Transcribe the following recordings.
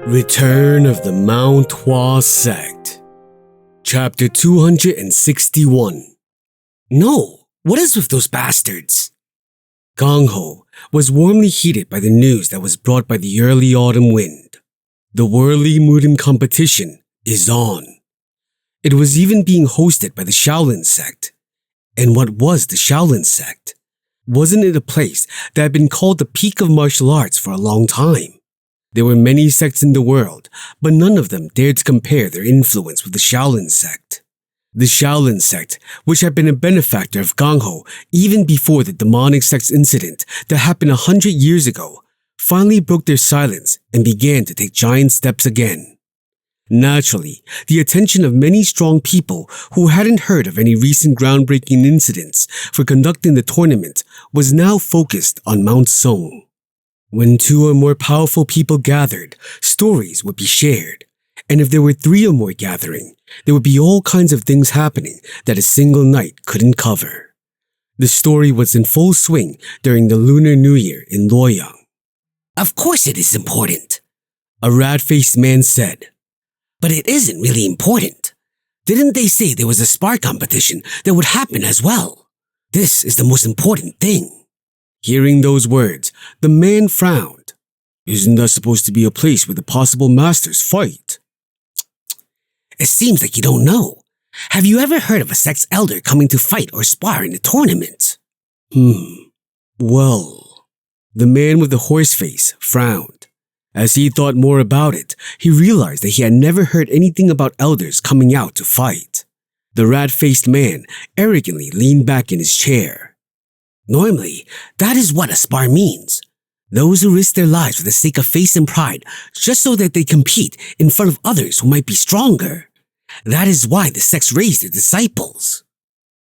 Return of the Mount Hua Sect. Chapter 261. No, what is with those bastards? Gong Ho was warmly heated by the news that was brought by the early autumn wind. The Whirly Murim competition is on. It was even being hosted by the Shaolin Sect. And what was the Shaolin Sect? Wasn't it a place that had been called the peak of martial arts for a long time? There were many sects in the world, but none of them dared to compare their influence with the Shaolin Sect. The Shaolin Sect, which had been a benefactor of Gong Ho even before the demonic sect's incident that happened 100 years ago, finally broke their silence and began to take giant steps again. Naturally, the attention of many strong people who hadn't heard of any recent groundbreaking incidents for conducting the tournament was now focused on Mount Song. When two or more powerful people gathered, stories would be shared. And if there were three or more gathering, there would be all kinds of things happening that a single night couldn't cover. The story was in full swing during the Lunar New Year in Luoyang. Of course it is important, a rat-faced man said. But it isn't really important. Didn't they say there was a spar competition that would happen as well? This is the most important thing. Hearing those words, the man frowned. Isn't that supposed to be a place where the possible masters fight? It seems like you don't know. Have you ever heard of a sect's elder coming to fight or spar in a tournament? Well, the man with the horse face frowned. As he thought more about it, he realized that he had never heard anything about elders coming out to fight. The rat-faced man arrogantly leaned back in his chair. Normally, that is what a spar means. Those who risk their lives for the sake of face and pride just so that they compete in front of others who might be stronger. That is why the sects raise their disciples.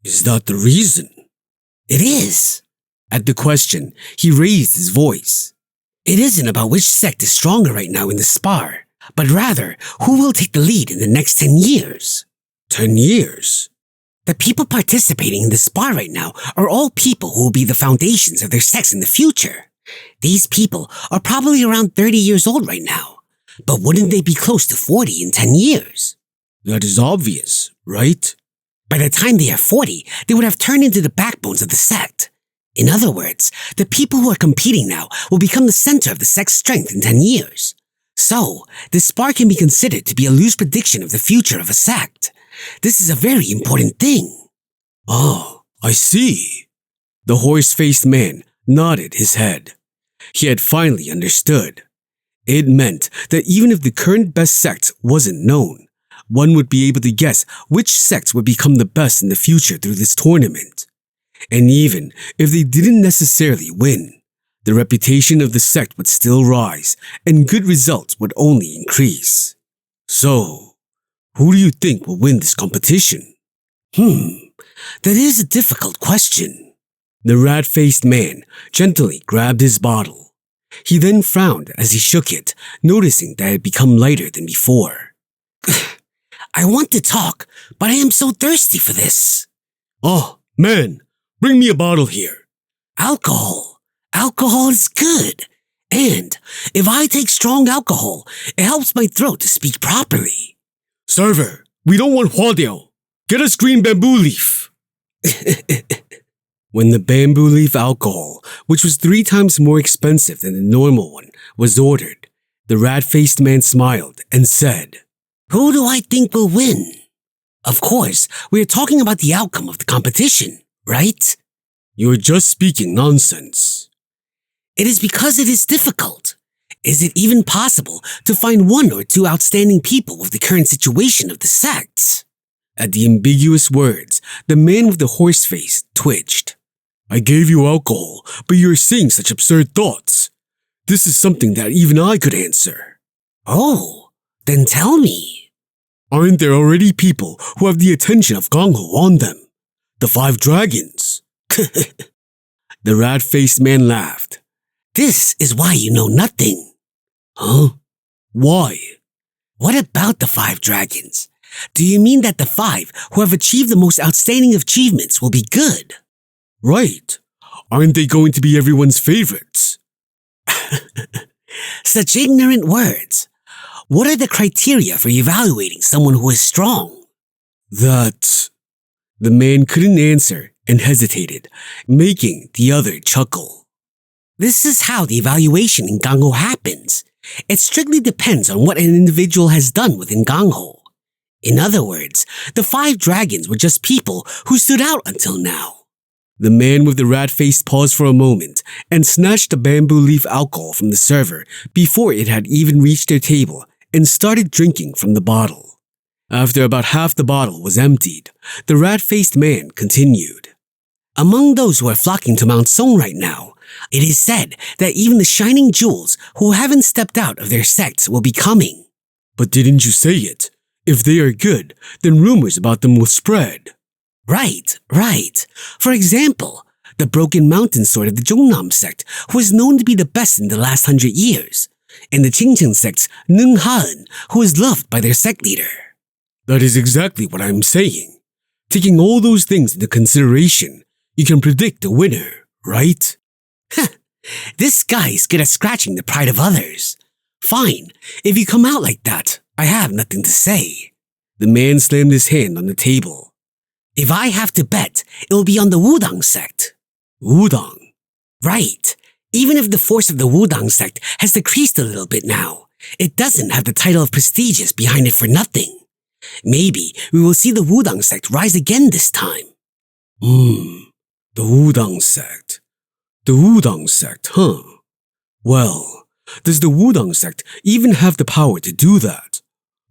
Is that the reason? It is. At the question, he raised his voice. It isn't about which sect is stronger right now in the spar, but rather who will take the lead in the next 10 years. 10 years? The people participating in the spar right now are all people who will be the foundations of their sects in the future. These people are probably around 30 years old right now, but wouldn't they be close to 40 in 10 years? That is obvious, right? By the time they are 40, they would have turned into the backbones of the sect. In other words, the people who are competing now will become the center of the sect's strength in 10 years. So, the spar can be considered to be a loose prediction of the future of a sect. This is a very important thing. Oh, I see. The horse-faced man nodded his head. He had finally understood. It meant that even if the current best sect wasn't known, one would be able to guess which sects would become the best in the future through this tournament. And even if they didn't necessarily win, the reputation of the sect would still rise and good results would only increase. So, who do you think will win this competition? That is a difficult question. The rat-faced man gently grabbed his bottle. He then frowned as he shook it, noticing that it had become lighter than before. I want to talk, but I am so thirsty for this. Oh, man, bring me a bottle here. Alcohol. Alcohol is good. And if I take strong alcohol, it helps my throat to speak properly. Server, we don't want huadiao. Get us green bamboo leaf. When the bamboo leaf alcohol, which was 3 times more expensive than the normal one, was ordered, the rat-faced man smiled and said, Who do I think will win? Of course, we are talking about the outcome of the competition, right? You're just speaking nonsense. It is because it is difficult. Is it even possible to find 1 or 2 outstanding people with the current situation of the sects? At the ambiguous words, the man with the horse face twitched. I gave you alcohol, but you're saying such absurd thoughts. This is something that even I could answer. Oh, then tell me. Aren't there already people who have the attention of Gong Ho on them? The 5 dragons. The rat-faced man laughed. This is why you know nothing. Huh? Why? What about the 5 dragons? Do you mean that the 5 who have achieved the most outstanding achievements will be good? Right. Aren't they going to be everyone's favorites? Such ignorant words. What are the criteria for evaluating someone who is strong? That... The man couldn't answer and hesitated, making the other chuckle. This is how the evaluation in Gangho happens. It strictly depends on what an individual has done within Gangho. In other words, the 5 dragons were just people who stood out until now. The man with the rat face paused for a moment and snatched the bamboo leaf alcohol from the server before it had even reached their table and started drinking from the bottle. After about half the bottle was emptied, the rat-faced man continued. Among those who are flocking to Mount Song right now, it is said that even the shining jewels who haven't stepped out of their sects will be coming. But didn't you say it? If they are good, then rumors about them will spread. Right. For example, the Broken Mountain Sword of the Jungnam Sect, who is known to be the best in the last 100 years, and the Qingcheng Sect's Nung Haen, who is loved by their sect leader. That is exactly what I'm saying. Taking all those things into consideration, you can predict the winner, right? This guy is good at scratching the pride of others. Fine, if you come out like that, I have nothing to say. The man slammed his hand on the table. If I have to bet, it will be on the Wudang sect. Wudang? Right. Even if the force of the Wudang sect has decreased a little bit now, it doesn't have the title of prestigious behind it for nothing. Maybe we will see the Wudang sect rise again this time. The Wudang sect. The Wudang sect, huh? Well, does the Wudang sect even have the power to do that?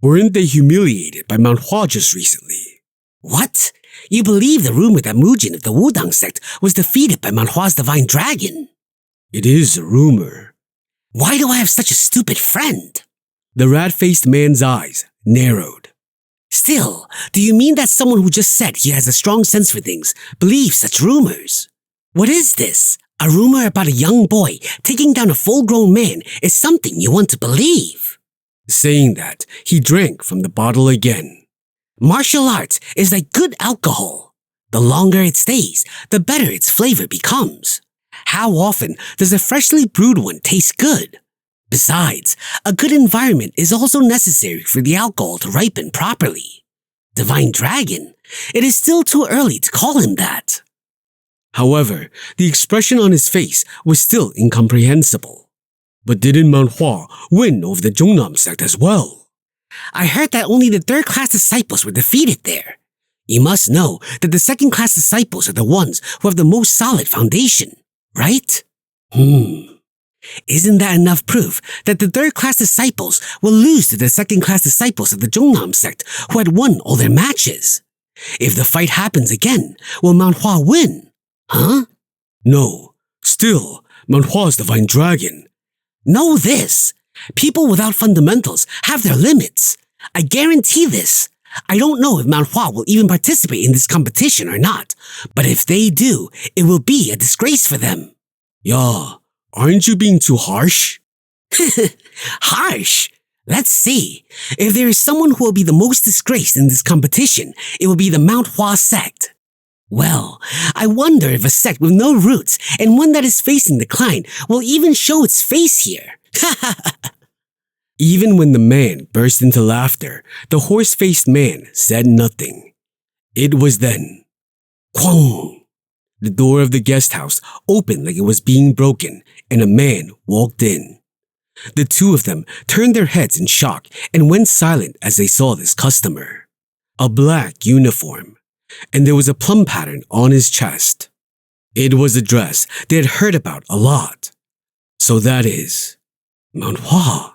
Weren't they humiliated by Mount Hua just recently? What? You believe the rumor that Mujin of the Wudang sect was defeated by Mount Hua's divine dragon? It is a rumor. Why do I have such a stupid friend? The rat-faced man's eyes narrowed. Still, do you mean that someone who just said he has a strong sense for things believes such rumors? What is this? A rumor about a young boy taking down a full-grown man is something you want to believe. Saying that, he drank from the bottle again. Martial arts is like good alcohol. The longer it stays, the better its flavor becomes. How often does a freshly brewed one taste good? Besides, a good environment is also necessary for the alcohol to ripen properly. Divine Dragon, it is still too early to call him that. However, the expression on his face was still incomprehensible. But didn't Mount Hua win over the Jungnam sect as well? I heard that only the 3rd-class disciples were defeated there. You must know that the 2nd-class disciples are the ones who have the most solid foundation, right? Isn't that enough proof that the 3rd-class disciples will lose to the 2nd-class disciples of the Jungnam sect who had won all their matches? If the fight happens again, will Mount Hua win? Huh? No. Still, Mount Hua's divine dragon. Know this. People without fundamentals have their limits. I guarantee this. I don't know if Mount Hua will even participate in this competition or not, but if they do, it will be a disgrace for them. Yeah, aren't you being too harsh? Harsh? Let's see. If there is someone who will be the most disgraced in this competition, it will be the Mount Hua Sect. Well, I wonder if a sect with no roots and one that is facing decline will even show its face here. Even when the man burst into laughter, the horse-faced man said nothing. It was then. Kwang! The door of the guest house opened like it was being broken, and a man walked in. The two of them turned their heads in shock and went silent as they saw this customer. A black uniform, and there was a plum pattern on his chest. It was a dress they had heard about a lot. So that is Mount Hua.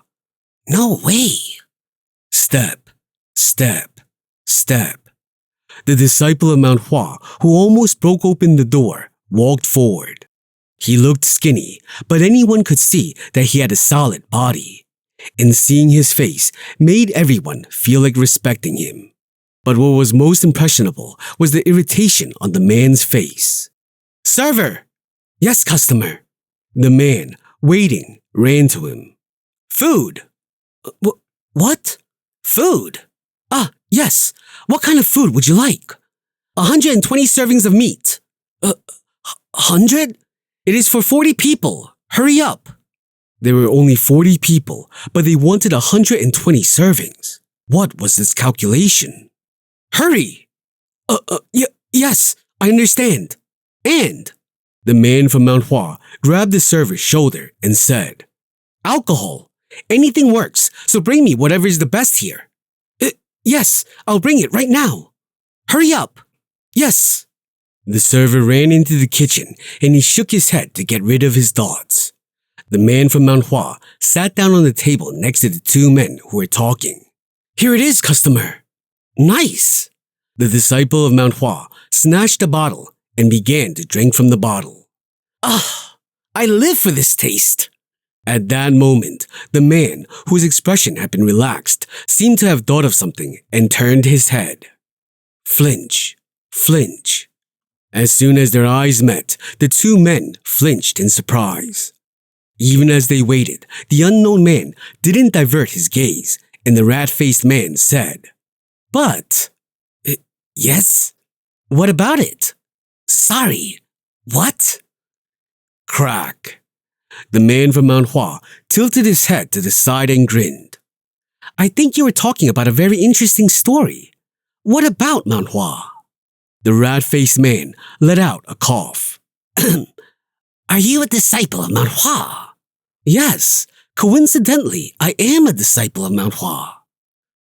No way. Step, step, step. The disciple of Mount Hua, who almost broke open the door, walked forward. He looked skinny, but anyone could see that he had a solid body. And seeing his face made everyone feel like respecting him. But what was most impressionable was the irritation on the man's face. Server! Yes, customer. The man, waiting, ran to him. Food! What? Food? Ah, yes. What kind of food would you like? 120 servings of meat. 100? It is for 40 people. Hurry up. There were only 40 people, but they wanted 120 servings. What was this calculation? Hurry! Yes, I understand. And the man from Mount Hua grabbed the server's shoulder and said, Alcohol. Anything works, so bring me whatever is the best here. Yes, I'll bring it right now. Hurry up. Yes. The server ran into the kitchen and he shook his head to get rid of his thoughts. The man from Mount Hua sat down on the table next to the two men who were talking. Here it is, customer. Nice. The disciple of Mount Hua snatched a bottle and began to drink from the bottle. Ah, I live for this taste. At that moment, the man, whose expression had been relaxed, seemed to have thought of something and turned his head. Flinch, flinch. As soon as their eyes met, the two men flinched in surprise. Even as they waited, the unknown man didn't divert his gaze, and the rat-faced man said, But, yes? What about it? Sorry, what? Crack. The man from Mount Hua tilted his head to the side and grinned. I think you were talking about a very interesting story. What about Mount Hua? The rat-faced man let out a cough. Are you a disciple of Mount Hua? Yes, coincidentally, I am a disciple of Mount Hua.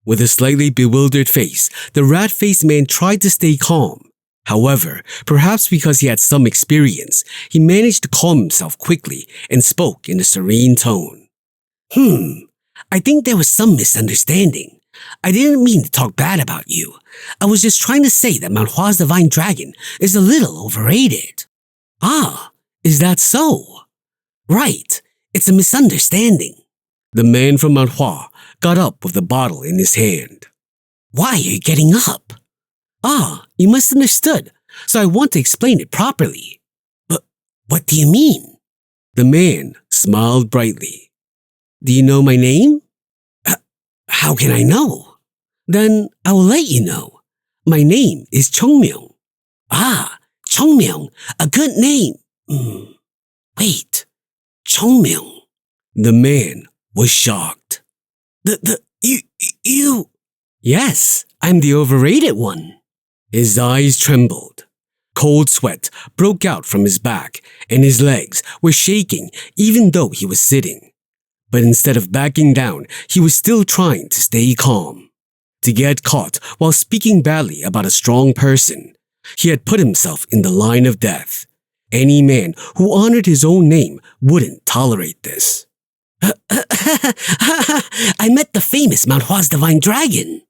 With a slightly bewildered face, the rat-faced man tried to stay calm. However, perhaps because he had some experience, he managed to calm himself quickly and spoke in a serene tone. I think there was some misunderstanding. I didn't mean to talk bad about you. I was just trying to say that Mount Hua's divine dragon is a little overrated. Ah, is that so? Right, it's a misunderstanding. The man from Mount Hua got up with the bottle in his hand. Why are you getting up? Ah, you misunderstood, so I want to explain it properly. But what do you mean? The man smiled brightly. Do you know my name? How can I know? Then I will let you know. My name is Chung Myung. Ah, Chung Myung, a good name. Wait, Chung Myung. The man was shocked. You? Yes, I'm the overrated one. His eyes trembled. Cold sweat broke out from his back and his legs were shaking even though he was sitting. But instead of backing down, he was still trying to stay calm. To get caught while speaking badly about a strong person, he had put himself in the line of death. Any man who honored his own name wouldn't tolerate this. I met the famous Mount Hua's divine dragon.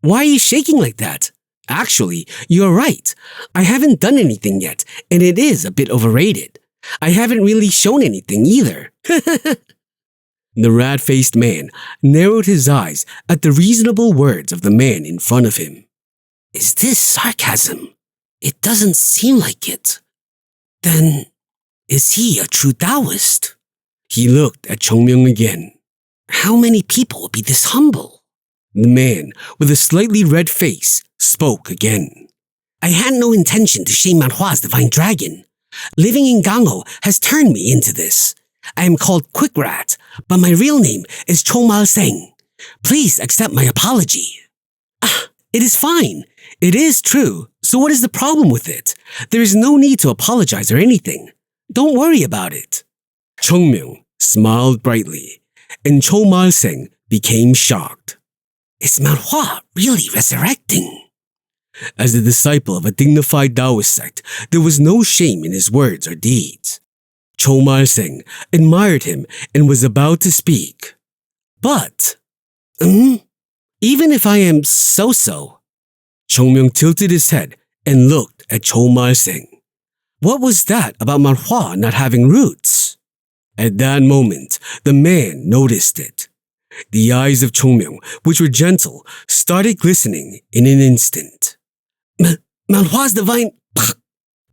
Why are you shaking like that? Actually, you're right. I haven't done anything yet, and it is a bit overrated. I haven't really shown anything either. The rat-faced man narrowed his eyes at the reasonable words of the man in front of him. Is this sarcasm? It doesn't seem like it. Then, is he a true Taoist? He looked at Chung Myung again. How many people would be this humble? The man, with a slightly red face, spoke again. I had no intention to shame Mount Hua's divine dragon. Living in Gangho has turned me into this. I am called Quick Rat, but my real name is Chung Myung. Please accept my apology. It is fine. It is true. So what is the problem with it? There is no need to apologize or anything. Don't worry about it. Chung Myung smiled brightly, and Chung Myung became shocked. Is Mount Hua really resurrecting? As the disciple of a dignified Taoist sect, there was no shame in his words or deeds. Chung Myung admired him and was about to speak. But, even if I am so-so, Chung Myung tilted his head and looked at Chung Myung. What was that about Mount Hua not having roots? At that moment, the man noticed it. The eyes of Chung Myung, which were gentle, started glistening in an instant. Mount Hua's divine...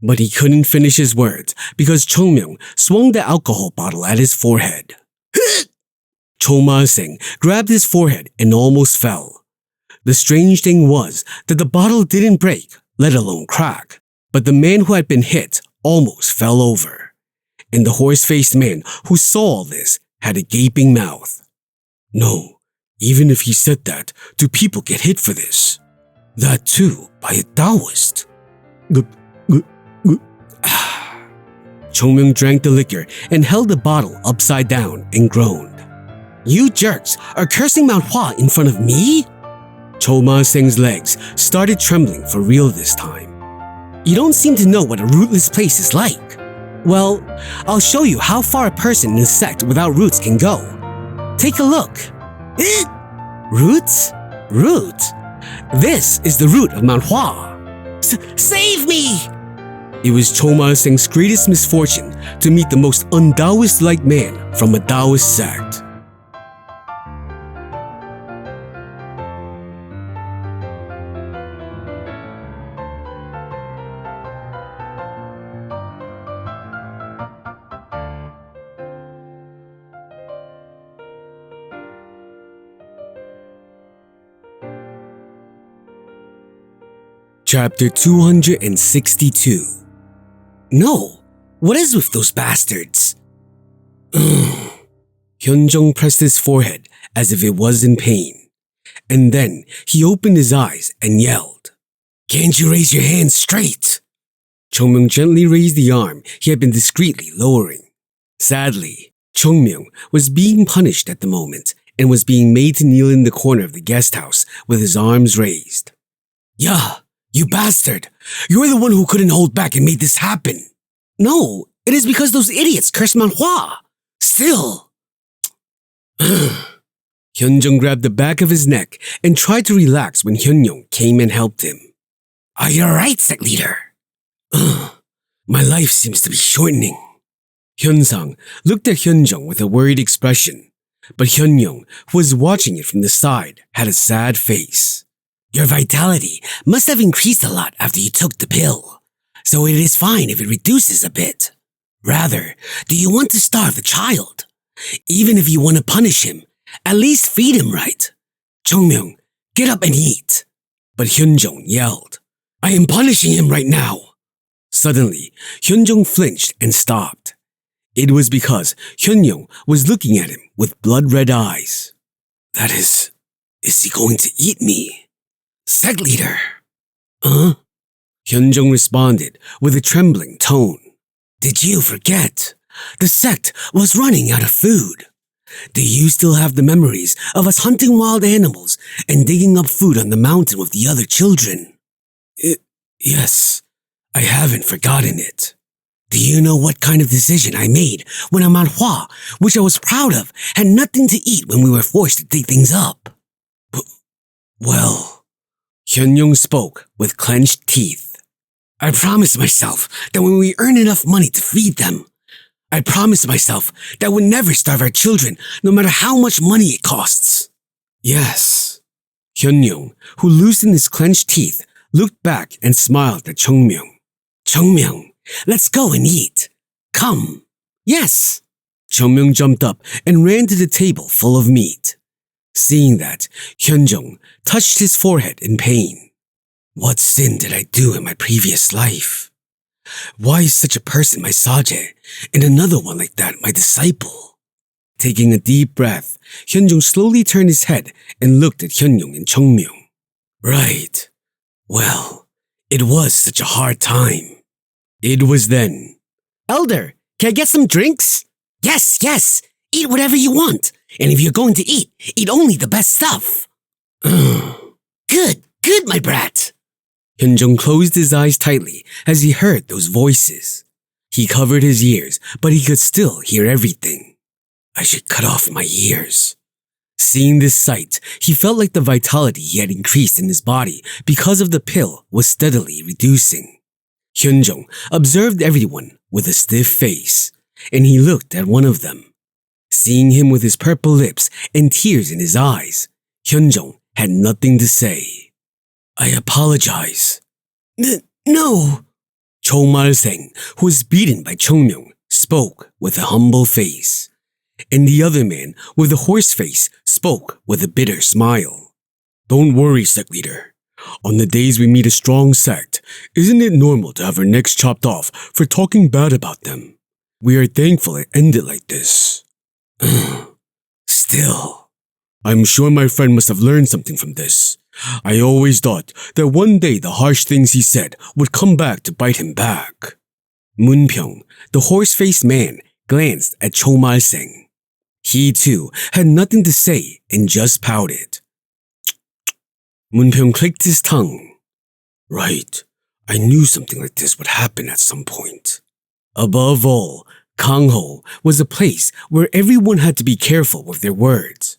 But he couldn't finish his words because Chung Myung swung the alcohol bottle at his forehead. Chung Myung grabbed his forehead and almost fell. The strange thing was that the bottle didn't break, let alone crack, but the man who had been hit almost fell over. And the horse-faced man who saw all this had a gaping mouth. No, even if he said that, do people get hit for this? That too, by a Taoist. Chung Myung drank the liquor and held the bottle upside down and groaned. You jerks are cursing Mount Hua in front of me? Cho Ma Seng's legs started trembling for real this time. You don't seem to know what a rootless place is like. Well, I'll show you how far a person in a sect without roots can go. Take a look. Roots? Root? This is the root of Mount Hua. Save me! It was Cho Ma Seng's greatest misfortune to meet the most un-Taoist-like man from a Taoist sect. Chapter 262. No, what is with those bastards? Hyunjung pressed his forehead as if it was in pain, and then he opened his eyes and yelled, Can't you raise your hands straight? Chung Myung gently raised the arm he had been discreetly lowering. Sadly, Chung Myung was being punished at the moment and was being made to kneel in the corner of the guest house with his arms raised. Yeah, you bastard! You're the one who couldn't hold back and made this happen. No, it is because those idiots cursed Mount Hua. Still. Hyunjung grabbed the back of his neck and tried to relax when Hyunyoung came and helped him. Are you alright, sect leader? My life seems to be shortening. Hyunsang looked at Hyunjung with a worried expression, but Hyunyoung, who was watching it from the side, had a sad face. Your vitality must have increased a lot after you took the pill, so it is fine if it reduces a bit. Rather, do you want to starve the child? Even if you want to punish him, at least feed him right. Chung Myung, get up and eat. But Hyunjung yelled, I am punishing him right now. Suddenly, Hyunjung flinched and stopped. It was because Hyunyoung was looking at him with blood-red eyes. That is he going to eat me? Sect leader. Hyunjung responded with a trembling tone. Did you forget? The sect was running out of food. Do you still have the memories of us hunting wild animals and digging up food on the mountain with the other children? Yes, I haven't forgotten it. Do you know what kind of decision I made when on Mount Hua, which I was proud of, had nothing to eat when we were forced to dig things up? Well, Hyunyoung spoke with clenched teeth. I promised myself that when we earn enough money to feed them, I promised myself that we'd never starve our children no matter how much money it costs. Yes. Hyunyoung, who loosened his clenched teeth, looked back and smiled at Chung Myung. Chung Myung, let's go and eat. Come. Yes. Chung Myung jumped up and ran to the table full of meat. Seeing that, Hyunjung touched his forehead in pain. What sin did I do in my previous life? Why is such a person my Saje, and another one like that my disciple? Taking a deep breath, Hyunjung slowly turned his head and looked at Hyunyoung and Chung Myung. Right. Well, it was such a hard time. It was then. Elder, can I get some drinks? Yes. Eat whatever you want. And if you're going to eat only the best stuff. Good, my brat. Hyunjung closed his eyes tightly as he heard those voices. He covered his ears, but he could still hear everything. I should cut off my ears. Seeing this sight, he felt like the vitality he had increased in his body because of the pill was steadily reducing. Hyunjung observed everyone with a stiff face, and he looked at one of them. Seeing him with his purple lips and tears in his eyes, Hyunjung had nothing to say. I apologize. No. Cho Ma-seng, who was beaten by Chung Myung, spoke with a humble face. And the other man with the horse face spoke with a bitter smile. Don't worry, sect leader. On the days we meet a strong sect, isn't it normal to have our necks chopped off for talking bad about them? We are thankful it ended like this. Still, I'm sure my friend must have learned something from this. I always thought that one day the harsh things he said would come back to bite him back. Moonpyeong, the horse-faced man, glanced at Chung Myung. He too had nothing to say and just pouted. Moonpyeong clicked his tongue. Right, I knew something like this would happen at some point. Above all, Gangho was a place where everyone had to be careful with their words.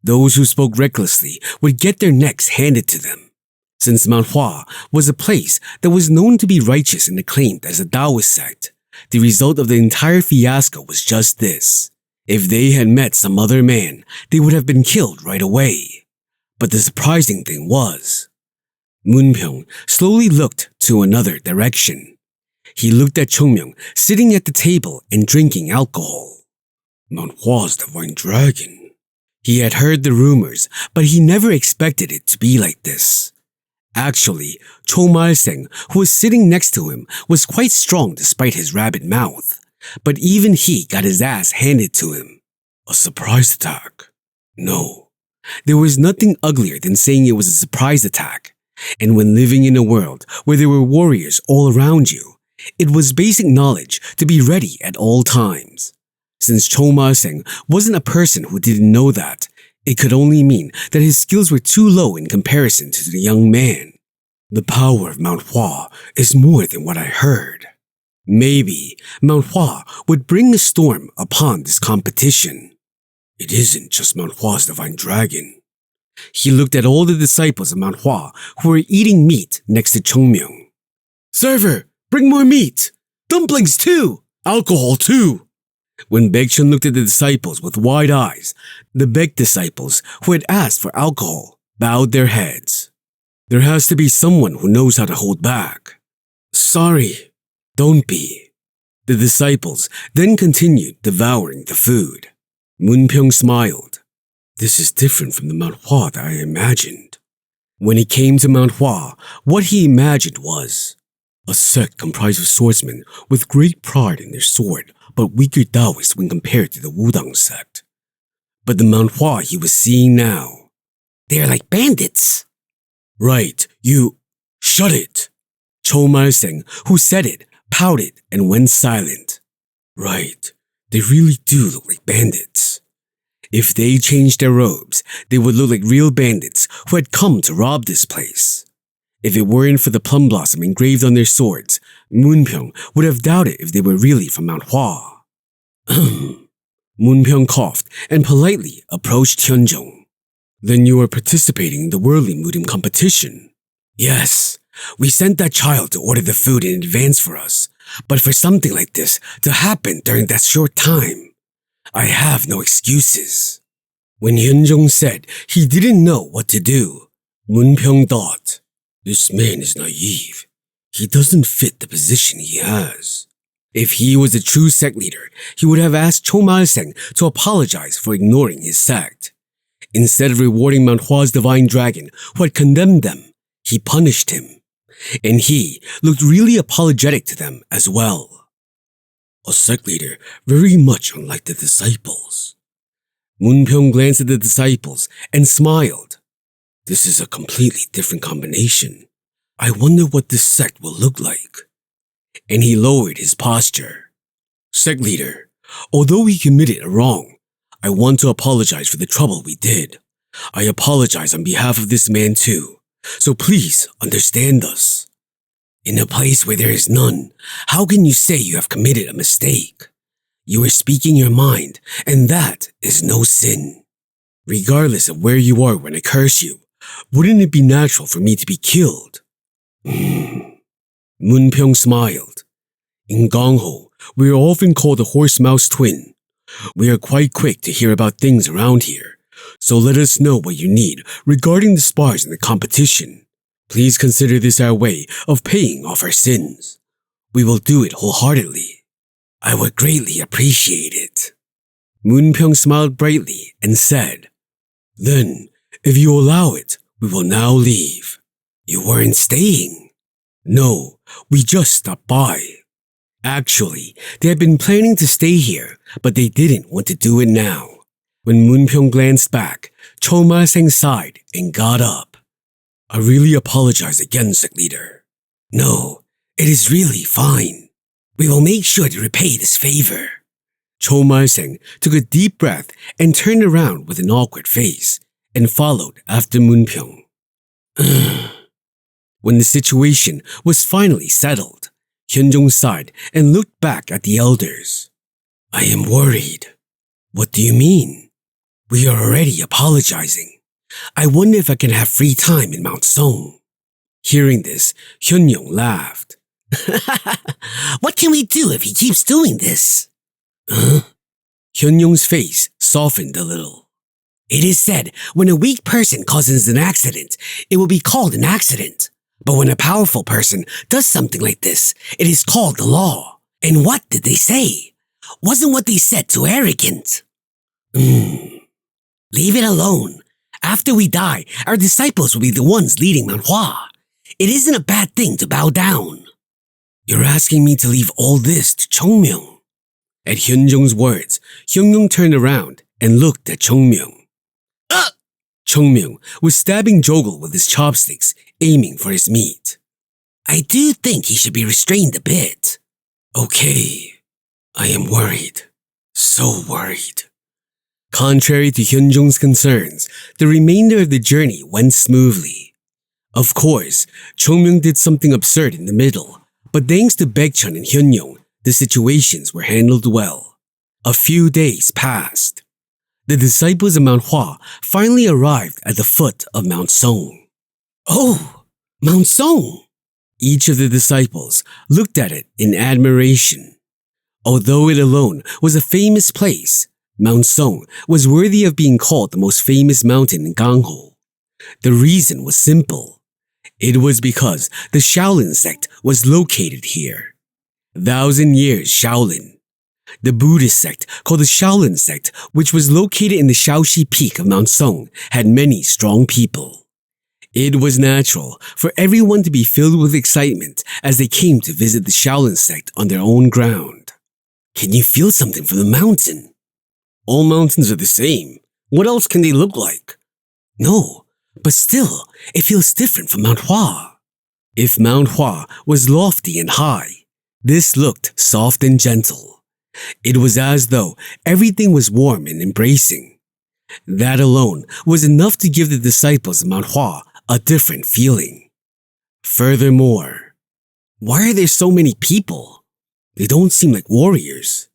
Those who spoke recklessly would get their necks handed to them. Since Mount Hua was a place that was known to be righteous and acclaimed as a Taoist sect, the result of the entire fiasco was just this. If they had met some other man, they would have been killed right away. But the surprising thing was, Moonpyeong slowly looked to another direction. He looked at Chung Myung sitting at the table and drinking alcohol. Mount Hua's divine dragon. He had heard the rumors, but he never expected it to be like this. Actually, Chung Myung, who was sitting next to him, was quite strong despite his rabid mouth. But even he got his ass handed to him. A surprise attack? No. There was nothing uglier than saying it was a surprise attack. And when living in a world where there were warriors all around you, it was basic knowledge to be ready at all times. Since Chung Myung wasn't a person who didn't know that, it could only mean that his skills were too low in comparison to the young man. The power of Mount Hua is more than what I heard. Maybe Mount Hua would bring a storm upon this competition. It isn't just Mount Hua's divine dragon. He looked at all the disciples of Mount Hua who were eating meat next to Chung Myung. Server, bring more meat! Dumplings too! Alcohol too! When Baekchun looked at the disciples with wide eyes, the Baek disciples who had asked for alcohol bowed their heads. There has to be someone who knows how to hold back. Sorry, don't be. The disciples then continued devouring the food. Moonpyeong smiled. This is different from the Mount Hua that I imagined. When he came to Mount Hua, what he imagined was a sect comprised of swordsmen with great pride in their sword, but weaker Taoists when compared to the Wudang sect. But the Mount Hua he was seeing now, they're like bandits. Right, you... Shut it! Chung Myung, who said it, pouted and went silent. Right, they really do look like bandits. If they changed their robes, they would look like real bandits who had come to rob this place. If it weren't for the plum blossom engraved on their swords, Moonpyeong would have doubted if they were really from Mount Hua. Moonpyeong coughed and politely approached Hyunjong. Then you are participating in the Worldly Mudim competition. Yes, we sent that child to order the food in advance for us, but for something like this to happen during that short time, I have no excuses. When Hyunjong said he didn't know what to do, Moonpyeong thought, this man is naive. He doesn't fit the position he has. If he was a true sect leader, he would have asked Chung Myung to apologize for ignoring his sect. Instead of rewarding Mount Hua's divine dragon who had condemned them, he punished him. And he looked really apologetic to them as well. A sect leader very much unlike the disciples. Moonpyeong glanced at the disciples and smiled. This is a completely different combination. I wonder what this sect will look like. And he lowered his posture. Sect leader, although we committed a wrong, I want to apologize for the trouble we did. I apologize on behalf of this man too, so please understand us. In a place where there is none, how can you say you have committed a mistake? You are speaking your mind, and that is no sin. Regardless of where you are when I curse you, wouldn't it be natural for me to be killed? Moonpyeong smiled. In Gangho, we are often called the horse-mouse twin. We are quite quick to hear about things around here, so let us know what you need regarding the spars in the competition. Please consider this our way of paying off our sins. We will do it wholeheartedly. I would greatly appreciate it. Moonpyeong smiled brightly and said, Then, if you allow it, we will now leave. You weren't staying. No, we just stopped by. Actually, they had been planning to stay here, but they didn't want to do it now. When Moonpyong glanced back, Chung Myung sighed and got up. I really apologize again, sect leader. No, it is really fine. We will make sure to repay this favor. Chung Myung took a deep breath and turned around with an awkward face and followed after Moonpyong. When the situation was finally settled, Hyunjong sighed and looked back at the elders. I am worried. What do you mean? We are already apologizing. I wonder if I can have free time in Mount Song. Hearing this, Hyunjong laughed. What can we do if he keeps doing this? Huh? Hyunjong's face softened a little. It is said when a weak person causes an accident, it will be called an accident. But when a powerful person does something like this, it is called the law. And what did they say? Wasn't what they said too arrogant? Leave it alone. After we die, our disciples will be the ones leading Mount Hua. It isn't a bad thing to bow down. You're asking me to leave all this to Chung Myung. At Hyunjong's words, Hyunjong turned around and looked at Chung Myung. Chung Myung was stabbing Jogul with his chopsticks, aiming for his meat. I do think he should be restrained a bit. Okay, I am worried. So worried. Contrary to Hyunjong's concerns, the remainder of the journey went smoothly. Of course, Chung Myung did something absurd in the middle, but thanks to Baekchun and Hyunjong, the situations were handled well. A few days passed. The disciples of Mount Hua finally arrived at the foot of Mount Song. Oh, Mount Song! Each of the disciples looked at it in admiration. Although it alone was a famous place, Mount Song was worthy of being called the most famous mountain in Gangho. The reason was simple. It was because the Shaolin sect was located here. 1,000 years Shaolin. The Buddhist sect called the Shaolin sect, which was located in the Shaoxi peak of Mount Song, had many strong people. It was natural for everyone to be filled with excitement as they came to visit the Shaolin sect on their own ground. Can you feel something from the mountain? All mountains are the same. What else can they look like? No, but still, it feels different from Mount Hua. If Mount Hua was lofty and high, this looked soft and gentle. It was as though everything was warm and embracing. That alone was enough to give the disciples of Mount Hua a different feeling. Furthermore, why are there so many people? They don't seem like warriors.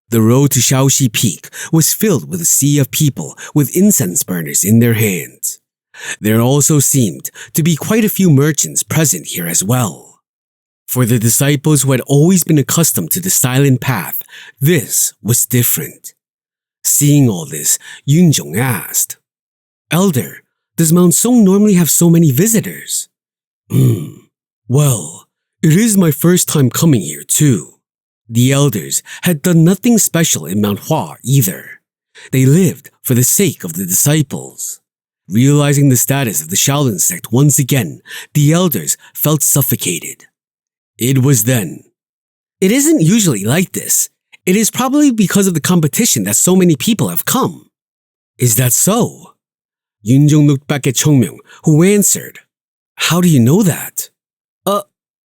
The road to Shaoxi Peak was filled with a sea of people with incense burners in their hands. There also seemed to be quite a few merchants present here as well. For the disciples who had always been accustomed to the silent path, this was different. Seeing all this, Yunjong asked, Elder, does Mount Song normally have so many visitors? Well, it is my first time coming here too. The elders had done nothing special in Mount Hua either. They lived for the sake of the disciples. Realizing the status of the Shaolin sect once again, the elders felt suffocated. It was then. It isn't usually like this. It is probably because of the competition that so many people have come. Is that so? Yunjong looked back at Chung Myung, who answered, How do you know that?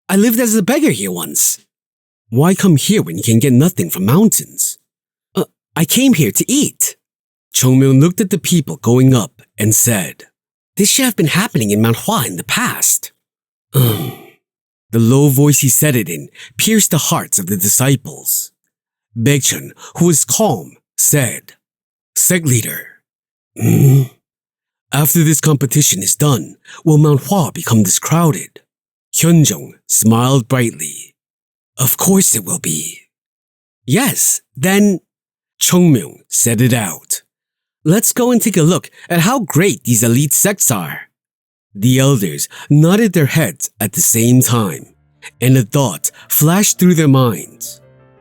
I lived as a beggar here once. Why come here when you can get nothing from mountains? I came here to eat. Chung Myung looked at the people going up and said, This should have been happening in Mount Hua in the past. The low voice he said it in pierced the hearts of the disciples. Baekchun, who was calm, said, Sect leader, after this competition is done, will Mount Hua become this crowded? Hyunjong smiled brightly. Of course it will be. Yes, then, Chung Myung said it out. Let's go and take a look at how great these elite sects are. The elders nodded their heads at the same time, and a thought flashed through their minds.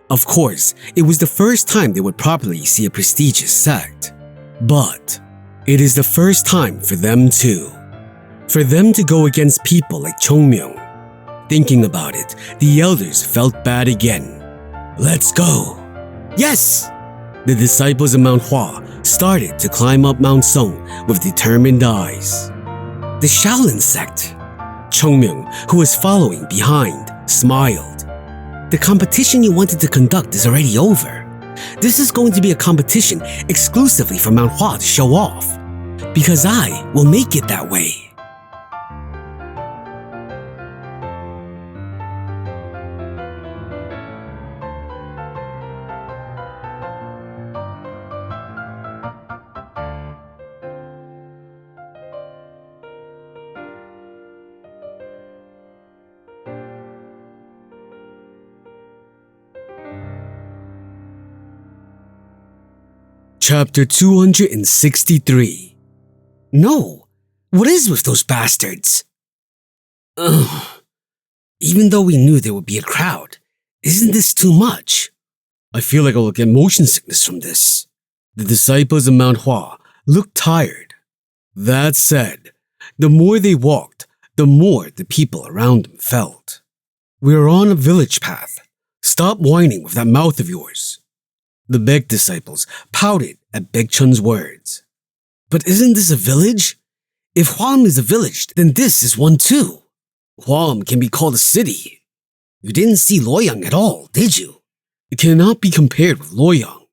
Of course, it was the first time they would properly see a prestigious sect. But it is the first time for them too. For them to go against people like Chung Myung. Thinking about it, the elders felt bad again. Let's go. Yes! The disciples of Mount Hua started to climb up Mount Song with determined eyes. The Shaolin sect. Chung Myung, who was following behind, smiled. The competition you wanted to conduct is already over. This is going to be a competition exclusively for Mount Hua to show off. Because I will make it that way. Chapter 263. No, what is with those bastards? Ugh. Even though we knew there would be a crowd, isn't this too much? I feel like I will get motion sickness from this. The disciples of Mount Hua looked tired. That said, the more they walked, the more the people around them felt. We are on a village path. Stop whining with that mouth of yours. The Baek disciples pouted at Baek Chun's words. But isn't this a village? If Hwam is a village, then this is one too. Hwam can be called a city. You didn't see Loyang at all, did you? It cannot be compared with Loyang.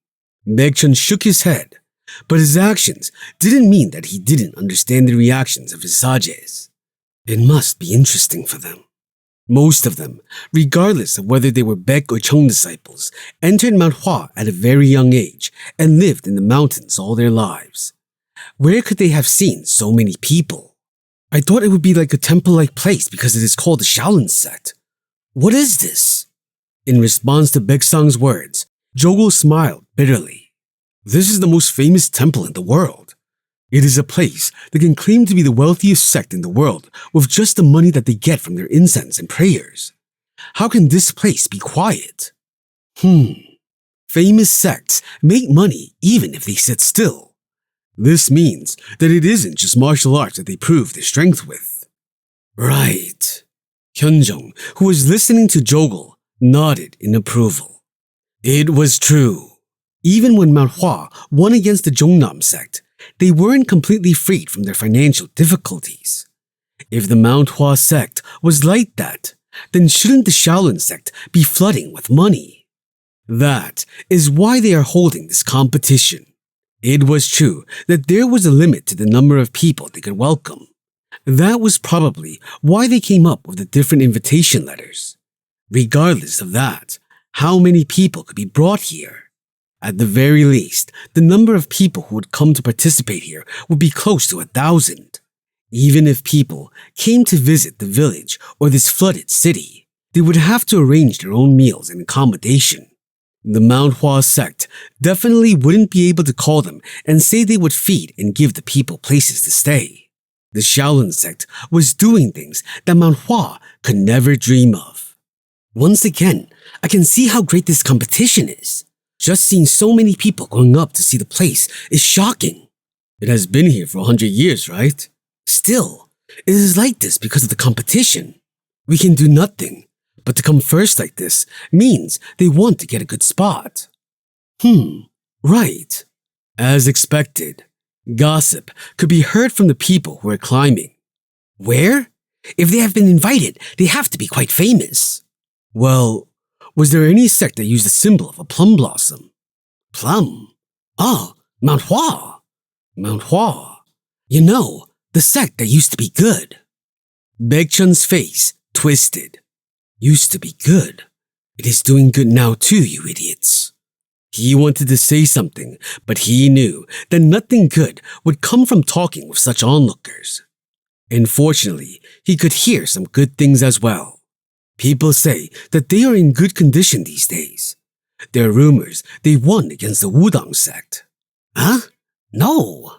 Baek Chun shook his head, but his actions didn't mean that he didn't understand the reactions of his sages. It must be interesting for them. Most of them, regardless of whether they were Baek or Chung disciples, entered Mount Hua at a very young age and lived in the mountains all their lives. Where could they have seen so many people? I thought it would be like a temple-like place because it is called the Shaolin sect. What is this? In response to Baek Sang's words, Jogul smiled bitterly. This is the most famous temple in the world. It is a place that can claim to be the wealthiest sect in the world with just the money that they get from their incense and prayers. How can this place be quiet? Famous sects make money even if they sit still. This means that it isn't just martial arts that they prove their strength with. Right. Hyunjung, who was listening to Jogul, nodded in approval. It was true. Even when Mount Hua won against the Jongnam sect, they weren't completely freed from their financial difficulties. If the Mount Hua Sect was like that, then shouldn't the Shaolin sect be flooding with money? That is why they are holding this competition. It was true that there was a limit to the number of people they could welcome. That was probably why they came up with the different invitation letters. Regardless of that, how many people could be brought here? At the very least, the number of people who would come to participate here would be close to 1,000. Even if people came to visit the village or this flooded city, they would have to arrange their own meals and accommodation. The Mount Hua sect definitely wouldn't be able to call them and say they would feed and give the people places to stay. The Shaolin sect was doing things that Mount Hua could never dream of. Once again, I can see how great this competition is. Just seeing so many people going up to see the place is shocking. It has been here for 100 years, right? Still, it is like this because of the competition. We can do nothing, but to come first like this means they want to get a good spot. Right. As expected, gossip could be heard from the people who are climbing. Where? If they have been invited, they have to be quite famous. Well, was there any sect that used the symbol of a plum blossom? Plum? Oh, Mount Hua. Mount Hua. You know, the sect that used to be good. Baek Chun's face twisted. Used to be good. It is doing good now too, you idiots. He wanted to say something, but he knew that nothing good would come from talking with such onlookers. Unfortunately, he could hear some good things as well. People say that they are in good condition these days. There are rumors they won against the Wudang sect. Huh? No.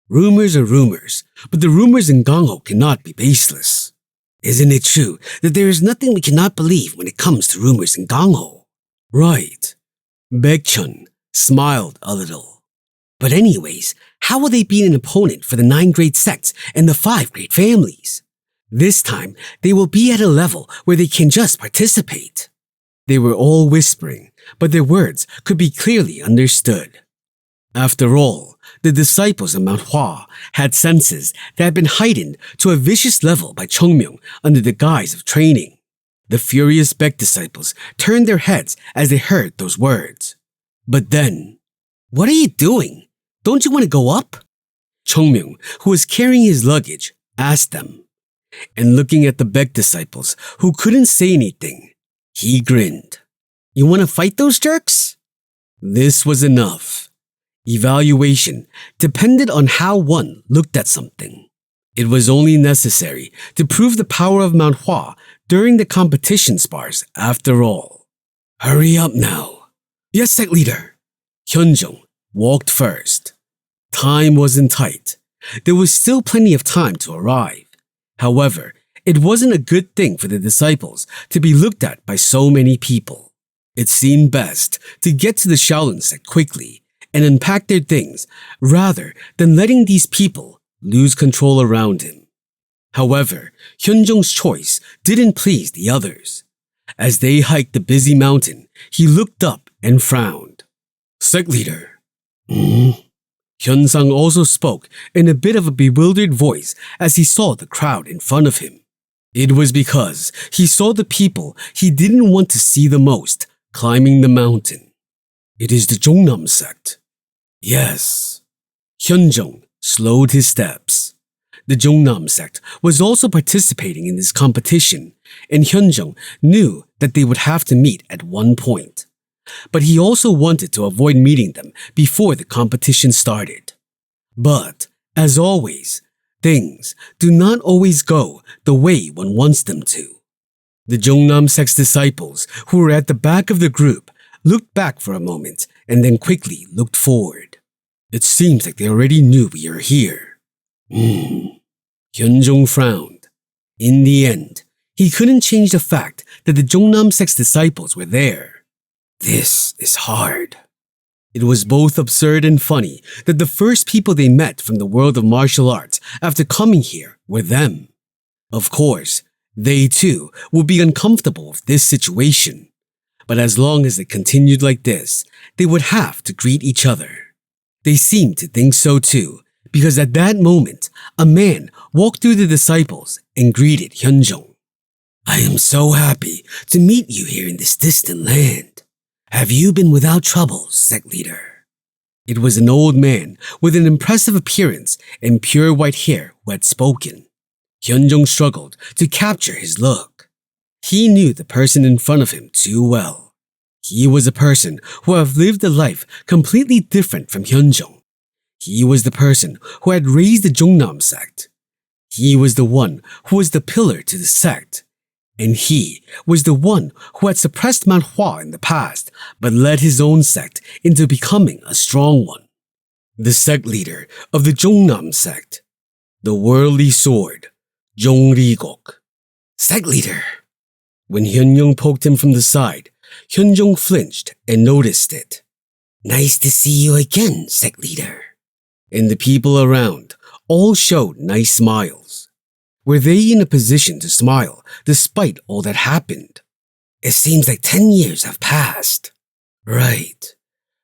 Rumors are rumors, but the rumors in Gangho cannot be baseless. Isn't it true that there is nothing we cannot believe when it comes to rumors in Gangho? Right. Baek Chun smiled a little. But anyways, how will they be an opponent for the 9 great sects and the 5 great families? This time, they will be at a level where they can just participate. They were all whispering, but their words could be clearly understood. After all, the disciples of Mount Hua had senses that had been heightened to a vicious level by Chung Myung under the guise of training. The furious Baek disciples turned their heads as they heard those words. But then, "What are you doing? Don't you want to go up?" Chung Myung, who was carrying his luggage, asked them. And looking at the Baek disciples, who couldn't say anything, he grinned. "You want to fight those jerks?" This was enough. Evaluation depended on how one looked at something. It was only necessary to prove the power of Mount Hua during the competition spars after all. "Hurry up now." "Yes, sect leader." Hyunjung walked first. Time wasn't tight. There was still plenty of time to arrive. However, it wasn't a good thing for the disciples to be looked at by so many people. It seemed best to get to the Shaolin sect quickly and unpack their things rather than letting these people lose control around him. However, Hyunjung's choice didn't please the others. As they hiked the busy mountain, he looked up and frowned. "Sect leader." Hyunsang also spoke in a bit of a bewildered voice as he saw the crowd in front of him. It was because he saw the people he didn't want to see the most climbing the mountain. "It is the Jongnam sect." "Yes." Hyunjung slowed his steps. The Jongnam sect was also participating in this competition, and Hyunjung knew that they would have to meet at one point. But he also wanted to avoid meeting them before the competition started. But, as always, things do not always go the way one wants them to. The Jongnam sect's disciples, who were at the back of the group, looked back for a moment and then quickly looked forward. "It seems like they already knew we are here." Hyunjung frowned. In the end, he couldn't change the fact that the Jongnam sect's disciples were there. This is hard. It was both absurd and funny that the first people they met from the world of martial arts after coming here were them. Of course, they too would be uncomfortable with this situation. But as long as it continued like this, they would have to greet each other. They seemed to think so too, because at that moment, a man walked through the disciples and greeted Hyunjung. "I am so happy to meet you here in this distant land. Have you been without troubles, sect leader?" It was an old man with an impressive appearance and pure white hair who had spoken. Hyunjung struggled to capture his look. He knew the person in front of him too well. He was a person who had lived a life completely different from Hyunjung. He was the person who had raised the Jongnam sect. He was the one who was the pillar to the sect. And he was the one who had suppressed Mount Hua in the past, but led his own sect into becoming a strong one. The sect leader of the Jongnam sect. The worldly sword, Jongri-gok. "Sect leader." When Hyunjung poked him from the side, Hyunjung flinched and noticed it. "Nice to see you again, sect leader." And the people around all showed nice smiles. Were they in a position to smile despite all that happened? "It seems like 10 years have passed." "Right.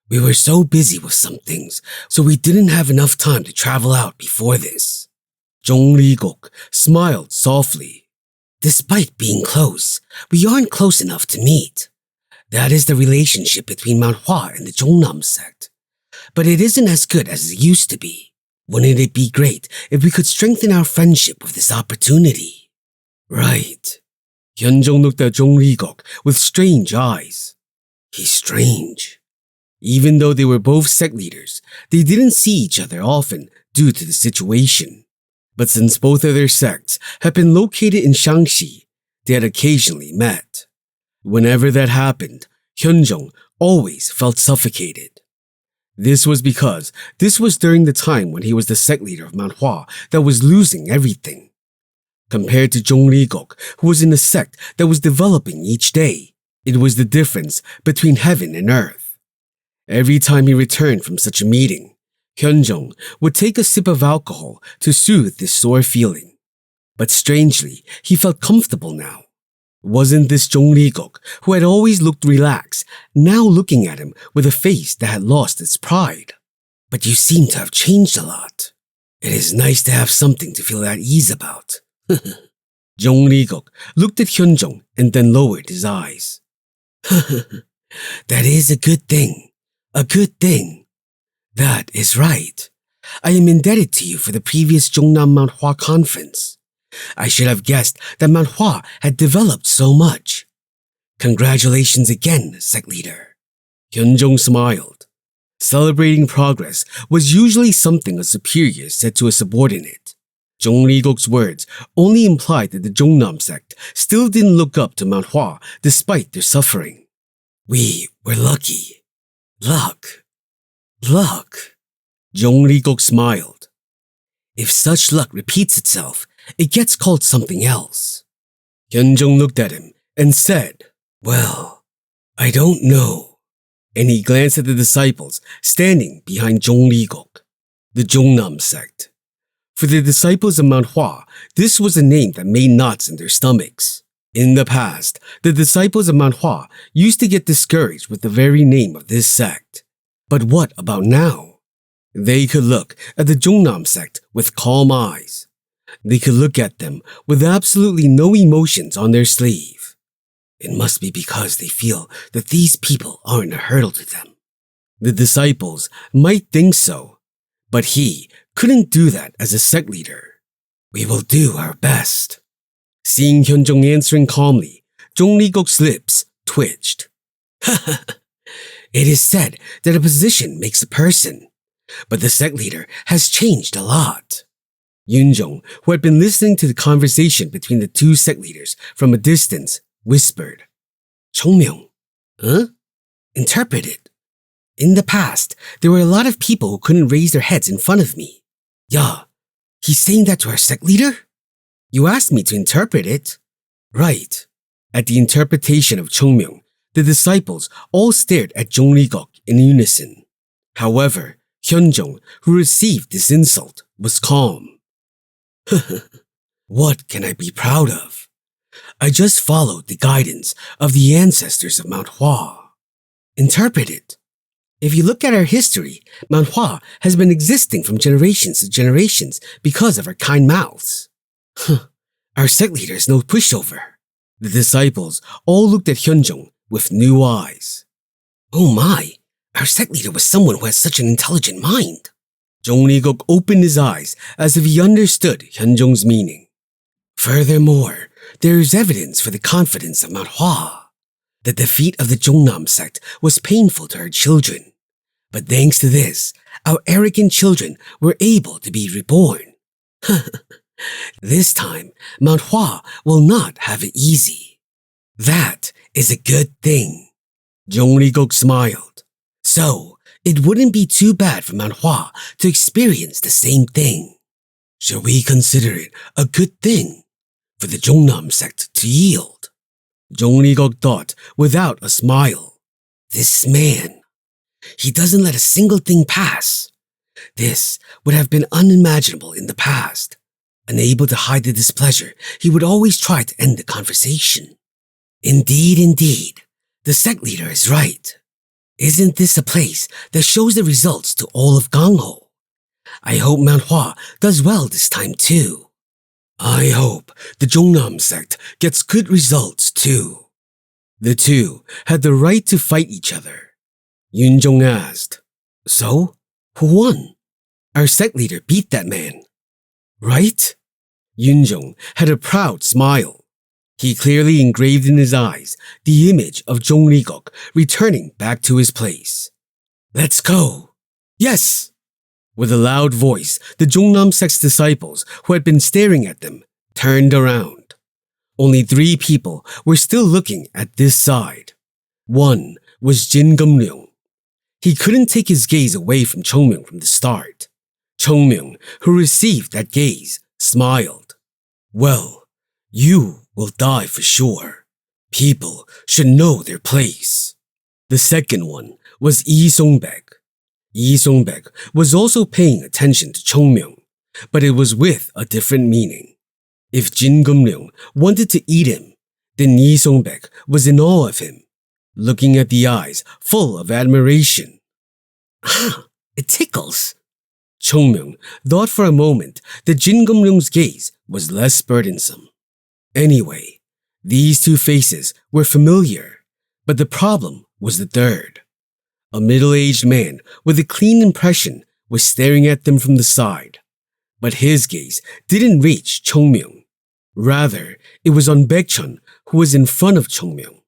We were so busy with some things, so we didn't have enough time to travel out before this." Jongri-gok smiled softly. "Despite being close, we aren't close enough to meet. That is the relationship between Mount Hua and the Jongnam sect. But it isn't as good as it used to be. Wouldn't it be great if we could strengthen our friendship with this opportunity?" "Right." Hyunjung looked at Jongri-gok with strange eyes. He's strange. Even though they were both sect leaders, they didn't see each other often due to the situation. But since both of their sects had been located in Shaanxi, they had occasionally met. Whenever that happened, Hyunjung always felt suffocated. This was because this was during the time when he was the sect leader of Mount Hua that was losing everything. Compared to Jongri-gok, who was in a sect that was developing each day, it was the difference between heaven and earth. Every time he returned from such a meeting, Hyunjung would take a sip of alcohol to soothe this sore feeling. But strangely, he felt comfortable now. Wasn't this Chung Rigok, who had always looked relaxed, now looking at him with a face that had lost its pride? But you seem to have changed a lot. It is nice to have something to feel at ease about. Chung Rigok looked at Hyunjong and then lowered his eyes. That is a good thing. A good thing. That is right. I am indebted to you for the previous Jongnam Mount Hua conference. I should have guessed that Mount Hua had developed so much. Congratulations again, sect leader. Hyunjong smiled. Celebrating progress was usually something a superior said to a subordinate. Chung Rigok's words only implied that the Jongnam sect still didn't look up to Mount Hua despite their suffering. We were lucky. Luck. Chung Rigok smiled. If such luck repeats itself, it gets called something else. Hyunjong looked at him and said, Well, I don't know. And he glanced at the disciples standing behind Chung Rigok, the Jongnam sect. For the disciples of Mount Hua, this was a name that made knots in their stomachs. In the past, the disciples of Mount Hua used to get discouraged with the very name of this sect. But what about now? They could look at the Jongnam sect with calm eyes. They could look at them with absolutely no emotions on their sleeve. It must be because they feel that these people aren't a hurdle to them. The disciples might think so, but he couldn't do that as a sect leader. We will do our best. Seeing Hyunjong answering calmly, Chung Rigok's lips twitched. It is said that a position makes a person, but the sect leader has changed a lot. Yunjong, who had been listening to the conversation between the two sect leaders from a distance, whispered, Chung Myung, huh? Interpret it. In the past, there were a lot of people who couldn't raise their heads in front of me. Yeah, he's saying that to our sect leader? You asked me to interpret it. Right. At the interpretation of Chung Myung, the disciples all stared at Chung Rigok in unison. However, Hyunjong, who received this insult, was calm. What can I be proud of? I just followed the guidance of the ancestors of Mount Hua. Interpret it. If you look at our history, Mount Hua has been existing from generations to generations because of our kind mouths. Our sect leader is no pushover. The disciples all looked at Hyunjong with new eyes. Oh my, our sect leader was someone who has such an intelligent mind. Chung Rigok opened his eyes as if he understood Hyunjong's meaning. Furthermore, there is evidence for the confidence of Mount Hua. The defeat of the Jongnam sect was painful to our children. But thanks to this, our arrogant children were able to be reborn. This time, Mount Hua will not have it easy. That is a good thing. Chung Rigok smiled. So, it wouldn't be too bad for Mount Hua to experience the same thing. Shall we consider it a good thing for the Jongnam sect to yield? Chung Rigok thought without a smile. This man, he doesn't let a single thing pass. This would have been unimaginable in the past. Unable to hide the displeasure, he would always try to end the conversation. Indeed, the sect leader is right. Isn't this a place that shows the results to all of Gangho? I hope Mount Hua does well this time too. I hope the Jongnam sect gets good results too. The two had the right to fight each other. Yunjong asked, So, who won? Our sect leader beat that man, right? Yunjong had a proud smile. He clearly engraved in his eyes the image of Chung Rigok returning back to his place. Let's go. Yes. With a loud voice, the Jongnam sect's disciples, who had been staring at them, turned around. Only 3 people were still looking at this side. One was Jin Gum-ryung. He couldn't take his gaze away from Chung Myung from the start. Chung Myung, who received that gaze, smiled. Well, you will die for sure. People should know their place. The second one was Lee Song-baek. Lee Song-baek was also paying attention to Chung Myung, but it was with a different meaning. If Jin Gum-ryung wanted to eat him, Then Yi Songbek was in awe of him, looking at the eyes full of admiration. Ah, it tickles. Chung Myung thought for a moment that Jin Gum-ryung's gaze was less burdensome. Anyway, these two faces were familiar, but the problem was the third. A middle-aged man with a clean impression was staring at them from the side, but his gaze didn't reach Chung Myung. Rather, it was on Baekchun, who was in front of Chung Myung.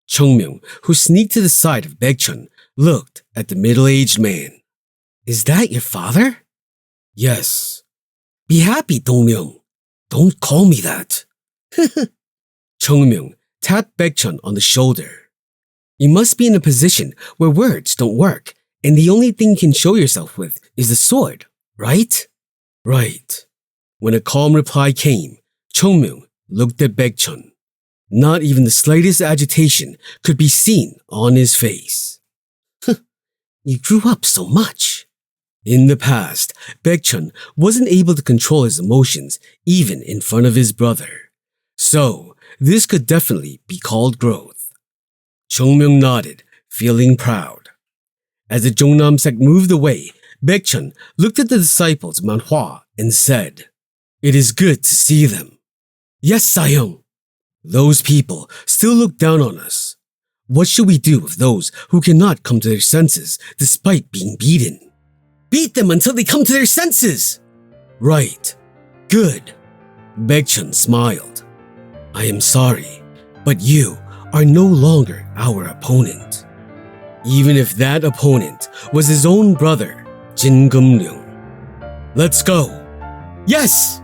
Chung Myung, who sneaked to the side of Baekchun, looked at the middle-aged man. Is that your father? Yes. Be happy, Dong Myung. Don't call me that. Chung Myung tapped Baekchun on the shoulder. You must be in a position where words don't work, and the only thing you can show yourself with is the sword, right? Right. When a calm reply came, Chung Myung looked at Baekchun. Not even the slightest agitation could be seen on his face. You grew up so much. In the past, Baekchun wasn't able to control his emotions even in front of his brother. So, this could definitely be called growth. Chung Myung nodded, feeling proud. As the Jongnam sect moved away, Baekchun looked at the disciples of Mount Hua and said, "It is good to see them." "Yes, Sahyung." "Those people still look down on us. What should we do with those who cannot come to their senses despite being beaten?" Beat them until they come to their senses. Right. Good. Baekchun smiled. "I am sorry, but you are no longer our opponent." Even if that opponent was his own brother, Jin Gum-ryung. "Let's go." Yes!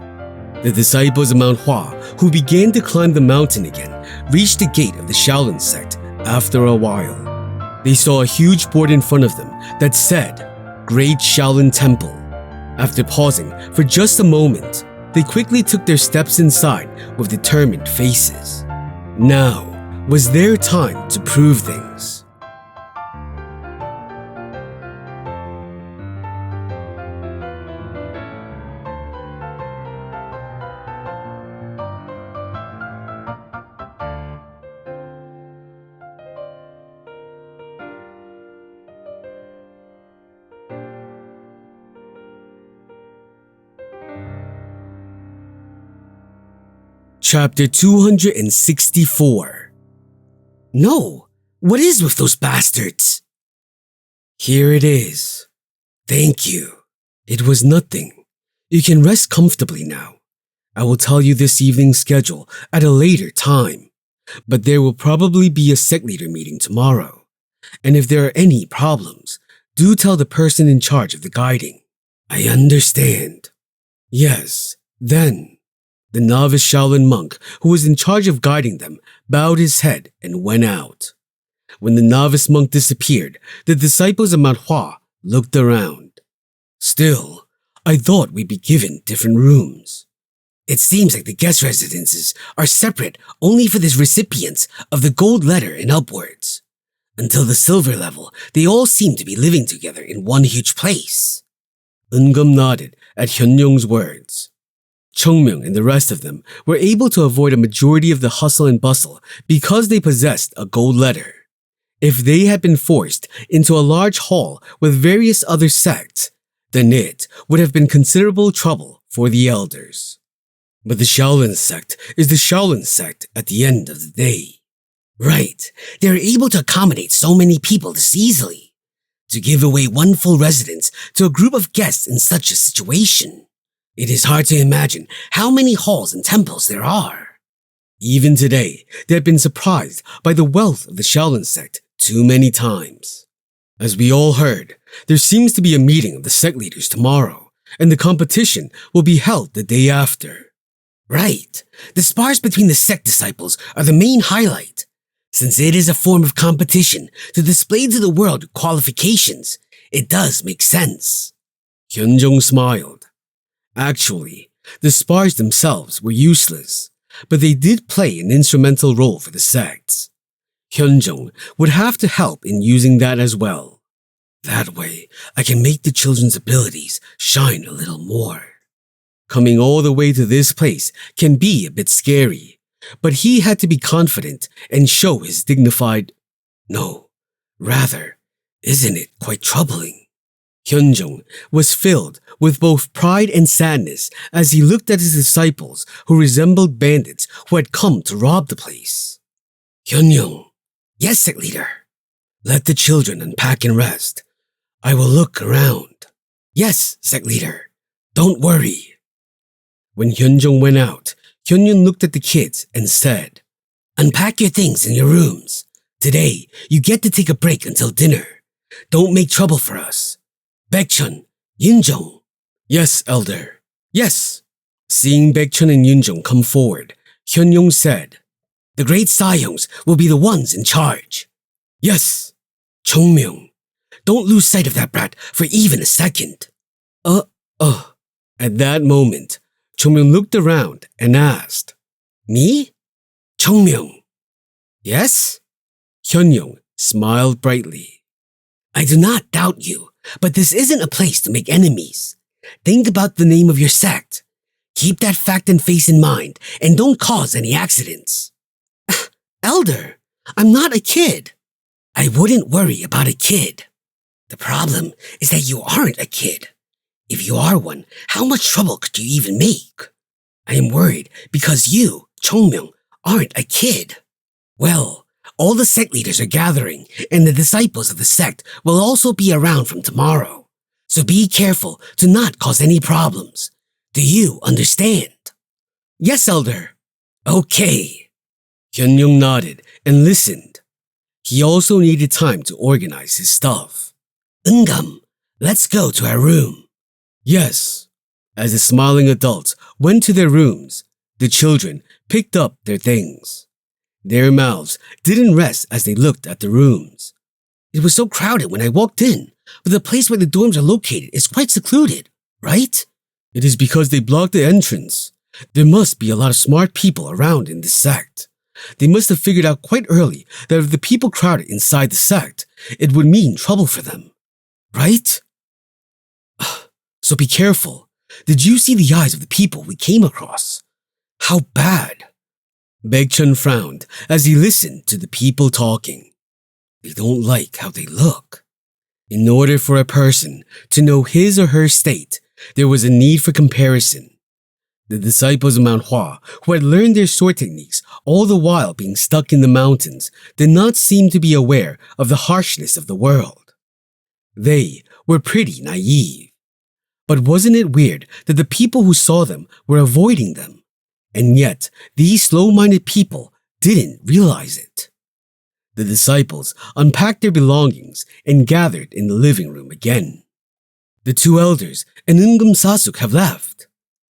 The disciples of Mount Hua, who began to climb the mountain again, reached the gate of the Shaolin sect after a while. They saw a huge board in front of them that said, Great Shaolin Temple. After pausing for just a moment, they quickly took their steps inside with determined faces. Now was their time to prove things. Chapter 264. No, what is with those bastards? Here it is. Thank you. It was nothing. You can rest comfortably now. I will tell you this evening's schedule at a later time, but there will probably be a sect leader meeting tomorrow. And if there are any problems, do tell the person in charge of the guiding. I understand. Yes, then. The novice Shaolin monk who was in charge of guiding them bowed his head and went out. When the novice monk disappeared, the disciples of Mount Hua looked around. Still, I thought we'd be given different rooms. It seems like the guest residences are separate only for the recipients of the gold letter and upwards. Until the silver level, they all seem to be living together in one huge place. Eun-gum nodded at Hyun-young's words. Chung Myung and the rest of them were able to avoid a majority of the hustle and bustle because they possessed a gold letter. If they had been forced into a large hall with various other sects, then it would have been considerable trouble for the elders. But the Shaolin sect is the Shaolin sect at the end of the day. Right, they're able to accommodate so many people this easily. To give away one full residence to a group of guests in such a situation. It is hard to imagine how many halls and temples there are. Even today, they have been surprised by the wealth of the Shaolin sect too many times. As we all heard, there seems to be a meeting of the sect leaders tomorrow, and the competition will be held the day after. Right, the spars between the sect disciples are the main highlight. Since it is a form of competition to display to the world qualifications, it does make sense. Hyun-jung smiled. Actually, the spars themselves were useless, but they did play an instrumental role for the sects. Hyun-jung would have to help in using that as well. That way, I can make the children's abilities shine a little more. Coming all the way to this place can be a bit scary, but he had to be confident and show his dignified, "No, rather, isn't it quite troubling?" Hyunjung was filled with both pride and sadness as he looked at his disciples who resembled bandits who had come to rob the place. "Hyunjung." Yes, sect leader. "Let the children unpack and rest. I will look around." Yes, sect leader. "Don't worry." When Hyunjung went out, Hyunjung looked at the kids and said, Unpack your things in your rooms. Today, you get to take a break until dinner. Don't make trouble for us. Baekchun, Yunjung. "Yes, elder. Yes." Seeing Baekchun and Yunjung come forward, Hyunjung said, The great Sayongs will be the ones in charge. "Yes." Chung Myung, don't lose sight of that brat for even a second. At that moment, Chung Myung looked around and asked, Me? Chung Myung. Yes? Hyunjung smiled brightly. I do not doubt you, but this isn't a place to make enemies. Think about the name of your sect. Keep that fact and face in mind and don't cause any accidents. Elder, I'm not a kid. I wouldn't worry about a kid. The problem is that you aren't a kid. If you are one, how much trouble could you even make? I am worried because you, Chung Myung, aren't a kid. Well, all the sect leaders are gathering, and the disciples of the sect will also be around from tomorrow. So be careful to not cause any problems. Do you understand? Yes, Elder. Okay. Hyunjung nodded and listened. He also needed time to organize his stuff. Eungam, let's go to our room. Yes. As the smiling adults went to their rooms, the children picked up their things. Their mouths didn't rest as they looked at the rooms. It was so crowded when I walked in, but the place where the dorms are located is quite secluded, right? It is because they blocked the entrance. There must be a lot of smart people around in this sect. They must have figured out quite early that if the people crowded inside the sect, it would mean trouble for them. Right? So be careful. Did you see the eyes of the people we came across? How bad? Baekchun frowned as he listened to the people talking. They don't like how they look. In order for a person to know his or her state, there was a need for comparison. The disciples of Mount Hua, who had learned their sword techniques all the while being stuck in the mountains, did not seem to be aware of the harshness of the world. They were pretty naive. But wasn't it weird that the people who saw them were avoiding them? And yet, these slow-minded people didn't realize it. The disciples unpacked their belongings and gathered in the living room again. The two elders and Eungam Sasuk have left.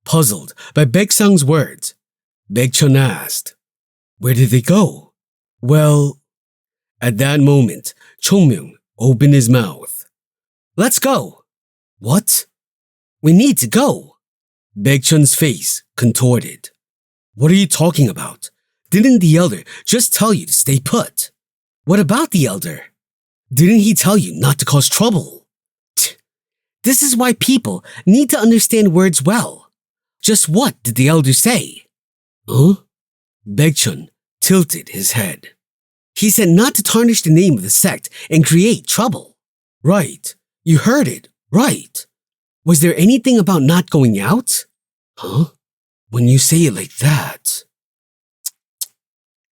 Puzzled by Baeksang's words, Baekchun asked, Where did they go? Well, at that moment, Chung Myung opened his mouth. Let's go. What? We need to go. Baekchun's face contorted. What are you talking about? Didn't the elder just tell you to stay put? What about the elder? Didn't he tell you not to cause trouble? This is why people need to understand words well. Just what did the elder say? Huh? Baekchun tilted his head. He said not to tarnish the name of the sect and create trouble. Right. You heard it. Right. Was there anything about not going out? Huh? When you say it like that.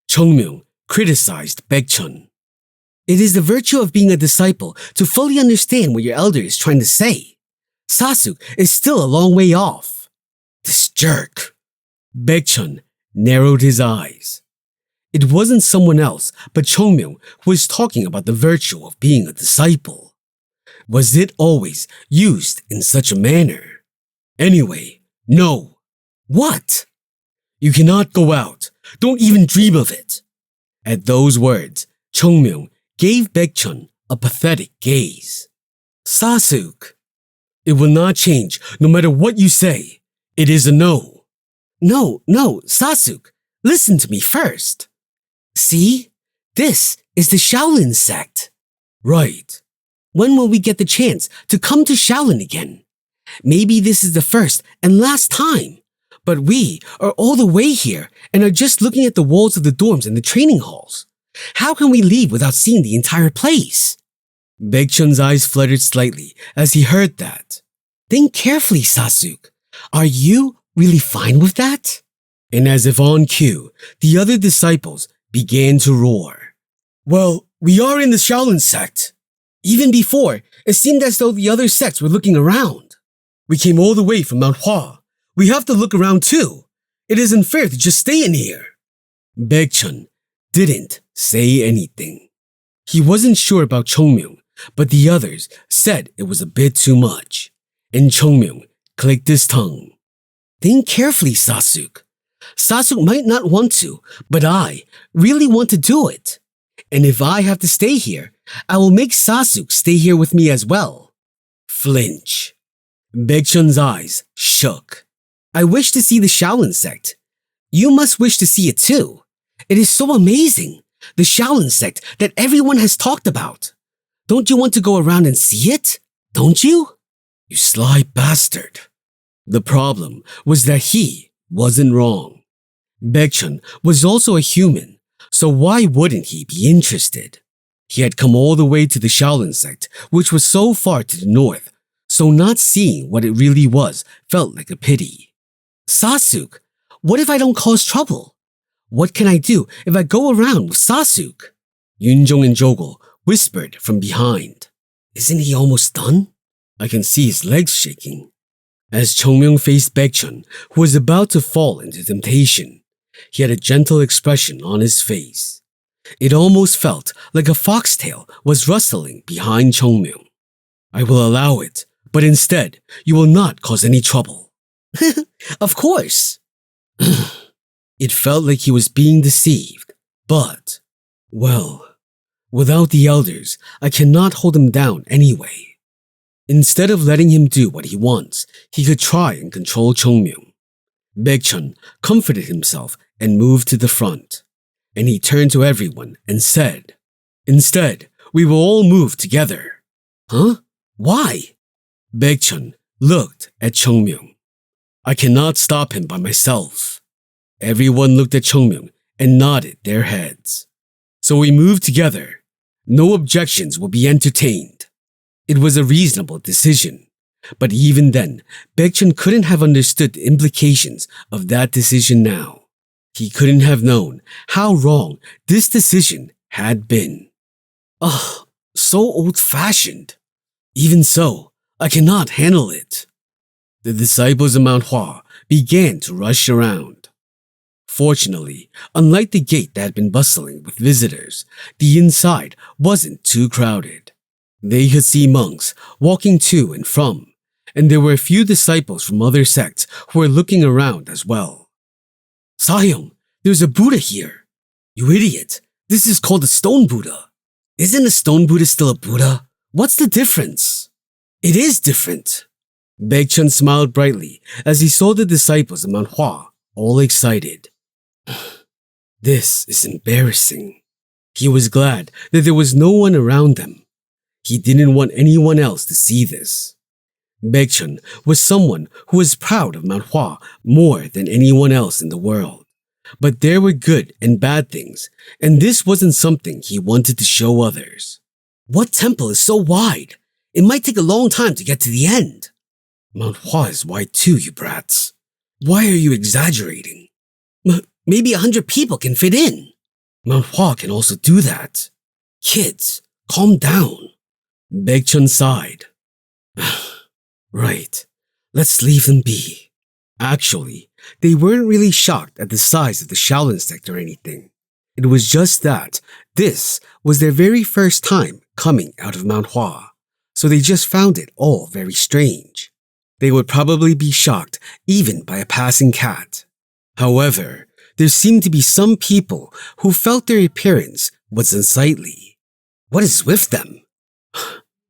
Chung Myung criticized Baekchun. It is the virtue of being a disciple to fully understand what your elder is trying to say. Sasuk is still a long way off. This jerk. Baekchun narrowed his eyes. It wasn't someone else but Chung Myung who was talking about the virtue of being a disciple. Was it always used in such a manner? Anyway, no. What? You cannot go out. Don't even dream of it. At those words, Chung Myung gave Baekchun a pathetic gaze. Sasuk. It will not change no matter what you say. It is a no. No, Sasuk. Listen to me first. See? This is the Shaolin sect. Right. When will we get the chance to come to Shaolin again? Maybe this is the first and last time. But we are all the way here and are just looking at the walls of the dorms and the training halls. How can we leave without seeing the entire place? Baekchun's eyes fluttered slightly as he heard that. Think carefully, Sasuke. Are you really fine with that? And as if on cue, the other disciples began to roar. Well, we are in the Shaolin sect. Even before, it seemed as though the other sects were looking around. We came all the way from Mount Hua. We have to look around too. It isn't fair to just stay in here. Baekchun didn't say anything. He wasn't sure about Chung Myung, but the others said it was a bit too much. And Chung Myung clicked his tongue. Think carefully, Sasuke. Sasuke might not want to, but I really want to do it. And if I have to stay here, I will make Sasuke stay here with me as well. Flinch. Baekchun's eyes shook. I wish to see the Shaolin sect. You must wish to see it too. It is so amazing. The Shaolin sect that everyone has talked about. Don't you want to go around and see it? Don't you? You sly bastard. The problem was that he wasn't wrong. Baekchun was also a human, so why wouldn't he be interested? He had come all the way to the Shaolin sect, which was so far to the north, so not seeing what it really was felt like a pity. Sasuke, what if I don't cause trouble? What can I do if I go around with Sasuke? Yunjong and Jogul whispered from behind. Isn't he almost done? I can see his legs shaking. As Chung Myung faced Baekchun, who was about to fall into temptation, he had a gentle expression on his face. It almost felt like a foxtail was rustling behind Chung Myung. I will allow it, but instead, you will not cause any trouble. Of course. It felt like he was being deceived, but, well, without the elders, I cannot hold him down anyway. Instead of letting him do what he wants, he could try and control Chung Myung. Baekchun comforted himself and moved to the front. And he turned to everyone and said, Instead, we will all move together. Huh? Why? Baekchun looked at Chung Myung. I cannot stop him by myself. Everyone looked at Chung Myung and nodded their heads. So we moved together. No objections will be entertained. It was a reasonable decision. But even then, Baekchun couldn't have understood the implications of that decision now. He couldn't have known how wrong this decision had been. Ugh, so old-fashioned. Even so, I cannot handle it. The disciples of Mount Hua began to rush around. Fortunately, unlike the gate that had been bustling with visitors, the inside wasn't too crowded. They could see monks walking to and from, and there were a few disciples from other sects who were looking around as well. Sahyung, there's a Buddha here. You idiot, this is called a stone Buddha. Isn't a stone Buddha still a Buddha? What's the difference? It is different. Baekchun smiled brightly as he saw the disciples of Mount Hua all excited. This is embarrassing. He was glad that there was no one around them. He didn't want anyone else to see this. Baekchun was someone who was proud of Mount Hua more than anyone else in the world. But there were good and bad things, and this wasn't something he wanted to show others. What temple is so wide? It might take a long time to get to the end. Mount Hua is wide too, you brats. Why are you exaggerating? Maybe 100 people can fit in. Mount Hua can also do that. Kids, calm down. Baekchun sighed. Right, let's leave them be. Actually, they weren't really shocked at the size of the Shaolin sect or anything. It was just that this was their very first time coming out of Mount Hua, so they just found it all very strange. They would probably be shocked even by a passing cat. However, there seemed to be some people who felt their appearance was unsightly. What is with them?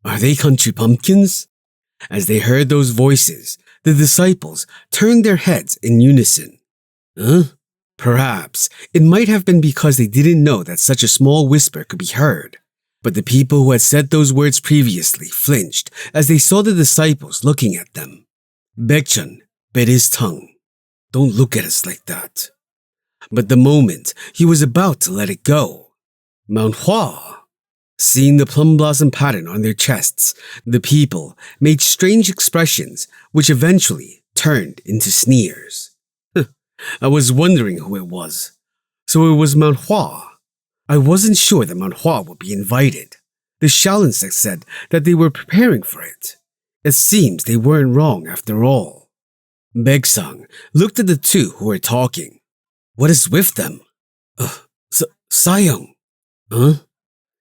Are they country pumpkins? As they heard those voices, the disciples turned their heads in unison. Huh? Perhaps it might have been because they didn't know that such a small whisper could be heard. But the people who had said those words previously flinched as they saw the disciples looking at them. Baekchun bit his tongue. Don't look at us like that. But the moment he was about to let it go, Mount Hua, seeing the plum blossom pattern on their chests, the people made strange expressions which eventually turned into sneers. I was wondering who it was. So it was Mount Hua. I wasn't sure that Mount Hua would be invited. The Shaolin sect said that they were preparing for it. It seems they weren't wrong after all. Baeksang looked at the two who were talking. What is with them? Sayong. Huh?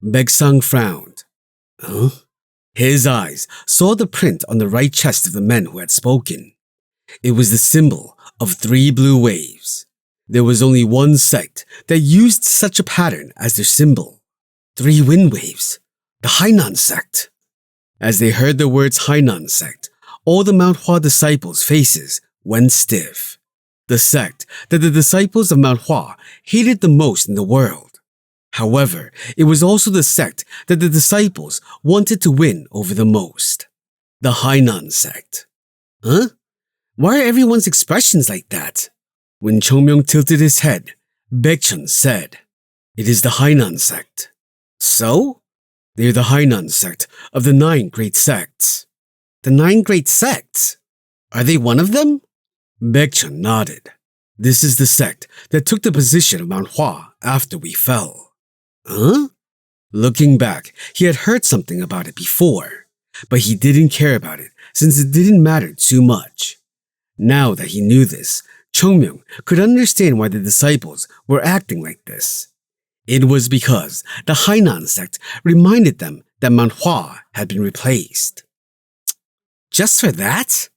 Baeksang frowned. Huh? His eyes saw the print on the right chest of the men who had spoken. It was the symbol of 3 blue waves. There was only one sect that used such a pattern as their symbol. 3 wind waves. The Hainan sect. As they heard the words Hainan sect, all the Mount Hua disciples' faces went stiff. The sect that the disciples of Mount Hua hated the most in the world. However, it was also the sect that the disciples wanted to win over the most. The Hainan sect. Huh? Why are everyone's expressions like that? When Chung Myung tilted his head, Baekchun said, It is the Hainan sect. So? They're the Hainan sect of the 9 great sects. The 9 great sects? Are they one of them? Baekchun nodded. This is the sect that took the position of Mount Hua after we fell. Huh? Looking back, he had heard something about it before, but he didn't care about it since it didn't matter too much. Now that he knew this, Chung Myung could understand why the disciples were acting like this. It was because the Hainan sect reminded them that Mount Hua had been replaced. Just for that?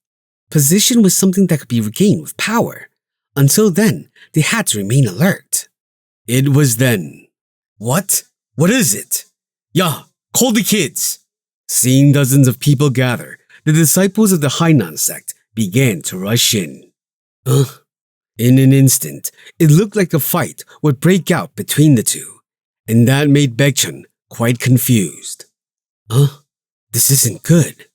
Position was something that could be regained with power. Until then, they had to remain alert. It was then. What? What is it? Yeah, call the kids. Seeing dozens of people gather, the disciples of the Hainan sect began to rush in. In an instant, it looked like a fight would break out between the two, and that made Baekchun quite confused. This isn't good.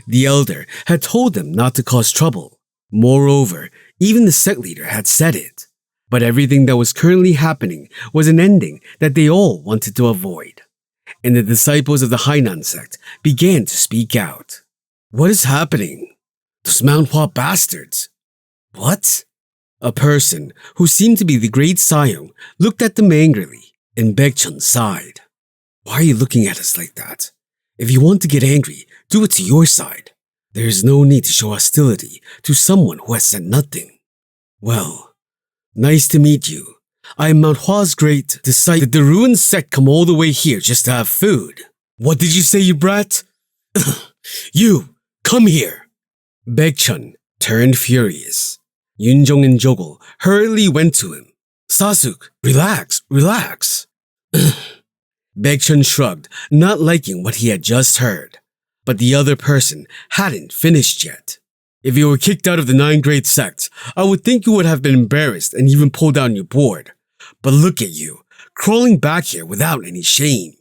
The elder had told them not to cause trouble. Moreover, even the sect leader had said it. But everything that was currently happening was an ending that they all wanted to avoid. And the disciples of the Hainan sect began to speak out. What is happening? Those Mount Hua bastards. What? A person who seemed to be the great Sayong looked at them angrily, and Baekchun sighed. Why are you looking at us like that? If you want to get angry, do it to your side. There is no need to show hostility to someone who has said nothing. Well, nice to meet you. I am Mount Hua's great disciple. Did the ruined sect come all the way here just to have food? What did you say, you brat? You, come here. Baekchun turned furious. Yunjong and Jogul hurriedly went to him. Sasuk, relax. Baekchun shrugged, not liking what he had just heard. But the other person hadn't finished yet. If you were kicked out of the 9 great sects, I would think you would have been embarrassed and even pulled down your board. But look at you, crawling back here without any shame.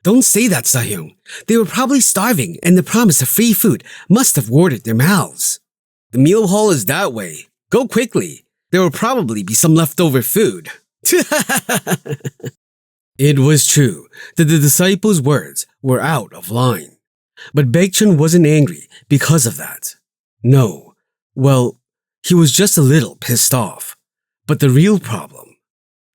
Don't say that, Sahyung. They were probably starving, and the promise of free food must have watered their mouths. The meal hall is that way. Go quickly. There will probably be some leftover food. It was true that the disciples' words were out of line. But Baekchun wasn't angry because of that. No. Well, he was just a little pissed off. But the real problem...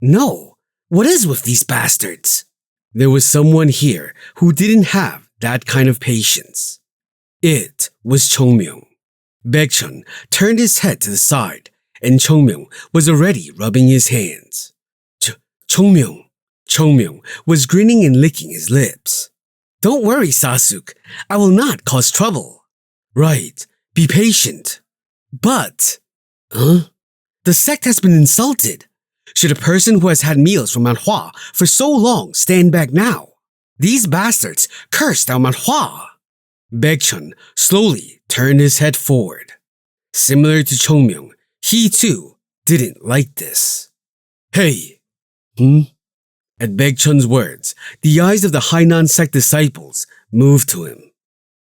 No. What is with these bastards? There was someone here who didn't have that kind of patience. It was Chung Myung. Baekchun turned his head to the side, and Chung Myung was already rubbing his hands. Chung Myung was grinning and licking his lips. Don't worry, Sasuk. I will not cause trouble. Right. Be patient. But... The sect has been insulted. Should a person who has had meals from Mount Hua for so long stand back now? These bastards cursed our Mount Hua. Baekchun slowly turned his head forward. Similar to Chung Myung, he too didn't like this. Hey! At Baekchun's words, the eyes of the Hainan sect disciples moved to him.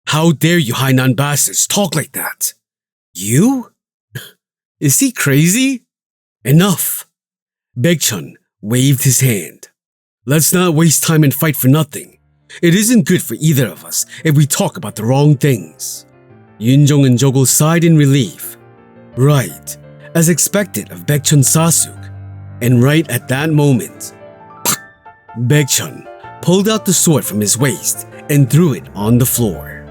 How dare you Hainan bastards talk like that? You? Is he crazy? Enough! Baekchun waved his hand. Let's not waste time and fight for nothing. It isn't good for either of us if we talk about the wrong things. Yunjong and Jogul sighed in relief. Right, as expected of Baekchun Sasuk. And right at that moment, Baekchun pulled out the sword from his waist and threw it on the floor.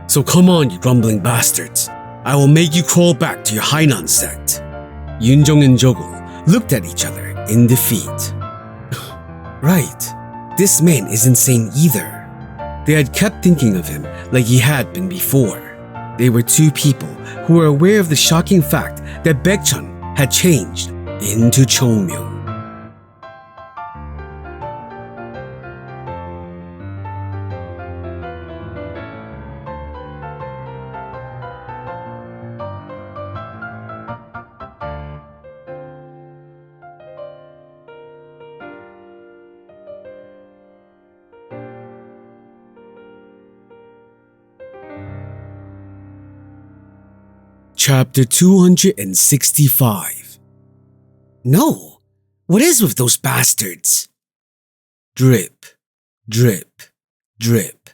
So come on, you grumbling bastards. I will make you crawl back to your Hainan sect. Yunjong and Jogul looked at each other in defeat. Right, this man is insane either. They had kept thinking of him like he had been before. They were two people who were aware of the shocking fact that Baekchun had changed into Chung Myung. Chapter 265. No, what is with those bastards? Drip, drip, drip.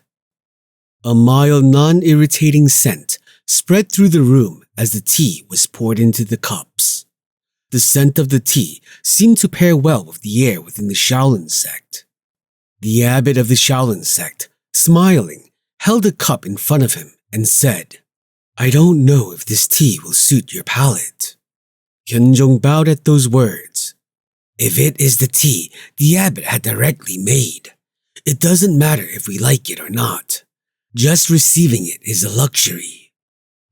A mild, non-irritating scent spread through the room as the tea was poured into the cups. The scent of the tea seemed to pair well with the air within the Shaolin sect. The abbot of the Shaolin sect, smiling, held a cup in front of him and said, I don't know if this tea will suit your palate. Hyunjong bowed at those words. If it is the tea the abbot had directly made, it doesn't matter if we like it or not. Just receiving it is a luxury.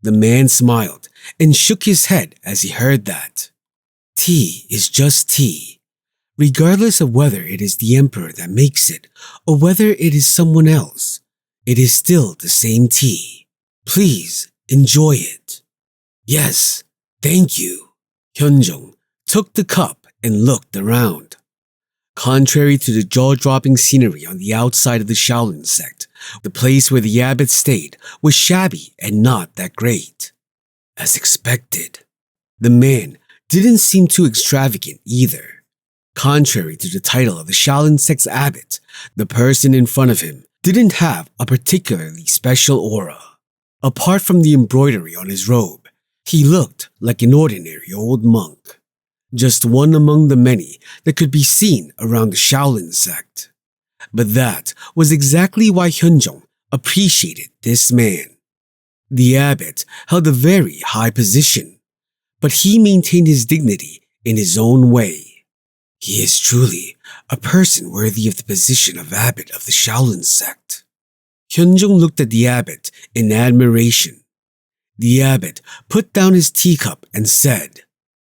The man smiled and shook his head as he heard that. Tea is just tea. Regardless of whether it is the emperor that makes it or whether it is someone else, it is still the same tea. Please, enjoy it. Yes, thank you. Hyunjong took the cup and looked around. Contrary to the jaw-dropping scenery on the outside of the Shaolin sect, the place where the abbot stayed was shabby and not that great. As expected, the man didn't seem too extravagant either. Contrary to the title of the Shaolin sect's abbot, the person in front of him didn't have a particularly special aura. Apart from the embroidery on his robe, he looked like an ordinary old monk. Just one among the many that could be seen around the Shaolin sect. But that was exactly why Hyunjong appreciated this man. The abbot held a very high position, but he maintained his dignity in his own way. He is truly a person worthy of the position of abbot of the Shaolin sect. Hyunjong looked at the abbot in admiration. The abbot put down his teacup and said,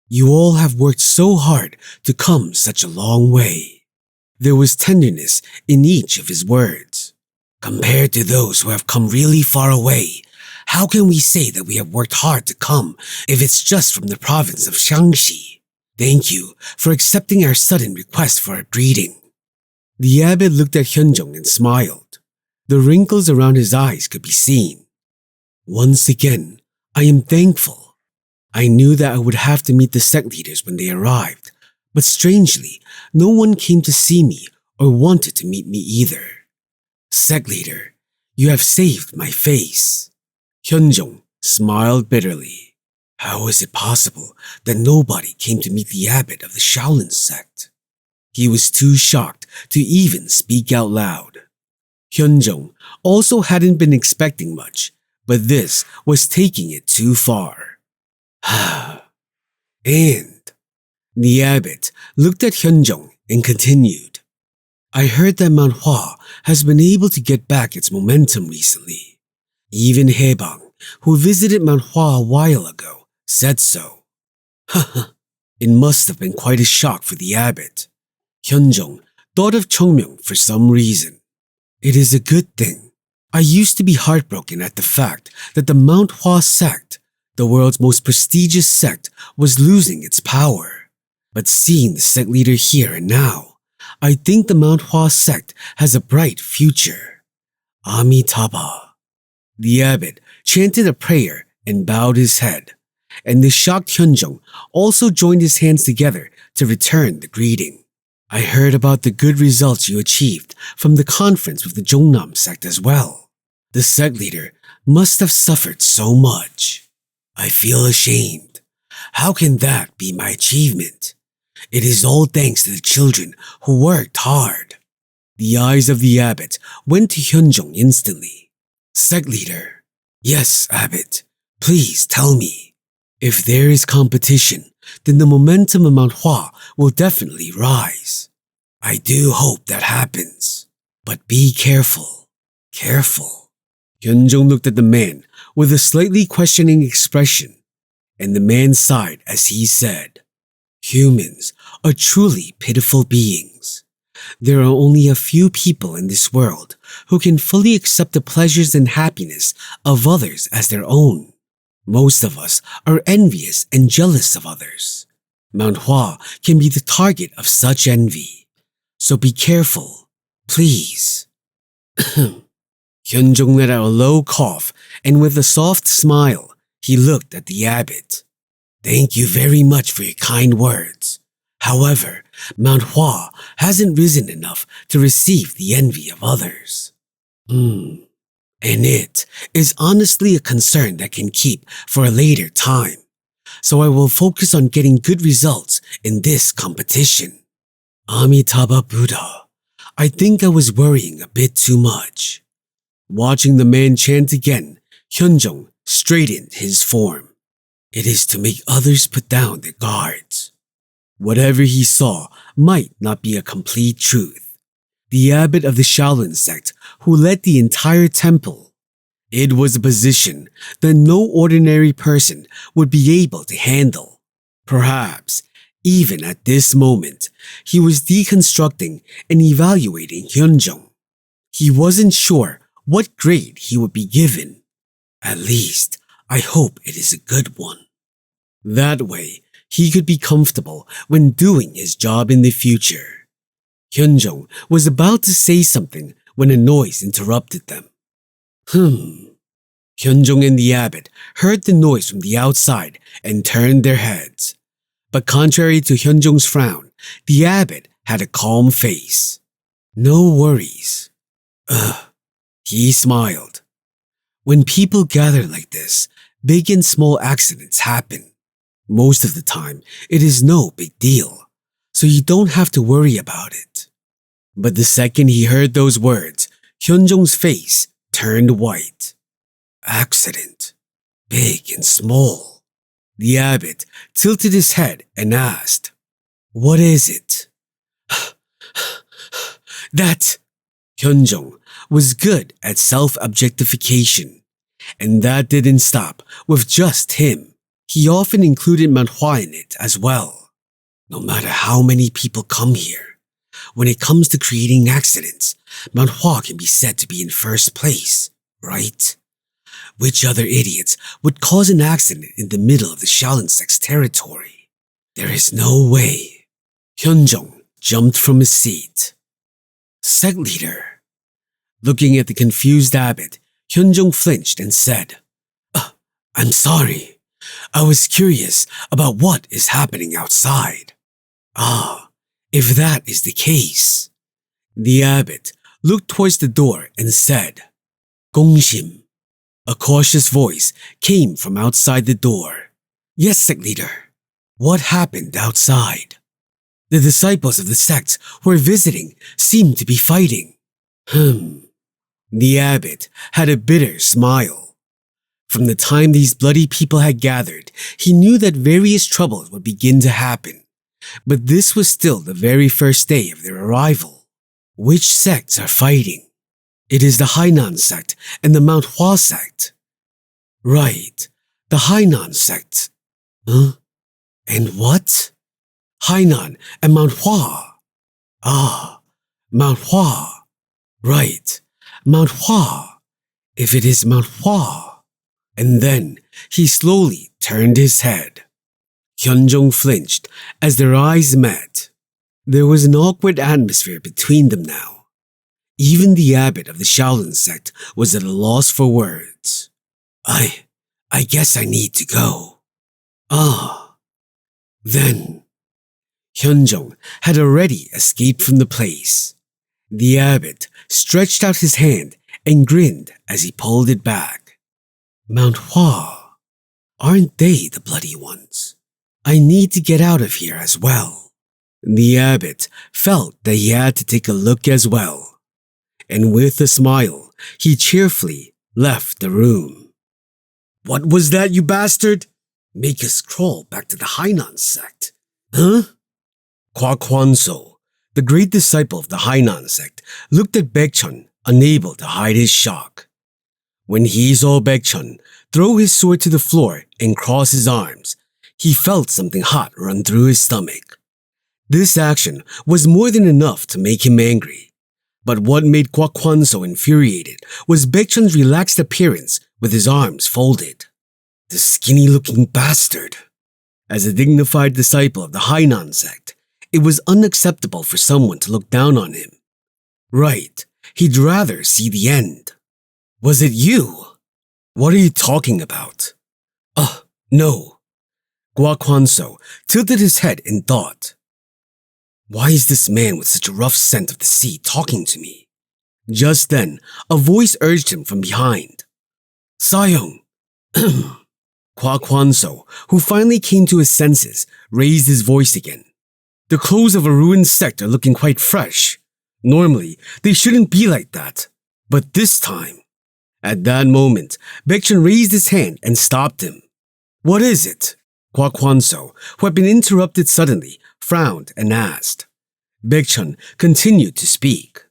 You all have worked so hard to come such a long way. There was tenderness in each of his words. Compared to those who have come really far away, how can we say that we have worked hard to come if it's just from the province of Shaanxi? Thank you for accepting our sudden request for a greeting. The abbot looked at Hyunjong and smiled. The wrinkles around his eyes could be seen. Once again, I am thankful. I knew that I would have to meet the sect leaders when they arrived, but strangely, no one came to see me or wanted to meet me either. Sect leader, you have saved my face. Hyunjong smiled bitterly. How is it possible that nobody came to meet the abbot of the Shaolin sect? He was too shocked to even speak out loud. Hyunjong also hadn't been expecting much, but this was taking it too far. And the abbot looked at Hyunjong and continued. I heard that Mount Hua has been able to get back its momentum recently. Even Hebang, who visited Mount Hua a while ago, said so. It must have been quite a shock for the abbot. Hyunjong thought of Chung Myung for some reason. It is a good thing. I used to be heartbroken at the fact that the Mount Hua Sect, the world's most prestigious sect, was losing its power. But seeing the sect leader here and now, I think the Mount Hua Sect has a bright future. Amitabha. The abbot chanted a prayer and bowed his head. and the shocked Hyunjung also joined his hands together to return the greeting. I heard about the good results you achieved from the conference with the Jongnam sect as well. The sect leader must have suffered so much. I feel ashamed. How can that be my achievement? It is all thanks to the children who worked hard. The eyes of the abbot went to Hyunjung instantly. Sect leader. Yes, abbot. Please tell me. If there is competition, then the momentum of Mount Hua will definitely rise. I do hope that happens. But be careful. Careful. Hyunjung looked at the man with a slightly questioning expression, and the man sighed as he said, Humans are truly pitiful beings. There are only a few people in this world who can fully accept the pleasures and happiness of others as their own. Most of us are envious and jealous of others. Mount Hua can be the target of such envy. So be careful, please. Hyunjung let out a low cough, and with a soft smile, he looked at the abbot. Thank you very much for your kind words. However, Mount Hua hasn't risen enough to receive the envy of others. And it is honestly a concern that can keep for a later time. So I will focus on getting good results in this competition. Amitabha Buddha, I think I was worrying a bit too much. Watching the man chant again, Hyunjung straightened his form. It is to make others put down their guards. Whatever he saw might not be a complete truth. The abbot of the Shaolin sect who led the entire temple. It was a position that no ordinary person would be able to handle. Perhaps, even at this moment, he was deconstructing and evaluating Hyunjung. He wasn't sure what grade he would be given. At least, I hope it is a good one. That way, he could be comfortable when doing his job in the future. Hyunjung was about to say something when a noise interrupted them. Hyunjung and the abbot heard the noise from the outside and turned their heads. But contrary to Hyunjung's frown, the abbot had a calm face. No worries. He smiled. When people gather like this, big and small accidents happen. Most of the time, it is no big deal, so you don't have to worry about it. But the second he heard those words, Hyunjung's face turned white. Accident. Big and small. The abbot tilted his head and asked, What is it? That Hyunjung was good at self-objectification, and that didn't stop with just him. He often included Mount Hua in it as well. No matter how many people come here, when it comes to creating accidents, Mount Hua can be said to be in first place, right? Which other idiots would cause an accident in the middle of the Shaolin sect's territory? There is no way. Hyunjung jumped from his seat. Sect leader. Looking at the confused abbot, Hyunjung flinched and said, I'm sorry. I was curious about what is happening outside. If that is the case. The abbot looked towards the door and said, Gongshim. A cautious voice came from outside the door. Yes, sect leader. What happened outside? The disciples of the sect who were visiting seemed to be fighting. The abbot had a bitter smile. From the time these bloody people had gathered, he knew that various troubles would begin to happen. But this was still the very first day of their arrival. Which sects are fighting? It is the Hainan sect and the Mount Hua sect. Right, the Hainan sect. And what? Hainan and Mount Hua. Mount Hua. Right, Mount Hua. If it is Mount Hua. And then he slowly turned his head. Hyunjung flinched as their eyes met. There was an awkward atmosphere between them now. Even the abbot of the Shaolin sect was at a loss for words. I guess I need to go. Ah, then Hyunjong had already escaped from the place. The abbot stretched out his hand and grinned as he pulled it back. Mount Hua, aren't they the bloody ones? I need to get out of here as well. The abbot felt that he had to take a look as well, and with a smile, he cheerfully left the room. What was that, you bastard? Make us crawl back to the Hainan sect. Huh? Kwa Kwanso, the great disciple of the Hainan sect, looked at Baekchun, unable to hide his shock. When he saw Baekchun throw his sword to the floor and cross his arms, he felt something hot run through his stomach. This action was more than enough to make him angry. But what made Kwa Kwanso infuriated was Baekchun's relaxed appearance with his arms folded. The skinny-looking bastard. As a dignified disciple of the Hainan sect, it was unacceptable for someone to look down on him. Right, he'd rather see the end. Was it you? What are you talking about? No. Kwa Kwanso tilted his head in thought. Why is this man with such a rough scent of the sea talking to me? Just then, a voice urged him from behind. Sayong! Kwa Kwanso, who finally came to his senses, raised his voice again. The clothes of a ruined sect are looking quite fresh. Normally, they shouldn't be like that. But this time... At that moment, Baekchun raised his hand and stopped him. What is it? Kwa Kwanso, who had been interrupted suddenly, frowned and asked. Baekchun continued to speak.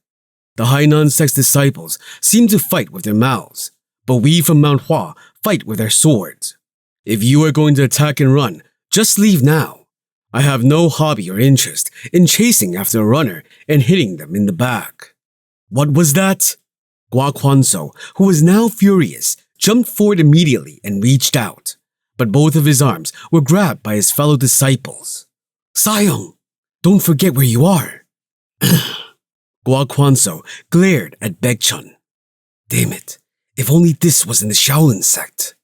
The Hainan sect's disciples seem to fight with their mouths, but we from Mount Hua fight with our swords. If you are going to attack and run, just leave now. I have no hobby or interest in chasing after a runner and hitting them in the back. What was that? Kwa Kwanso, who was now furious, jumped forward immediately and reached out, but both of his arms were grabbed by his fellow disciples. Sayong, don't forget where you are. Kwa Kwanso glared at Baekchun. Damn it, if only this was in the Shaolin sect.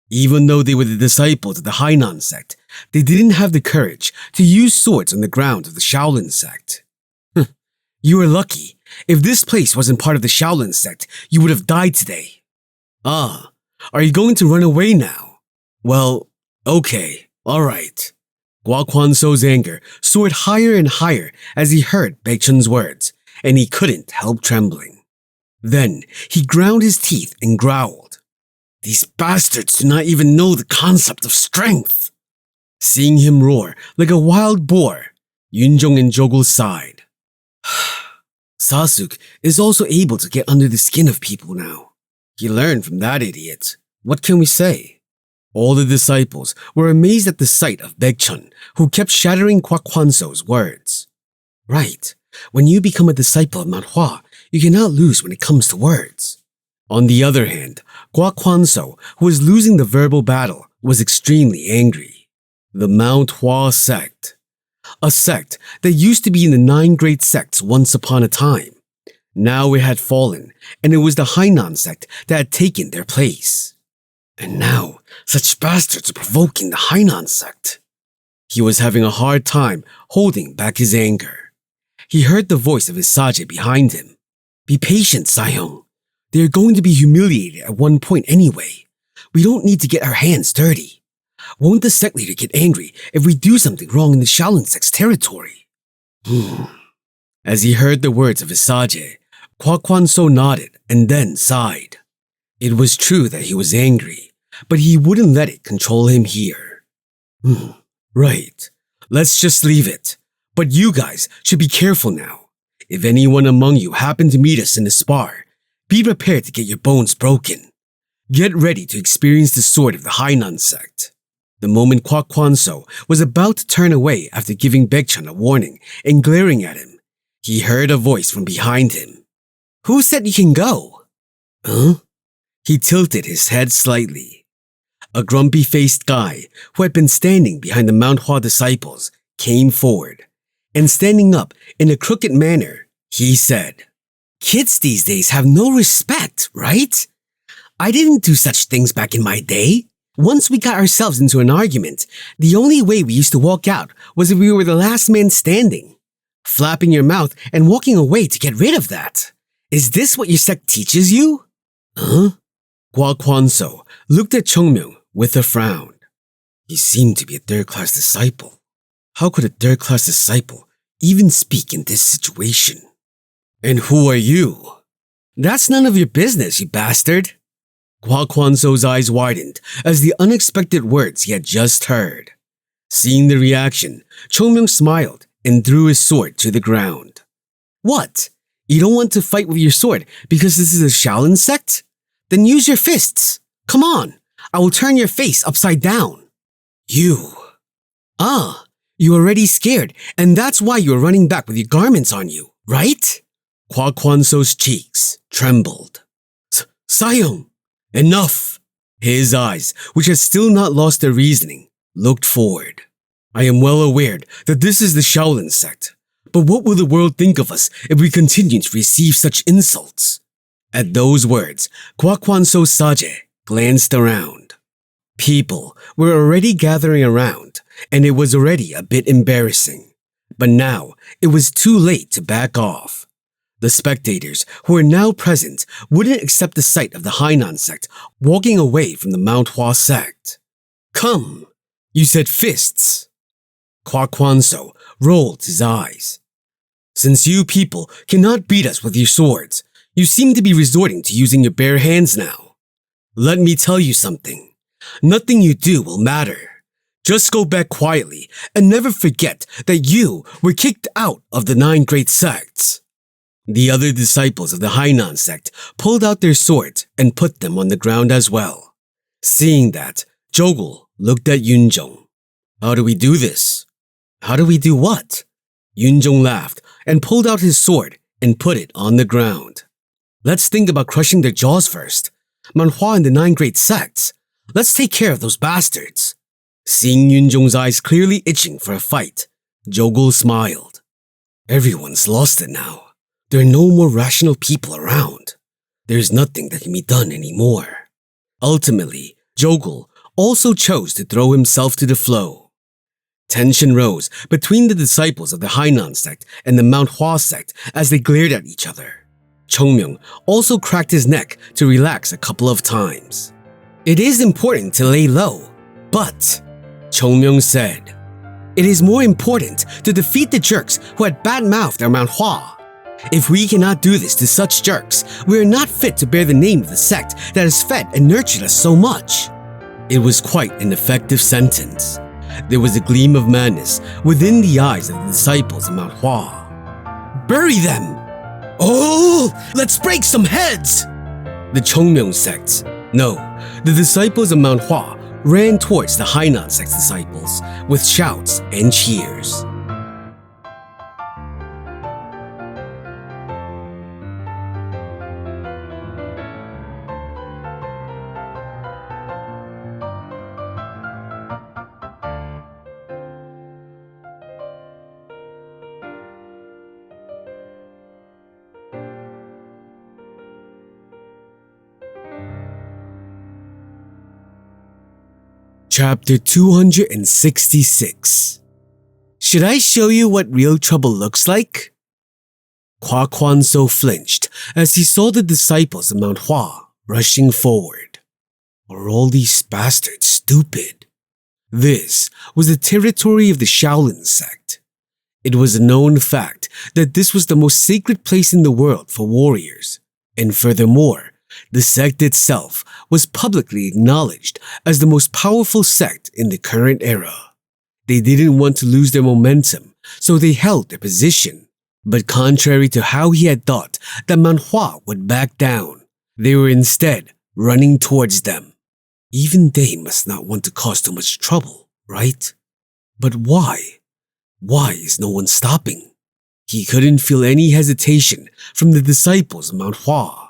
Even though they were the disciples of the Hainan sect, they didn't have the courage to use swords on the ground of the Shaolin sect. You were lucky. If this place wasn't part of the Shaolin sect, you would have died today. Ah, are you going to run away now? Well, okay, alright. Kwa Kwanso's anger soared higher and higher as he heard Baekchun's words, and he couldn't help trembling. Then he ground his teeth and growled. These bastards do not even know the concept of strength. Seeing him roar like a wild boar, Yunjong and Jogul sighed. Sasuk is also able to get under the skin of people now. He learned from that idiot. What can we say? All the disciples were amazed at the sight of Baekchun, who kept shattering Kwa Kwanso's words. Right, when you become a disciple of Mount Hua, you cannot lose when it comes to words. On the other hand, Kwa Kwanso, who was losing the verbal battle, was extremely angry. The Mount Hua Sect. A sect that used to be in the 9 great sects once upon a time. Now it had fallen, and it was the Hainan sect that had taken their place. And now, such bastards are provoking the Hainan sect. He was having a hard time holding back his anger. He heard the voice of his Sage behind him. Be patient, Sayong. They are going to be humiliated at one point anyway. We don't need to get our hands dirty. Won't the sect leader get angry if we do something wrong in the Shaolin sect's territory? As he heard the words of his Sage, Kwa Kwanso nodded and then sighed. It was true that he was angry, but he wouldn't let it control him here. Right, let's just leave it. But you guys should be careful now. If anyone among you happen to meet us in a spar, be prepared to get your bones broken. Get ready to experience the sword of the Hainan sect. The moment Kwa Kwanso was about to turn away after giving Baekchun a warning and glaring at him, he heard a voice from behind him. Who said you can go? Huh? He tilted his head slightly. A grumpy-faced guy who had been standing behind the Mount Hua disciples came forward, and standing up in a crooked manner, he said, Kids these days have no respect, right? I didn't do such things back in my day. Once we got ourselves into an argument, the only way we used to walk out was if we were the last man standing. Flapping your mouth and walking away to get rid of that. Is this what your sect teaches you? Huh? Gua Kwanso looked at Chung Myung with a frown. He seemed to be a third-class disciple. How could a third-class disciple even speak in this situation? And who are you? That's none of your business, you bastard. Gua Kwanso's eyes widened as the unexpected words he had just heard. Seeing the reaction, Chung Myung smiled and threw his sword to the ground. What? You don't want to fight with your sword because this is a Shaolin sect? Then use your fists. Come on, I will turn your face upside down. You. Ah, you're already scared, and that's why you're running back with your garments on you, right? Gua Kwanso's cheeks trembled. Sayong! Enough! His eyes, which had still not lost their reasoning, looked forward. I am well aware that this is the Shaolin sect, but what will the world think of us if we continue to receive such insults? At those words, Gua Kwanso Saje glanced around. People were already gathering around, and it was already a bit embarrassing. But now, it was too late to back off. The spectators who were now present wouldn't accept the sight of the Hainan sect walking away from the Mount Hua Sect. Come, you said fists. Gua Kwanso rolled his eyes. Since you people cannot beat us with your swords, you seem to be resorting to using your bare hands now. Let me tell you something. Nothing you do will matter. Just go back quietly and never forget that you were kicked out of the 9 great sects. The other disciples of the Hainan sect pulled out their swords and put them on the ground as well. Seeing that, Jogul looked at Yunjong. How do we do this? How do we do what? Yunjong laughed and pulled out his sword and put it on the ground. Let's think about crushing their jaws first. Mount Hua and the 9 great sects. Let's take care of those bastards. Seeing Yunjong's eyes clearly itching for a fight, Jogul smiled. Everyone's lost it now. There are no more rational people around. There's nothing that can be done anymore. Ultimately, Jogul also chose to throw himself to the flow. Tension rose between the disciples of the Hainan sect and the Mount Hua sect as they glared at each other. Chung Myung also cracked his neck to relax a couple of times. It is important to lay low, but, Chung Myung said, it is more important to defeat the jerks who had bad-mouthed our Mount Hua. If we cannot do this to such jerks, we are not fit to bear the name of the sect that has fed and nurtured us so much. It was quite an effective sentence. There was a gleam of madness within the eyes of the disciples of Mount Hua. Bury them! Oh, let's break some heads! The Chung Myung sect, no, the disciples of Mount Hua ran towards the Hainan sect disciples with shouts and cheers. Chapter 266. Should I show you what real trouble looks like? Gua Kwanso flinched as he saw the disciples of Mount Hua rushing forward. Are all these bastards stupid? This was the territory of the Shaolin sect. It was a known fact that this was the most sacred place in the world for warriors, and furthermore, the sect itself was publicly acknowledged as the most powerful sect in the current era. They didn't want to lose their momentum, so they held their position. But contrary to how he had thought that Mount Hua would back down, they were instead running towards them. Even they must not want to cause too much trouble, right? But why? Why is no one stopping? He couldn't feel any hesitation from the disciples of Mount Hua.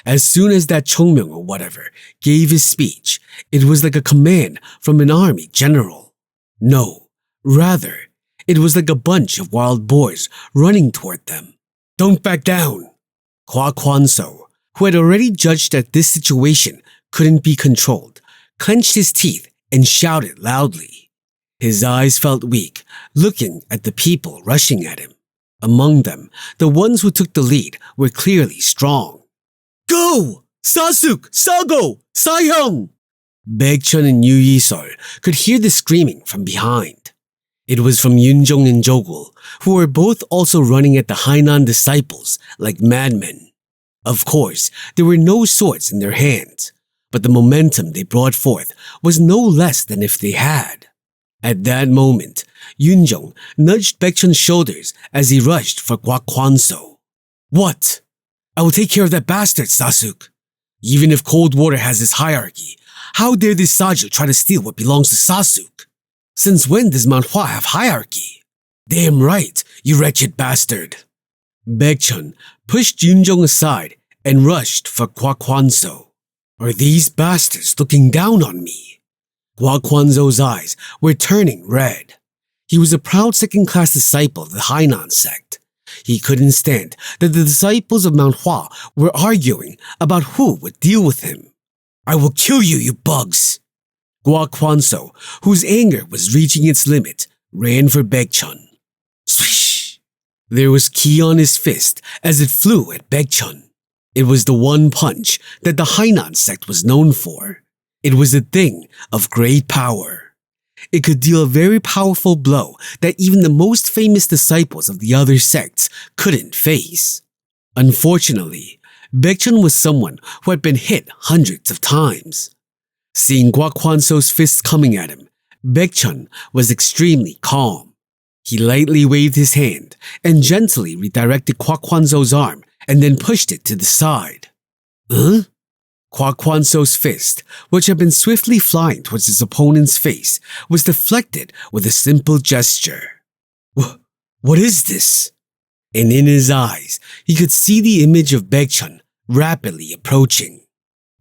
As soon as that Chung Myung or whatever gave his speech, it was like a command from an army general. No, rather, it was like a bunch of wild boars running toward them. Don't back down! Gua Kwanso, who had already judged that this situation couldn't be controlled, clenched his teeth and shouted loudly. His eyes felt weak, looking at the people rushing at him. Among them, the ones who took the lead were clearly strong. Go! Sasuk! Sago! Sahyang! Baekchun and Yu Yisol could hear the screaming from behind. It was from Yunjong and Jogul, who were both also running at the Hainan disciples like madmen. Of course, there were no swords in their hands, but the momentum they brought forth was no less than if they had. At that moment, Yunjong nudged Baekchun's shoulders as he rushed for Kwak Kwanso. What? I will take care of that bastard, Sasuk. Even if Cold Water has its hierarchy, how dare this Saju try to steal what belongs to Sasuk? Since when does Mount Hua have hierarchy? Damn right, you wretched bastard. Baekchun pushed Yunjong aside and rushed for Kwak Kwanso. Are these bastards looking down on me? Kwak Kwanso's eyes were turning red. He was a proud second-class disciple of the Hainan sect. He couldn't stand that the disciples of Mount Hua were arguing about who would deal with him. I will kill you, you bugs! Kwak Kwanso, whose anger was reaching its limit, ran for Baekchun. Swish! There was ki on his fist as it flew at Baekchun. It was the one punch that the Hainan sect was known for. It was a thing of great power. It could deal a very powerful blow that even the most famous disciples of the other sects couldn't face. Unfortunately, Baekchun was someone who had been hit hundreds of times. Seeing Kwak Kwanso's fist coming at him, Baekchun was extremely calm. He lightly waved his hand and gently redirected Kwak Kwanso's arm and then pushed it to the side. Huh? Kwak Kwanso's fist, which had been swiftly flying towards his opponent's face, was deflected with a simple gesture. What is this? And in his eyes, he could see the image of Baekchun rapidly approaching.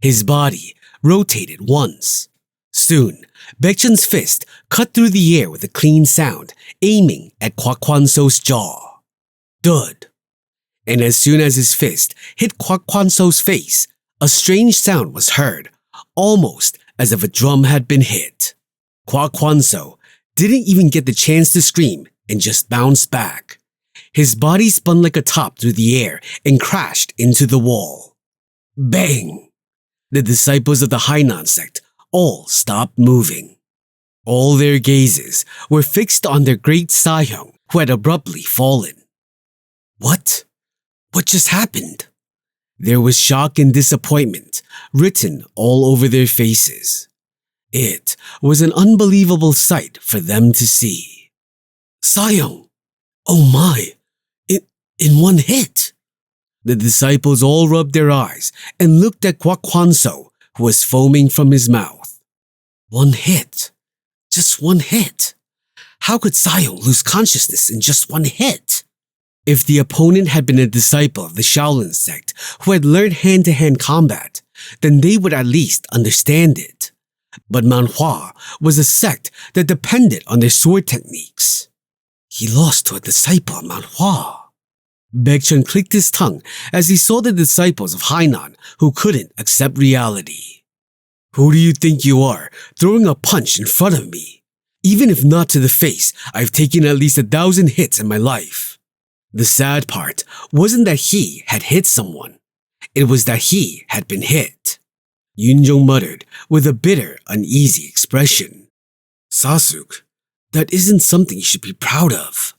His body rotated once. Soon, Baekchun's fist cut through the air with a clean sound, aiming at Kwak Kwanso's jaw. Thud. And as soon as his fist hit Kwak Kwanso's face, a strange sound was heard, almost as if a drum had been hit. Kwak Kwanso didn't even get the chance to scream and just bounced back. His body spun like a top through the air and crashed into the wall. Bang! The disciples of the Hainan sect all stopped moving. All their gazes were fixed on their great Sahyung, who had abruptly fallen. What? What just happened? There was shock and disappointment written all over their faces. It was an unbelievable sight for them to see. Sahyung! Oh my! In one hit! The disciples all rubbed their eyes and looked at Kwak Kwanso, who was foaming from his mouth. One hit. Just one hit. How could Sahyung lose consciousness in just one hit? If the opponent had been a disciple of the Shaolin sect who had learned hand-to-hand combat, then they would at least understand it. But Mount Hua was a sect that depended on their sword techniques. He lost to a disciple of Mount Hua. Baekchun clicked his tongue as he saw the disciples of Hainan who couldn't accept reality. Who do you think you are, throwing a punch in front of me? Even if not to the face, I've taken at least 1,000 hits in my life. The sad part wasn't that he had hit someone. It was that he had been hit. Yunjong muttered with a bitter, uneasy expression. Sasuk, that isn't something you should be proud of.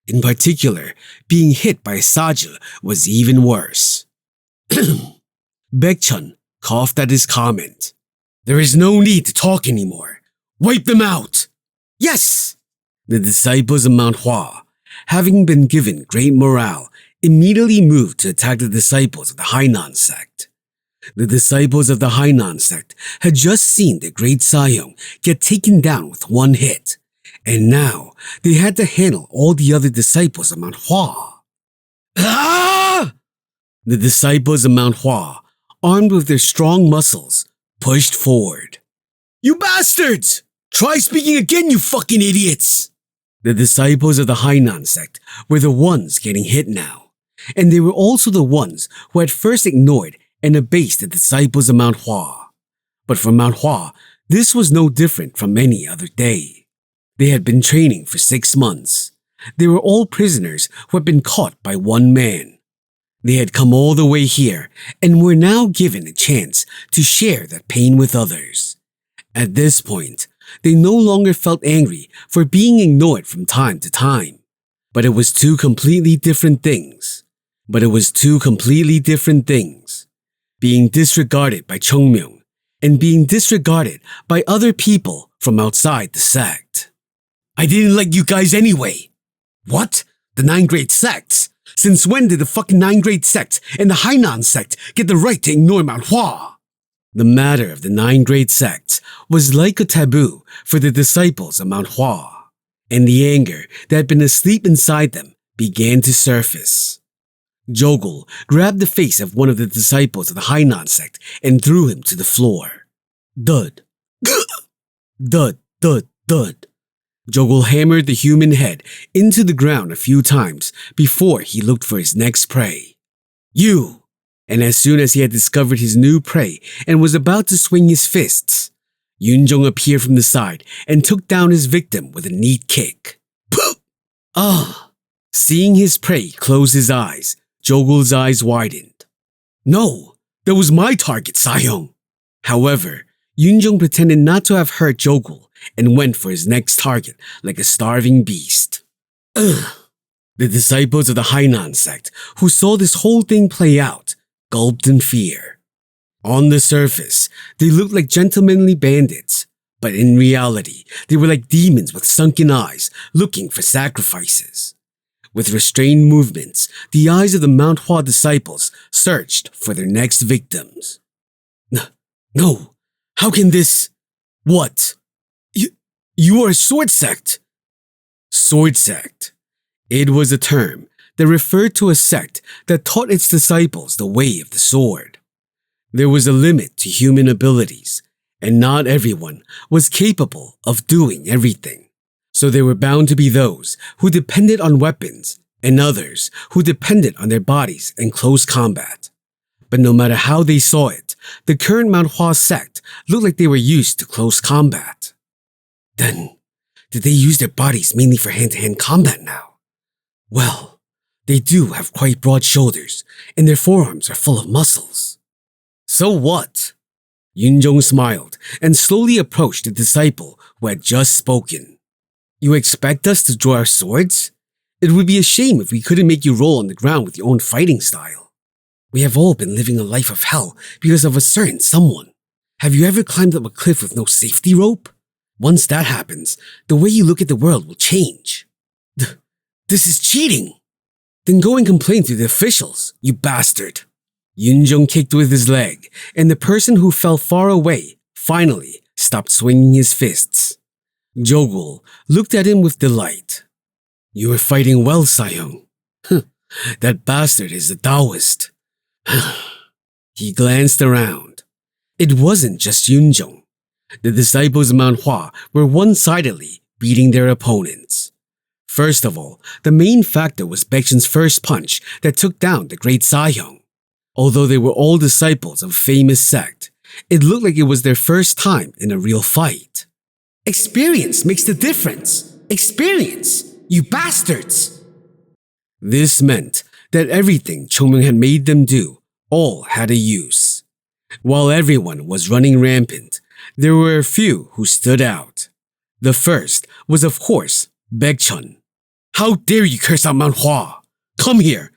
In particular, being hit by a Saju was even worse. Baekchun coughed at his comment. There is no need to talk anymore. Wipe them out! Yes! The disciples of Mount Hua, having been given great morale, immediately moved to attack the disciples of the Hainan sect. The disciples of the Hainan sect had just seen the great Sahyung get taken down with one hit, and now they had to handle all the other disciples of Mount Hua. Ah! The disciples of Mount Hua, armed with their strong muscles, pushed forward. You bastards! Try speaking again, you fucking idiots! The disciples of the Hainan sect were the ones getting hit now, and they were also the ones who had first ignored and abased the disciples of Mount Hua. But for Mount Hua, This was no different from any other day. They had been training for 6 months. They were all prisoners who had been caught by one man. They had come all the way here and were now given a chance to share that pain with others. At this point, they no longer felt angry for being ignored from time to time. But it was two completely different things. Being disregarded by Chung Myung and being disregarded by other people from outside the sect. I didn't like you guys anyway. What? The 9 great sects? Since when did the fucking 9 great sects and the Hainan sect get the right to ignore Mount Hua? The matter of the 9 great sects was like a taboo for the disciples of Mount Hua, and the anger that had been asleep inside them began to surface. Jogul grabbed the face of one of the disciples of the Hainan sect and threw him to the floor. Dud. Dud, dud, dud. Jogul hammered the human head into the ground a few times before he looked for his next prey. You! And as soon as he had discovered his new prey and was about to swing his fists, Yunjong appeared from the side and took down his victim with a neat kick. Ah! Seeing his prey close his eyes, Jogul's eyes widened. No! That was my target, Sayong! However, Yunjong pretended not to have hurt Jogul and went for his next target like a starving beast. Ugh. The disciples of the Hainan sect, who saw this whole thing play out, gulped in fear. On the surface, they looked like gentlemanly bandits, but in reality, they were like demons with sunken eyes looking for sacrifices. With restrained movements, the eyes of the Mount Hua disciples searched for their next victims. No, how can this... What? You are a sword sect? Sword sect. It was a term that referred to a sect that taught its disciples the way of the sword. There was a limit to human abilities, and not everyone was capable of doing everything. So there were bound to be those who depended on weapons and others who depended on their bodies in close combat. But no matter how they saw it, the current Mount Hua sect looked like they were used to close combat. Then, did they use their bodies mainly for hand-to-hand combat now? Well, they do have quite broad shoulders, and their forearms are full of muscles. So what? Yunjong smiled and slowly approached the disciple who had just spoken. You expect us to draw our swords? It would be a shame if we couldn't make you roll on the ground with your own fighting style. We have all been living a life of hell because of a certain someone. Have you ever climbed up a cliff with no safety rope? Once that happens, the way you look at the world will change. This is cheating! Then go and complain to the officials, you bastard! Yunjong kicked with his leg, and the person who fell far away finally stopped swinging his fists. Jogul looked at him with delight. You are fighting well, Sayong. That bastard is a Taoist. He glanced around. It wasn't just Yunjong. The disciples of Mount Hua were one-sidedly beating their opponents. First of all, the main factor was Baekjun's first punch that took down the great Sayong. Although they were all disciples of a famous sect, it looked like it was their first time in a real fight. Experience makes the difference. Experience, you bastards! This meant that everything Chung Myung had made them do all had a use. While everyone was running rampant, there were a few who stood out. The first was, of course, Baekjun. How dare you curse out Mount Hua? Come here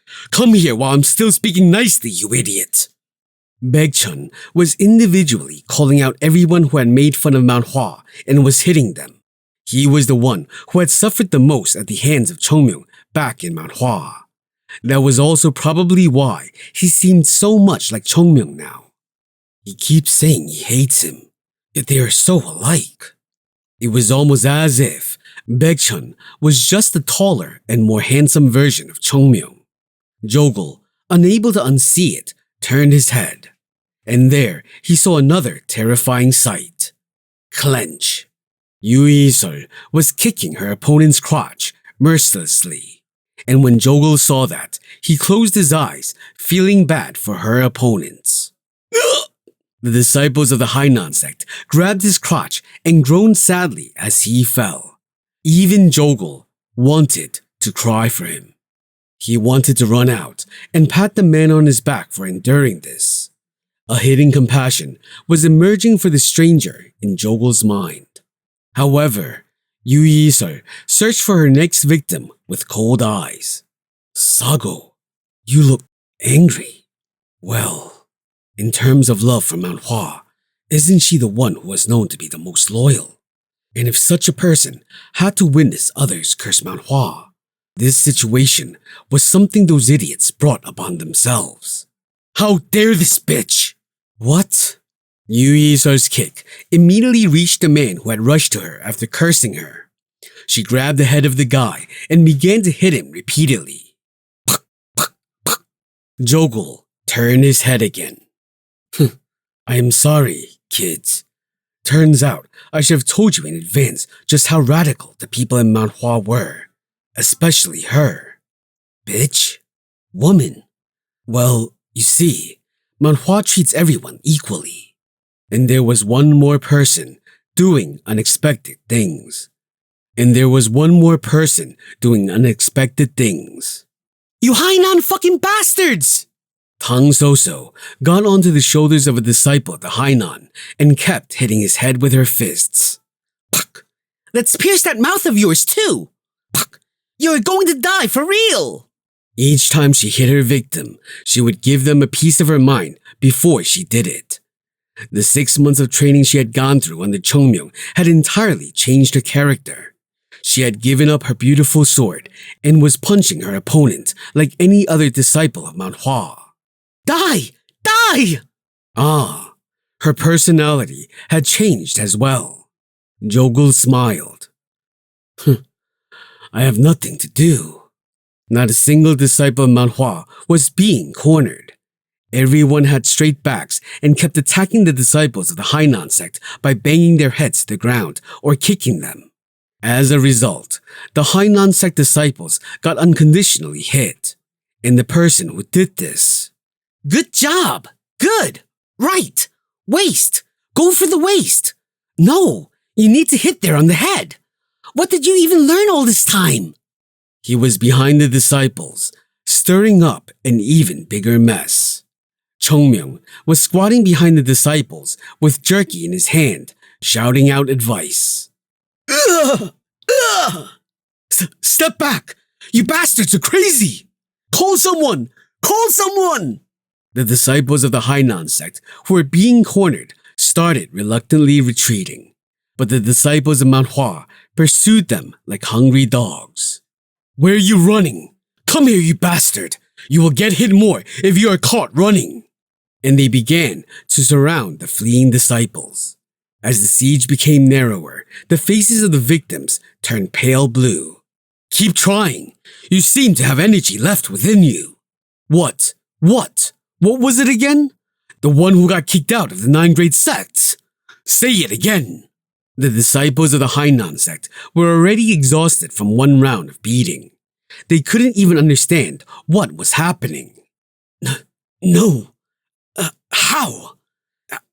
while I'm still speaking nicely, you idiot! Baekjun was individually calling out everyone who had made fun of Mount Hua and was hitting them. He was the one who had suffered the most at the hands of Chung Myung back in Mount Hua. That was also probably why he seemed so much like Chung Myung now. He keeps saying he hates him, yet they are so alike. It was almost as if Baekjun was just a taller and more handsome version of Chung Myung. Jogul, unable to unsee it, turned his head. And there he saw another terrifying sight. Clench. Yu Yi-sol was kicking her opponent's crotch mercilessly. And when Jogul saw that, he closed his eyes, feeling bad for her opponents. The disciples of the Hainan sect grabbed his crotch and groaned sadly as he fell. Even Jogul wanted to cry for him. He wanted to run out and pat the man on his back for enduring this. A hidden compassion was emerging for the stranger in Jogul's mind. However, Yu Yiseo searched for her next victim with cold eyes. Sago, you look angry. Well, in terms of love for Mount Hua, isn't she the one who was known to be the most loyal? And if such a person had to witness others curse Mount Hua, this situation was something those idiots brought upon themselves. How dare this bitch! What? Yu Yiseo's kick immediately reached the man who had rushed to her after cursing her. She grabbed the head of the guy and began to hit him repeatedly. Jogul turned his head again. I am sorry, kids. Turns out I should have told you in advance just how radical the people in Mount Hua were. Especially her. Bitch. Woman. Well, you see, Mount Hua treats everyone equally. And there was one more person doing unexpected things. You Hainan fucking bastards! Tang Soso got onto the shoulders of a disciple of the Hainan and kept hitting his head with her fists. Let's pierce that mouth of yours too! You're going to die for real! Each time she hit her victim, she would give them a piece of her mind before she did it. The 6 months of training she had gone through under Chung Myung had entirely changed her character. She had given up her beautiful sword and was punching her opponent like any other disciple of Mount Hua. Die! Die! Her personality had changed as well. Jogul smiled. I have nothing to do. Not a single disciple of Mount Hua was being cornered. Everyone had straight backs and kept attacking the disciples of the Hainan sect by banging their heads to the ground or kicking them. As a result, the Hainan sect disciples got unconditionally hit. And the person who did this... Good job! Good! Right! Waist! Go for the waist! No! You need to hit there on the head! What did you even learn all this time? He was behind the disciples, stirring up an even bigger mess. Chung Myung was squatting behind the disciples with jerky in his hand, shouting out advice. Ugh! Ugh! Step back! You bastards are crazy! Call someone! Call someone! The disciples of the Hainan sect who were being cornered started reluctantly retreating, but the disciples of Mount Hua pursued them like hungry dogs. Where are you running? Come here, you bastard! You will get hit more if you are caught running! And they began to surround the fleeing disciples. As the siege became narrower, the faces of the victims turned pale blue. Keep trying. You seem to have energy left within you. What? What was it again? The one who got kicked out of the 9 great sects. Say it again. The disciples of the Hainan sect were already exhausted from one round of beating. They couldn't even understand what was happening. No. How?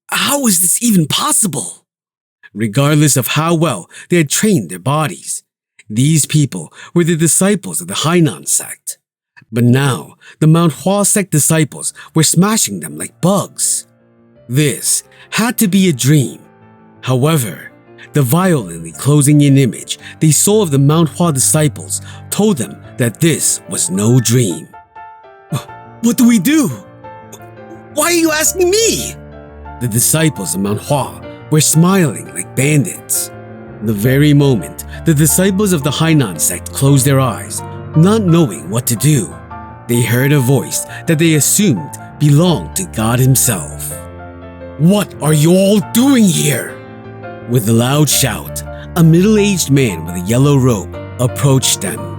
How is this even possible? Regardless of how well they had trained their bodies, these people were the disciples of the Hainan sect. But now, the Mount Hua Sect disciples were smashing them like bugs. This had to be a dream. However, the violently closing in image they saw of the Mount Hua disciples told them that this was no dream. What do we do? Why are you asking me? The disciples of Mount Hua were smiling like bandits. The very moment the disciples of the Hainan sect closed their eyes, not knowing what to do, they heard a voice that they assumed belonged to God himself. What are you all doing here? With a loud shout, a middle-aged man with a yellow robe approached them.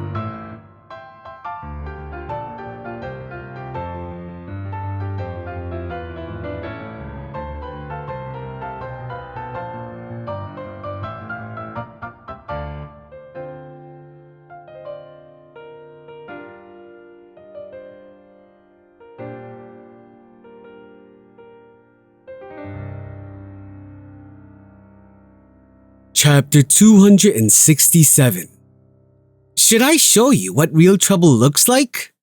Chapter 267. Should I show you what real trouble looks like?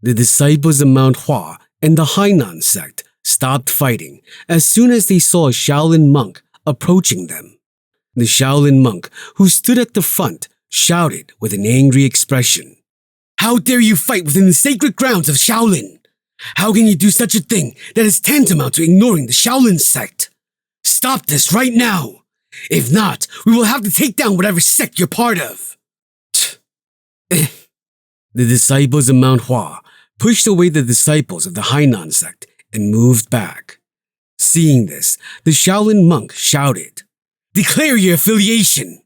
The disciples of Mount Hua and the Hainan sect stopped fighting as soon as they saw a Shaolin monk approaching them. The Shaolin monk, who stood at the front, shouted with an angry expression, "How dare you fight within the sacred grounds of Shaolin? How can you do such a thing that is tantamount to ignoring the Shaolin sect? Stop this right now! If not, we will have to take down whatever sect you're part of." The disciples of Mount Hua pushed away the disciples of the Hainan sect and moved back. Seeing this, the Shaolin monk shouted, "Declare your affiliation!"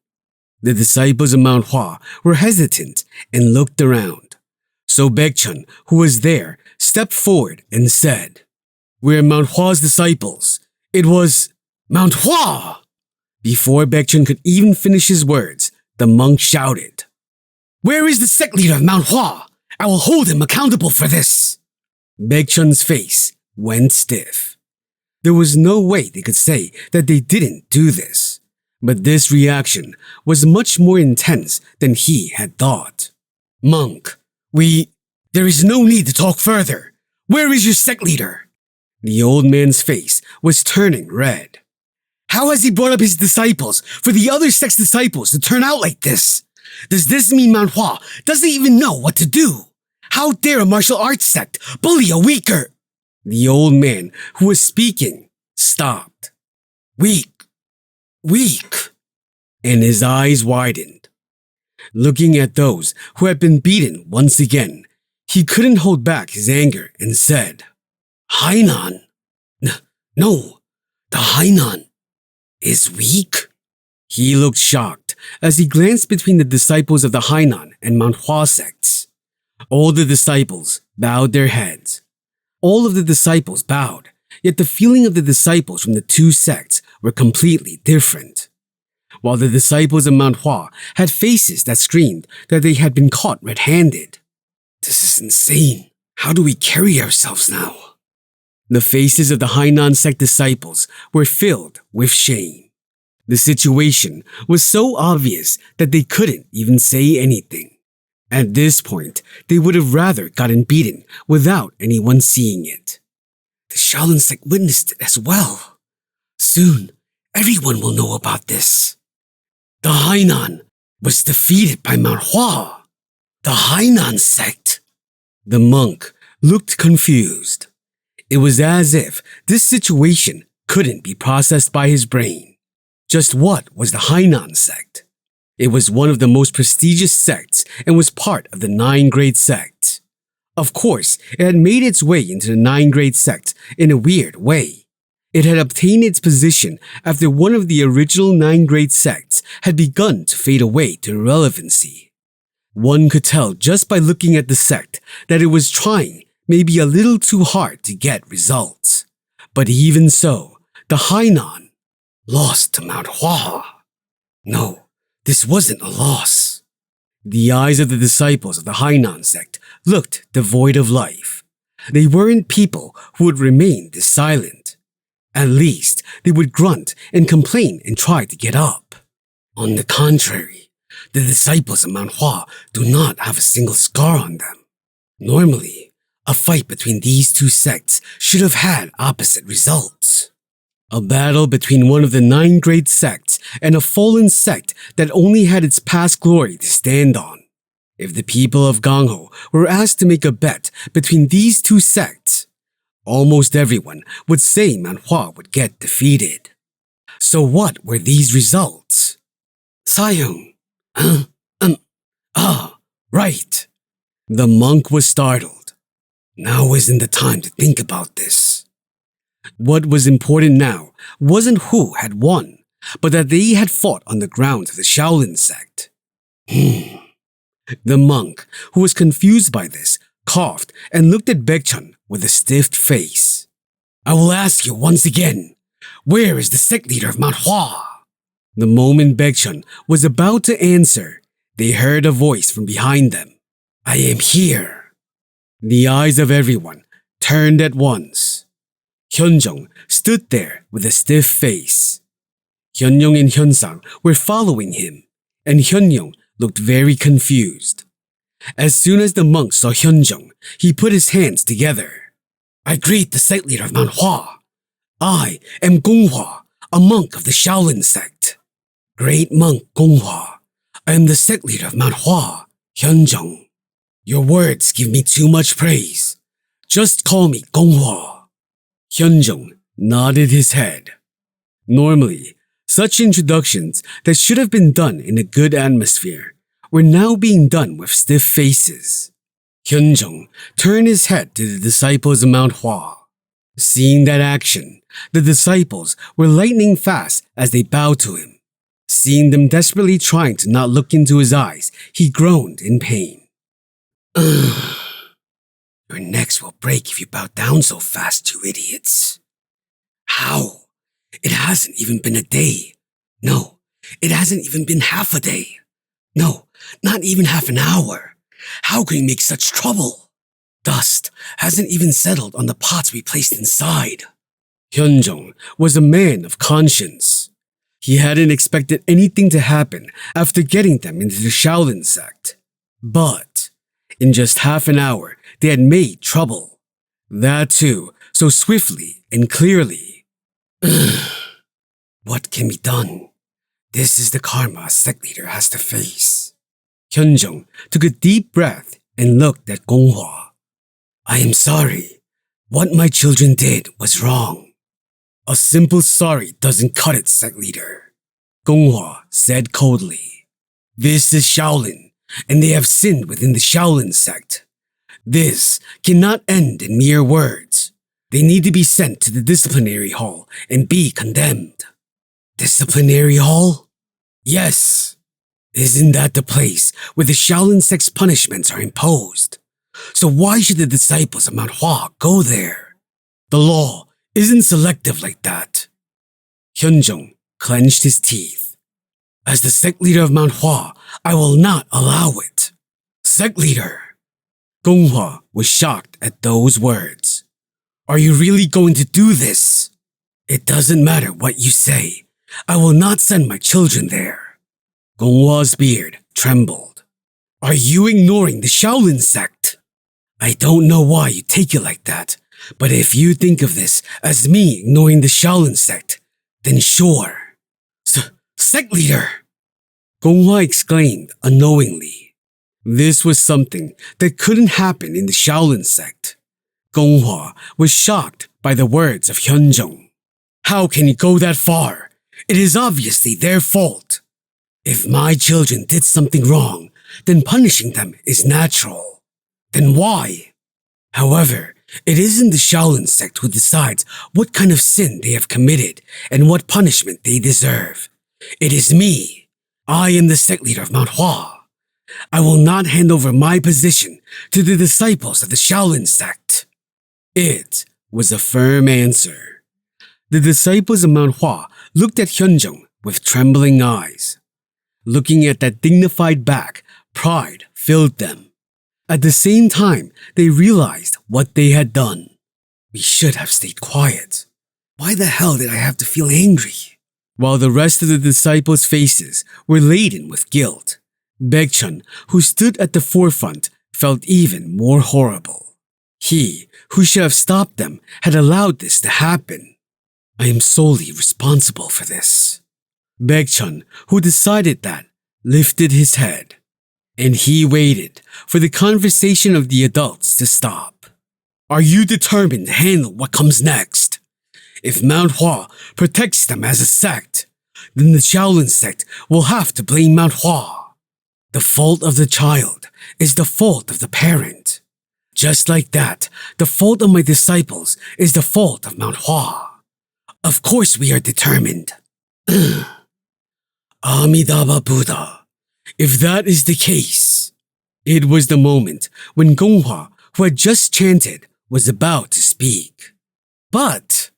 The disciples of Mount Hua were hesitant and looked around. So Baekchun, who was there, stepped forward and said, "We're Mount Hua's disciples. It was Mount Hua!" Before Baekchun could even finish his words, the monk shouted, "Where is the sect leader of Mount Hua? I will hold him accountable for this." Baekchun's face went stiff. There was no way they could say that they didn't do this, but this reaction was much more intense than he had thought. "Monk, there is no need to talk further. Where is your sect leader?" The old man's face was turning red. "How has he brought up his disciples for the other sect's disciples to turn out like this? Does this mean Mount Hua doesn't even know what to do? How dare a martial arts sect bully a weaker?" The old man who was speaking stopped. Weak, and his eyes widened. Looking at those who had been beaten once again, he couldn't hold back his anger and said, "Hainan? No, the Hainan is weak?" He looked shocked as he glanced between the disciples of the Hainan and Mount Hua sects. All the disciples bowed their heads. All of the disciples bowed, yet the feeling of the disciples from the two sects were completely different. While the disciples of Mount Hua had faces that screamed that they had been caught red-handed. "This is insane. How do we carry ourselves now?" The faces of the Hainan sect disciples were filled with shame. The situation was so obvious that they couldn't even say anything. At this point, they would have rather gotten beaten without anyone seeing it. The Shaolin sect witnessed it as well. Soon, everyone will know about this. The Hainan was defeated by Mount Hua. The Hainan sect. The monk looked confused. It was as if this situation couldn't be processed by his brain. Just what was the Hainan sect? It was one of the most prestigious sects and was part of the 9 great sects. Of course, it had made its way into the 9 great sects in a weird way. It had obtained its position after one of the original 9 great sects had begun to fade away to irrelevancy. One could tell just by looking at the sect that it was trying maybe a little too hard to get results. But even so, the Hainan lost to Mount Hua. No, this wasn't a loss. The eyes of the disciples of the Hainan sect looked devoid of life. They weren't people who would remain this silent. At least, they would grunt and complain and try to get up. On the contrary, the disciples of Mount Hua do not have a single scar on them. Normally, a fight between these two sects should have had opposite results. A battle between one of the 9 great sects and a fallen sect that only had its past glory to stand on. If the people of Gangho were asked to make a bet between these two sects, almost everyone would say Mount Hua would get defeated. So what were these results? Sayong. Right. The monk was startled. Now isn't the time to think about this. What was important now wasn't who had won, but that they had fought on the grounds of the Shaolin sect. The monk, who was confused by this, coughed and looked at Baekchun with a stiff face. "I will ask you once again, where is the sect leader of Mount Hua?" The moment Baekchun was about to answer, they heard a voice from behind them. "I am here." The eyes of everyone turned at once. Hyunjung stood there with a stiff face. Hyunyong and Hyunsang were following him, and Hyunyong looked very confused. As soon as the monk saw Hyunjong, he put his hands together. I greet the sect leader of Mount Hua. I am Gonghua, a monk of the Shaolin sect. Great monk Gonghua, I am the sect leader of Mount Hua, Hyunjong. Your words give me too much praise. Just call me Gonghua. Hyunjong nodded his head. Normally, such introductions that should have been done in a good atmosphere were now being done with stiff faces. Hyunjong turned his head to the disciples of Mount Hua. Seeing that action, the disciples were lightning fast as they bowed to him. Seeing them desperately trying to not look into his eyes, he groaned in pain. Your necks will break if you bow down so fast, you idiots. How? It hasn't even been a day. No, it hasn't even been half a day. No, not even half an hour. How can you make such trouble? Dust hasn't even settled on the pots we placed inside. Hyunjong was a man of conscience. He hadn't expected anything to happen after getting them into the Shaolin sect. But in just half an hour, they had made trouble. That too, so swiftly and clearly. What can be done? This is the karma a sect leader has to face. Hyunjong took a deep breath and looked at Gonghua. I am sorry. What my children did was wrong. A simple sorry doesn't cut it, sect leader. Gonghua said coldly. This is Shaolin, and they have sinned within the Shaolin sect. This cannot end in mere words. They need to be sent to the disciplinary hall and be condemned. Disciplinary hall? Yes. Isn't that the place where the Shaolin sect's punishments are imposed? So why should the disciples of Mount Hua go there? The law isn't selective like that. Hyunjong clenched his teeth. As the sect leader of Mount Hua, I will not allow it. Sect leader! Gonghua was shocked at those words. Are you really going to do this? It doesn't matter what you say. I will not send my children there. Gonghua's beard trembled. Are you ignoring the Shaolin sect? I don't know why you take it like that, but if you think of this as me ignoring the Shaolin sect, then sure. Sect leader! Gonghua exclaimed unknowingly. This was something that couldn't happen in the Shaolin sect. Gonghua was shocked by the words of Hyunjong. How can you go that far? It is obviously their fault. If my children did something wrong, then punishing them is natural. Then why? However, it isn't the Shaolin sect who decides what kind of sin they have committed and what punishment they deserve. It is me. I am the sect leader of Mount Hua. I will not hand over my position to the disciples of the Shaolin sect. It was a firm answer. The disciples of Mount Hua looked at Hyunjong with trembling eyes. Looking at that dignified back, pride filled them. At the same time, they realized what they had done. We should have stayed quiet. Why the hell did I have to feel angry? While the rest of the disciples' faces were laden with guilt, Baekchun, who stood at the forefront, felt even more horrible. He, who should have stopped them, had allowed this to happen. I am solely responsible for this. Baekchun, who decided that, lifted his head, and he waited for the conversation of the adults to stop. Are you determined to handle what comes next? If Mount Hua protects them as a sect, then the Shaolin sect will have to blame Mount Hua. The fault of the child is the fault of the parent. Just like that, the fault of my disciples is the fault of Mount Hua. Of course we are determined. Amidaba Buddha. If that is the case. It was the moment when Gonghua, who had just chanted, was about to speak. But...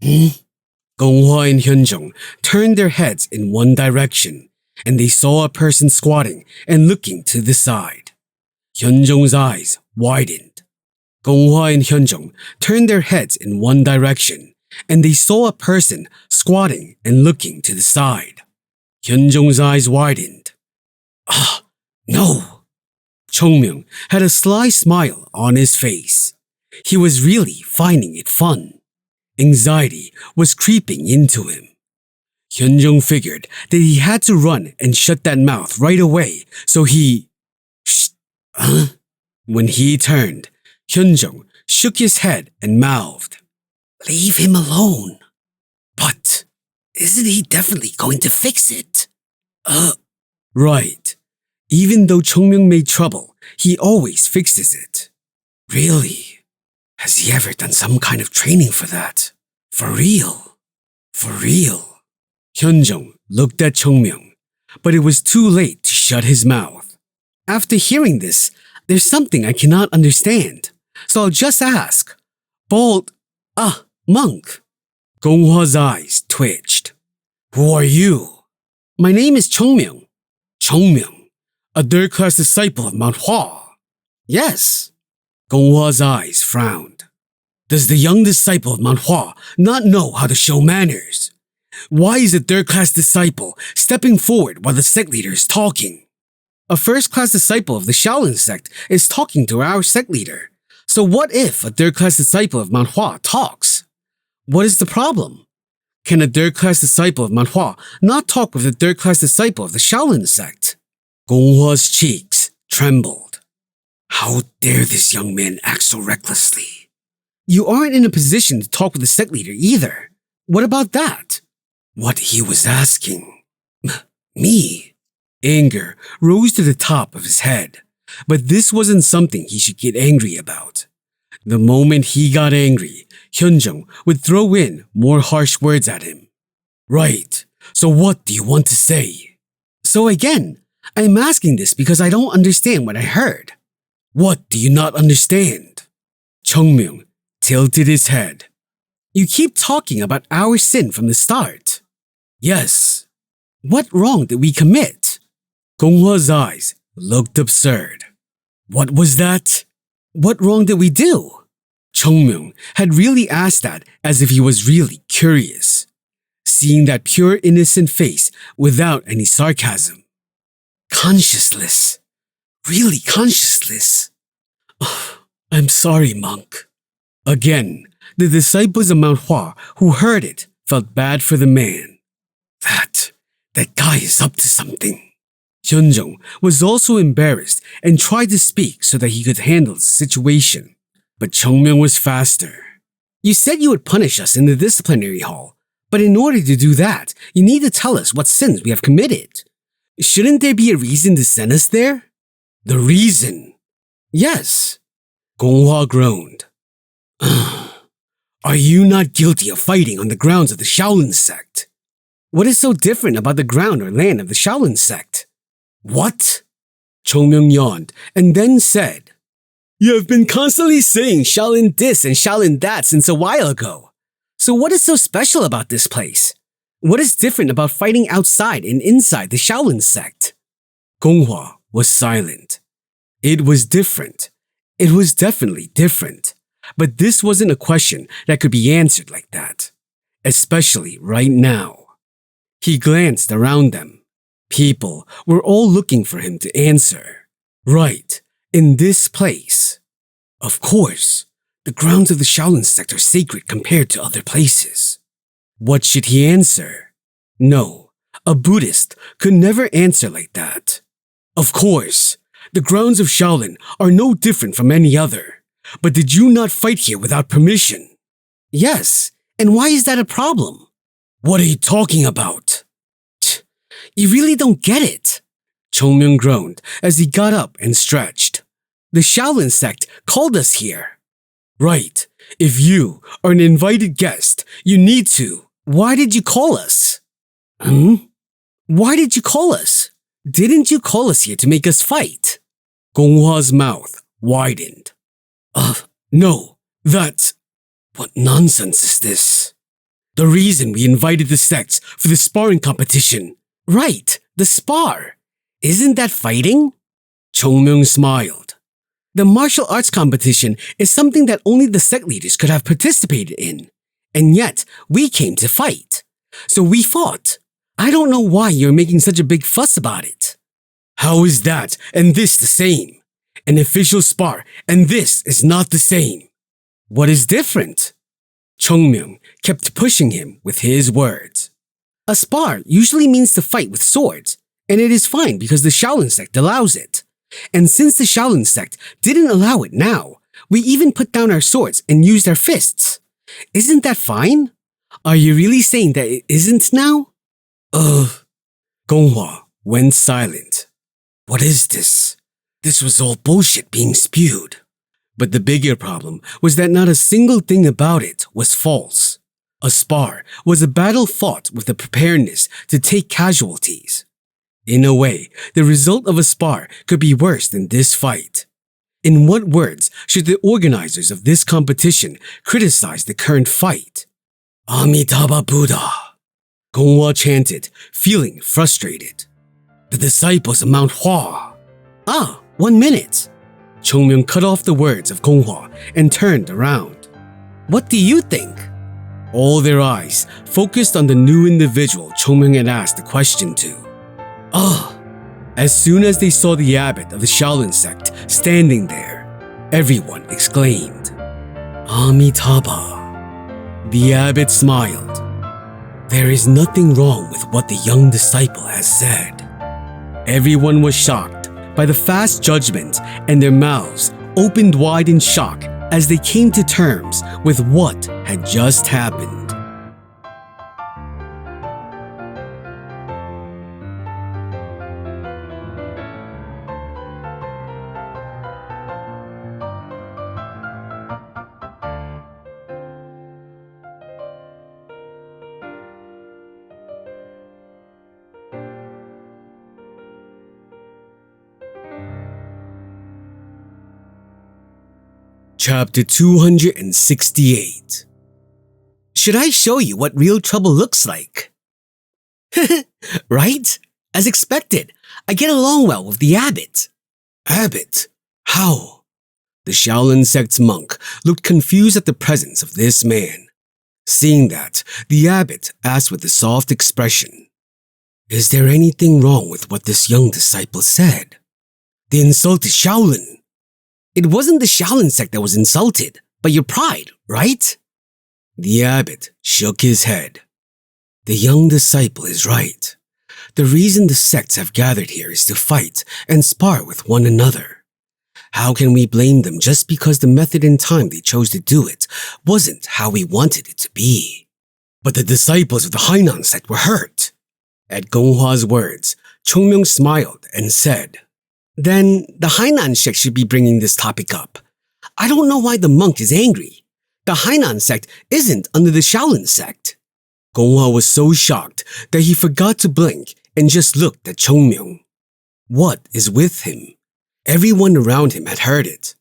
Gonghua and Hyunjong turned their heads in one direction, and they saw a person squatting and looking to the side. Hyunjong's eyes widened. Gonghua and Hyunjong turned their heads in one direction, and they saw a person squatting and looking to the side. Hyunjong's eyes widened. Ah, no. Chung Myung had a sly smile on his face. He was really finding it fun. Anxiety was creeping into him. Hyunjong figured that he had to run and shut that mouth right away, so he... Shh, huh? When he turned, Hyunjong shook his head and mouthed, "Leave him alone." "But isn't he definitely going to fix it?" Right. Even though Chung Myung made trouble, he always fixes it. "Really? Has he ever done some kind of training for that? For real? For real?" Hyunjong looked at Chung Myung, but it was too late to shut his mouth. After hearing this, there's something I cannot understand, so I'll just ask. Monk. Gonghwa's eyes twitched. "Who are you?" My name is Chung Myung. Chung Myung? A third-class disciple of Mount Hua. Yes. Gonghwa's eyes frowned. Does the young disciple of Mount Hua not know how to show manners? Why is a third-class disciple stepping forward while the sect leader is talking? A first-class disciple of the Shaolin sect is talking to our sect leader. So what if a third-class disciple of Mount Hua talks? What is the problem? Can a third-class disciple of Mount Hua not talk with a third-class disciple of the Shaolin sect? Gonghwa's cheeks trembled. How dare this young man act so recklessly? You aren't in a position to talk with the sect leader either. What about that? What he was asking. Me? Anger rose to the top of his head, but this wasn't something he should get angry about. The moment he got angry, Hyunjong would throw in more harsh words at him. Right, so what do you want to say? So again, I'm asking this because I don't understand what I heard. What do you not understand? Chung Myung tilted his head. You keep talking about our sin from the start. Yes. What wrong did we commit? Gonghwa's eyes looked absurd. What was that? What wrong did we do? Chung Myung had really asked that as if he was really curious, seeing that pure innocent face without any sarcasm. Conscienceless. Really conscienceless. Oh, I'm sorry, monk. Again, the disciples of Mount Hua who heard it felt bad for the man. That guy is up to something. Hyunjong was also embarrassed and tried to speak so that he could handle the situation. But Chung Myung was faster. You said you would punish us in the disciplinary hall, but in order to do that, you need to tell us what sins we have committed. Shouldn't there be a reason to send us there? The reason? Yes. Gonghwa groaned. Are you not guilty of fighting on the grounds of the Shaolin sect? What is so different about the ground or land of the Shaolin sect? What? Chung Myung yawned and then said, You have been constantly saying Shaolin this and Shaolin that since a while ago. So what is so special about this place? What is different about fighting outside and inside the Shaolin sect? Gonghwa was silent. It was different. It was definitely different. But this wasn't a question that could be answered like that. Especially right now. He glanced around them. People were all looking for him to answer. Right, in this place. Of course, the grounds of the Shaolin sect are sacred compared to other places. What should he answer? No, a Buddhist could never answer like that. Of course, the grounds of Shaolin are no different from any other. But did you not fight here without permission? Yes, and why is that a problem? What are you talking about? You really don't get it. Chung Myung groaned as he got up and stretched. The Shaolin sect called us here. Right. If you are an invited guest, you need to. Why did you call us? Why did you call us? Didn't you call us here to make us fight? Gonghwa's mouth widened. No, that's... What nonsense is this? The reason we invited the sects for the sparring competition. Right, the spar. Isn't that fighting? Chung Myung smiled. The martial arts competition is something that only the sect leaders could have participated in. And yet, we came to fight. So we fought. I don't know why you're making such a big fuss about it. How is that and this the same? An official spar and this is not the same. What is different? Chung Myung kept pushing him with his words. A spar usually means to fight with swords, and it is fine because the Shaolin Sect allows it. And since the Shaolin Sect didn't allow it now, we even put down our swords and used our fists. Isn't that fine? Are you really saying that it isn't now? Gong Hua went silent. What is this? This was all bullshit being spewed. But the bigger problem was that not a single thing about it was false. A spar was a battle fought with the preparedness to take casualties. In a way, the result of a spar could be worse than this fight. In what words should the organizers of this competition criticize the current fight? Amitabha Buddha, Gong Hua chanted, feeling frustrated. The disciples of Mount Hua. 1 minute. Chung Myung cut off the words of Gong Hua and turned around. What do you think? All their eyes focused on the new individual Chung Myung had asked the question to. As soon as they saw the abbot of the Shaolin Sect standing there, everyone exclaimed, Amitabha. The abbot smiled. There is nothing wrong with what the young disciple has said. Everyone was shocked by the fast judgment and their mouths opened wide in shock as they came to terms with what had just happened. Chapter 268. Should I show you what real trouble looks like? Right? As expected, I get along well with the abbot. Abbot? How? The Shaolin Sect's monk looked confused at the presence of this man. Seeing that, the abbot asked with a soft expression, Is there anything wrong with what this young disciple said? The insulted Shaolin. It wasn't the Shaolin Sect that was insulted, but your pride, right? The abbot shook his head. The young disciple is right. The reason the sects have gathered here is to fight and spar with one another. How can we blame them just because the method and time they chose to do it wasn't how we wanted it to be? But the disciples of the Hainan Sect were hurt. At Gong Hua's words, Chung Myung smiled and said, Then the Hainan Sect should be bringing this topic up. I don't know why the monk is angry. The Hainan Sect isn't under the Shaolin Sect. Gong Hua was so shocked that he forgot to blink and just looked at Chung Myung. What is with him? Everyone around him had heard it.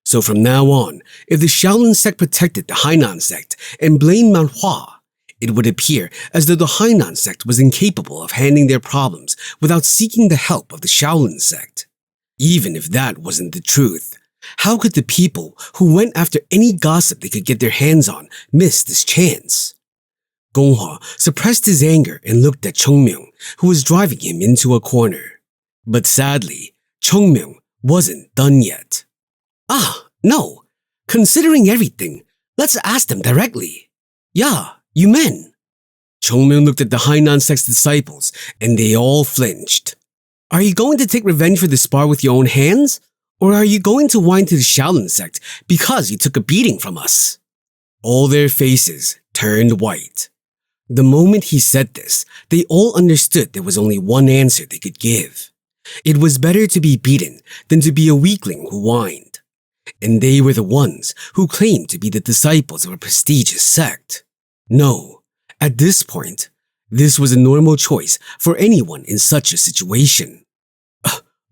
So from now on, if the Shaolin Sect protected the Hainan Sect and blamed Mount Hua, it would appear as though the Hainan Sect was incapable of handling their problems without seeking the help of the Shaolin Sect. Even if that wasn't the truth, how could the people who went after any gossip they could get their hands on miss this chance? Gong Hua suppressed his anger and looked at Chung Myung, who was driving him into a corner. But sadly, Chung Myung wasn't done yet. No. Considering everything, let's ask them directly. Yeah, you men. Chung Myung looked at the Hainan Sect's disciples and they all flinched. Are you going to take revenge for the spar with your own hands? Or are you going to whine to the Shaolin Sect because you took a beating from us? All their faces turned white. The moment he said this, they all understood there was only one answer they could give. It was better to be beaten than to be a weakling who whined. And they were the ones who claimed to be the disciples of a prestigious sect. No, at this point, this was a normal choice for anyone in such a situation.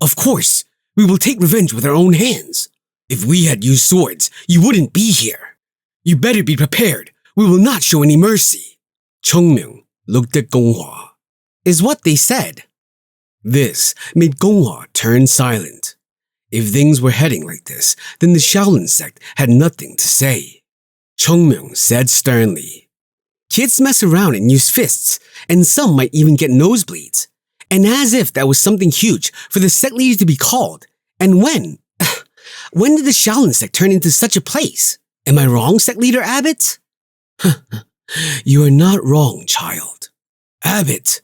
Of course, we will take revenge with our own hands. If we had used swords, you wouldn't be here. You better be prepared. We will not show any mercy. Chung Myung looked at Gong Hua. Is what they said. This made Gong Hua turn silent. If things were heading like this, then the Shaolin Sect had nothing to say. Chung Myung said sternly, Kids mess around and use fists, and some might even get nosebleeds. And as if that was something huge for the sect leader to be called. And when? When did the Shaolin sect turn into such a place? Am I wrong, sect leader Abbott? You are not wrong, child. Abbott.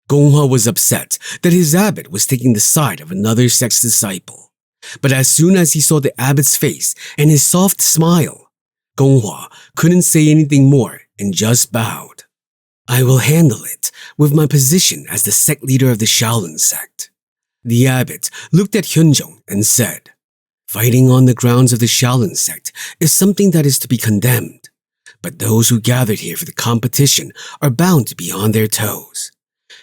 Gonghua was upset that his abbot was taking the side of another sect's disciple. But as soon as he saw the abbot's face and his soft smile, Gonghua couldn't say anything more and just bowed. I will handle it with my position as the sect leader of the Shaolin sect. The abbot looked at Hyunjong and said, fighting on the grounds of the Shaolin sect is something that is to be condemned. But those who gathered here for the competition are bound to be on their toes.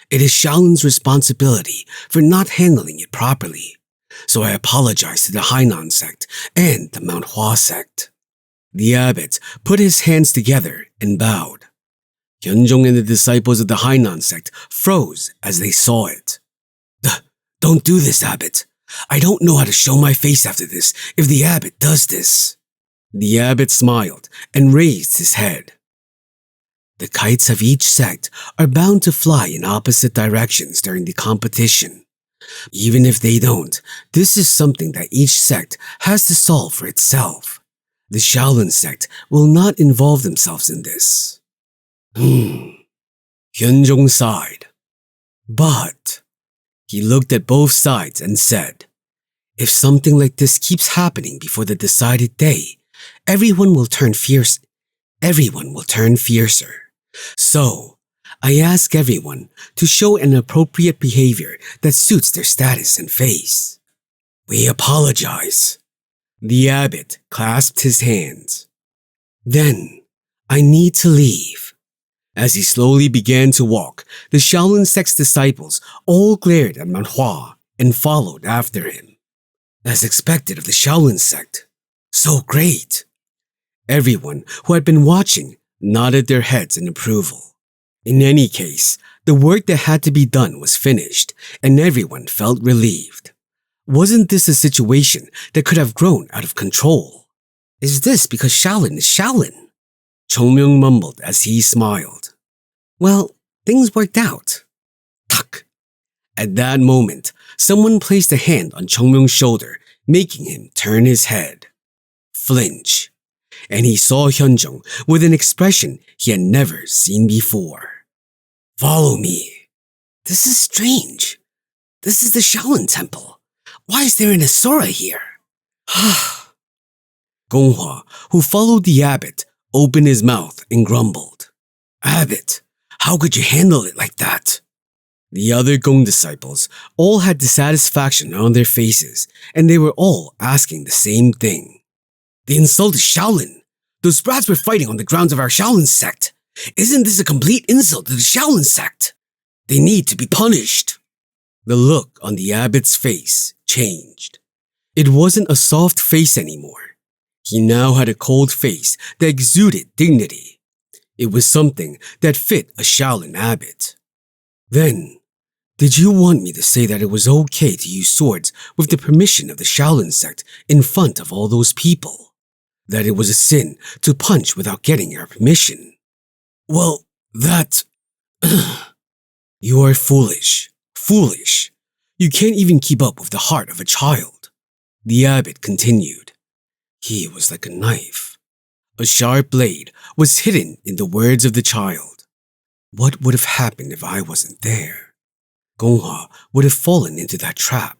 It is Shaolin's responsibility for not handling it properly. So I apologize to the Hainan sect and the Mount Hua Sect. The abbot put his hands together and bowed. Hyunjong and the disciples of the Hainan sect froze as they saw it. Don't do this, abbot. I don't know how to show my face after this if the abbot does this. The abbot smiled and raised his head. The kites of each sect are bound to fly in opposite directions during the competition. Even if they don't, this is something that each sect has to solve for itself. The Shaolin sect will not involve themselves in this. Hyunjong sighed. But he looked at both sides and said, if something like this keeps happening before the decided day, everyone will turn fiercer. So, I ask everyone to show an appropriate behavior that suits their status and face. We apologize. The abbot clasped his hands. Then, I need to leave. As he slowly began to walk, the Shaolin sect's disciples all glared at Mount Hua and followed after him. As expected of the Shaolin sect. So great. Everyone who had been watching nodded their heads in approval. In any case, the work that had to be done was finished, and everyone felt relieved. Wasn't this a situation that could have grown out of control? Is this because Shaolin is Shaolin? Chung Myung mumbled as he smiled. Well, things worked out. Tuck. At that moment, someone placed a hand on Chung Myung's shoulder, making him turn his head. Flinch. And he saw Hyunjong with an expression he had never seen before. Follow me. This is strange. This is the Shaolin temple. Why is there an Asura here? Gonghua, who followed the abbot, opened his mouth and grumbled. Abbot, how could you handle it like that? The other Gong disciples all had dissatisfaction on their faces, and they were all asking the same thing. They insulted Shaolin. Those brats were fighting on the grounds of our Shaolin sect. Isn't this a complete insult to the Shaolin sect? They need to be punished. The look on the abbot's face changed. It wasn't a soft face anymore. He now had a cold face that exuded dignity. It was something that fit a Shaolin abbot. Then, did you want me to say that it was okay to use swords with the permission of the Shaolin sect in front of all those people? That it was a sin to punch without getting your permission? Well, that... You are foolish. Foolish. You can't even keep up with the heart of a child. The abbot continued. He was like a knife. A sharp blade was hidden in the words of the child. What would have happened if I wasn't there? Gonghua would have fallen into that trap.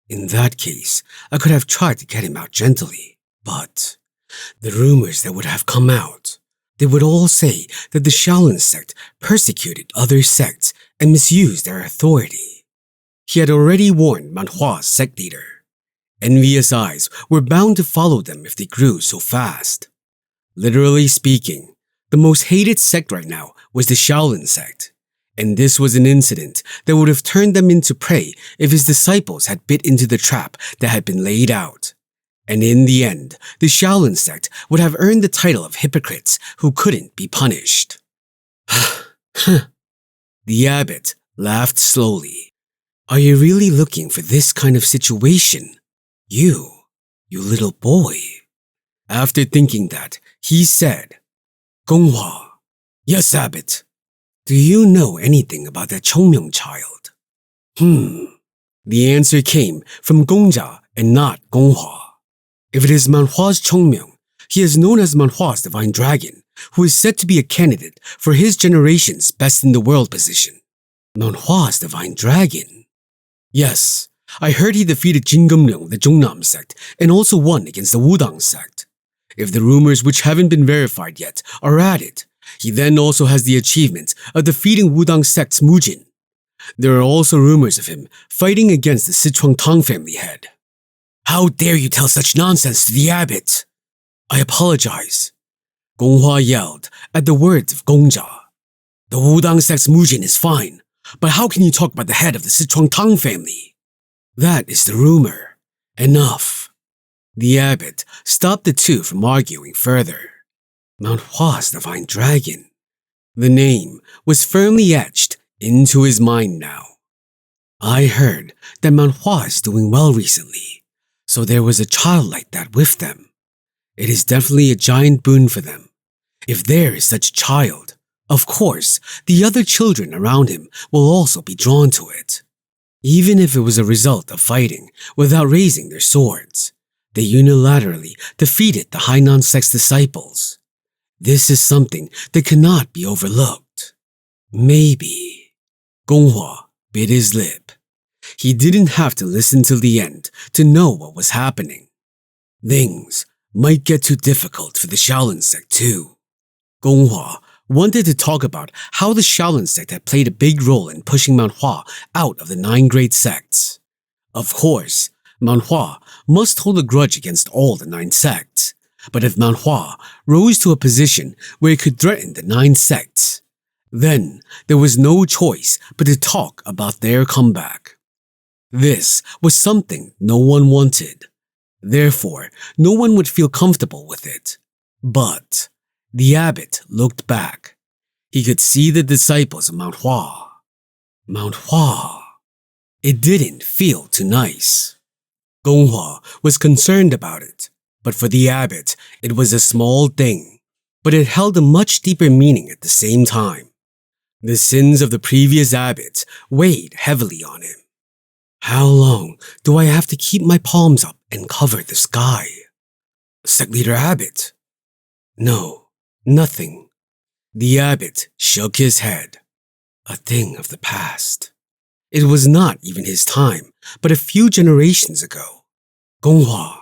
In that case, I could have tried to get him out gently, but the rumors that would have come out, they would all say that the Shaolin sect persecuted other sects and misused their authority. He had already warned Mount Hua's sect leader. Envious eyes were bound to follow them if they grew so fast. Literally speaking, the most hated sect right now was the Shaolin sect, and this was an incident that would have turned them into prey if his disciples had bit into the trap that had been laid out. And in the end, the Shaolin sect would have earned the title of hypocrites who couldn't be punished. The abbot laughed slowly. Are you really looking for this kind of situation? You little boy. After thinking that, he said, Gonghua, Yes, Abbot. Do you know anything about that Chung Myung child? The answer came from Gongja and not Gonghua. If it is Mount Hua's Chung Myung, he is known as Mount Hua's divine dragon, who is said to be a candidate for his generation's best in the world position. Mount Hua's divine dragon? Yes, I heard he defeated Jin Gumryung of the Jungnam sect and also won against the Wudang sect. If the rumors which haven't been verified yet are added, he then also has the achievement of defeating Wudang sect's Mujin. There are also rumors of him fighting against the Sichuan Tang family head. How dare you tell such nonsense to the abbot? I apologize. Gonghua yelled at the words of Gongja. The Wudang sect's Mujin is fine, but how can you talk about the head of the Sichuan Tang family? That is the rumor. Enough. The abbot stopped the two from arguing further. Mount Hua's divine dragon. The name was firmly etched into his mind now. I heard that Mount Hua is doing well recently, so there was a child like that with them. It is definitely a giant boon for them. If there is such a child, of course, the other children around him will also be drawn to it. Even if it was a result of fighting without raising their swords, they unilaterally defeated the Hainan sect's disciples. This is something that cannot be overlooked. Maybe. Gonghua bit his lip. He didn't have to listen till the end to know what was happening. Things might get too difficult for the Shaolin sect too. Gonghua wanted to talk about how the Shaolin sect had played a big role in pushing Mount Hua out of the 9 great sects. Of course, Mount Hua must hold a grudge against all the 9 sects. But if Mount Hua rose to a position where it could threaten the 9 sects, then there was no choice but to talk about their comeback. This was something no one wanted. Therefore, no one would feel comfortable with it. But the abbot looked back. He could see the disciples of Mount Hua. Mount Hua. It didn't feel too nice. Gonghua was concerned about it. But for the abbot, it was a small thing, but it held a much deeper meaning at the same time. The sins of the previous abbots weighed heavily on him. How long do I have to keep my palms up and cover the sky? Sect Leader Abbot? No, nothing. The abbot shook his head. A thing of the past. It was not even his time, but a few generations ago. Gonghua.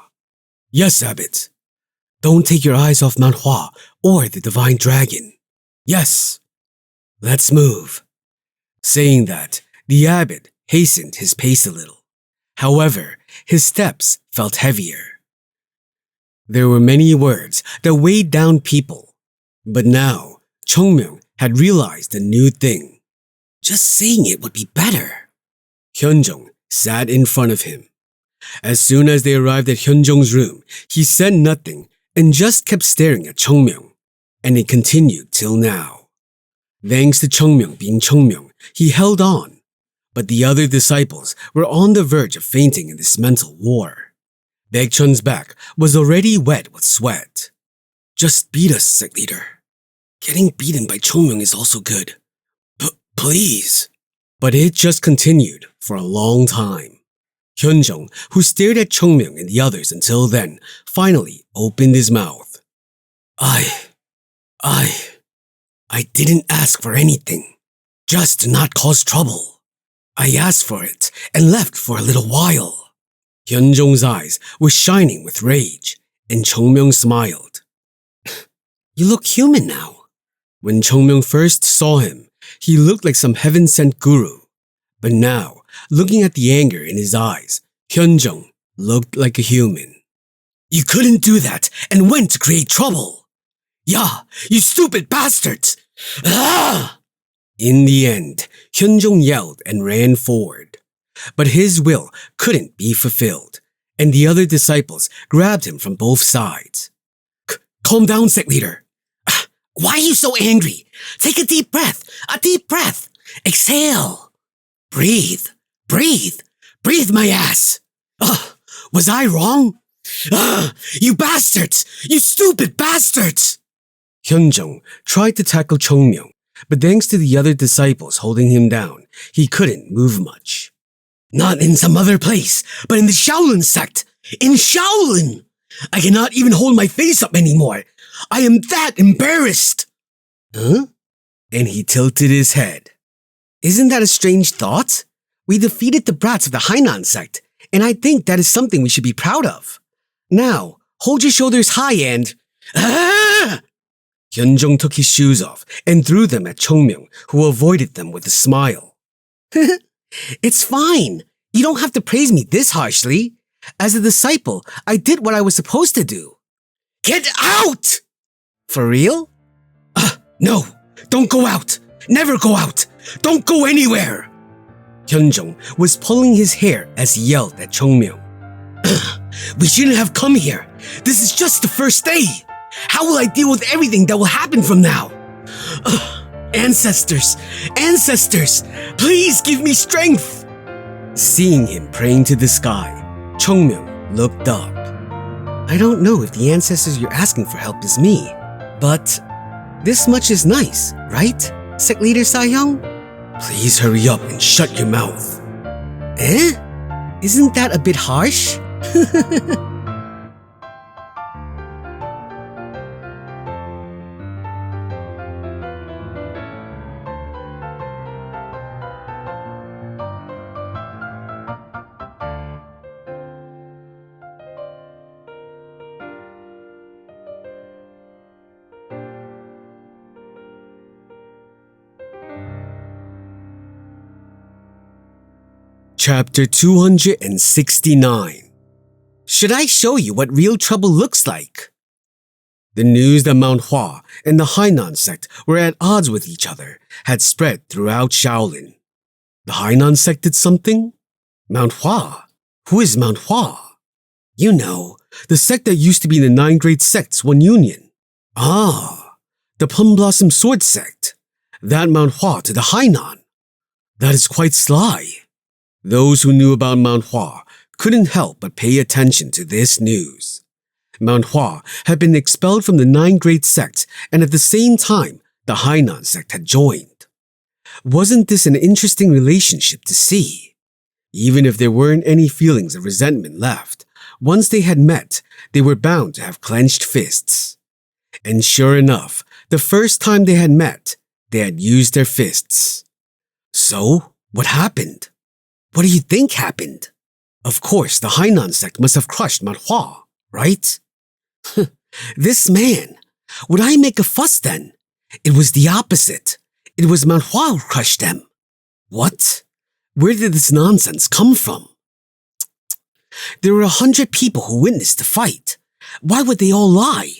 Yes, Abbot. Don't take your eyes off Mount Hua or the divine dragon. Yes. Let's move. Saying that, the abbot hastened his pace a little. However, his steps felt heavier. There were many words that weighed down people. But now, Chung Myung had realized a new thing. Just saying it would be better. Hyunjung sat in front of him. As soon as they arrived at Hyunjung's room, he said nothing and just kept staring at Chung Myung, and it continued till now. Thanks to Chung Myung being Chung Myung, he held on, but the other disciples were on the verge of fainting in this mental war. Baekchun's back was already wet with sweat. Just beat us, sect leader. Getting beaten by Chung Myung is also good. Please. But it just continued for a long time. Hyunjung, who stared at Chung Myung and the others until then, finally opened his mouth. I didn't ask for anything, just to not cause trouble. I asked for it and left for a little while. Hyunjung's eyes were shining with rage, and Chung Myung smiled. You look human now. When Chung Myung first saw him, he looked like some heaven-sent guru. But now, looking at the anger in his eyes, Hyunjung looked like a human. You couldn't do that and went to create trouble. Yeah, you stupid bastards! Ah! In the end, Hyunjung yelled and ran forward. But his will couldn't be fulfilled, and the other disciples grabbed him from both sides. Calm down, sect leader. Why are you so angry? Take a deep breath. A deep breath. Exhale. Breathe. Breathe. Breathe, my ass. Was I wrong? You bastards! You stupid bastards! Hyunjung tried to tackle Chung Myung, but thanks to the other disciples holding him down, he couldn't move much. Not in some other place, but in the Shaolin sect! In Shaolin! I cannot even hold my face up anymore! I am that embarrassed! Huh? And he tilted his head. Isn't that a strange thought? We defeated the brats of the Hainan sect, and I think that is something we should be proud of. Now, hold your shoulders high and... Ah! Hyunjung took his shoes off and threw them at Chung Myung, who avoided them with a smile. It's fine. You don't have to praise me this harshly. As a disciple, I did what I was supposed to do. Get out! For real? No, don't go out. Never go out. Don't go anywhere. Hyunjung was pulling his hair as he yelled at Chung Myung. We shouldn't have come here. This is just the first day. How will I deal with everything that will happen from now? Ancestors, please give me strength. Seeing him praying to the sky, Chung Myung looked up. I don't know if the ancestors you're asking for help is me, but this much is nice, right, Sect Leader Sa-young? Please hurry up and shut your mouth. Eh? Isn't that a bit harsh? Chapter 269. Should I show you what real trouble looks like? The news that Mount Hua and the Hainan sect were at odds with each other had spread throughout Shaolin. The Hainan sect did something? Mount Hua? Who is Mount Hua? You know, the sect that used to be in the 9 great sects one union. Ah, the Plum Blossom Sword Sect. That Mount Hua to the Hainan. That is quite sly. Those who knew about Mount Hua couldn't help but pay attention to this news. Mount Hua had been expelled from the 9 great sects, and at the same time, the Hainan sect had joined. Wasn't this an interesting relationship to see? Even if there weren't any feelings of resentment left, once they had met, they were bound to have clenched fists. And sure enough, the first time they had met, they had used their fists. So, what happened? What do you think happened? Of course, the Hainan sect must have crushed Mount Hua, right? This man. Would I make a fuss then? It was the opposite. It was Mount Hua who crushed them. What? Where did this nonsense come from? There were 100 people who witnessed the fight. Why would they all lie?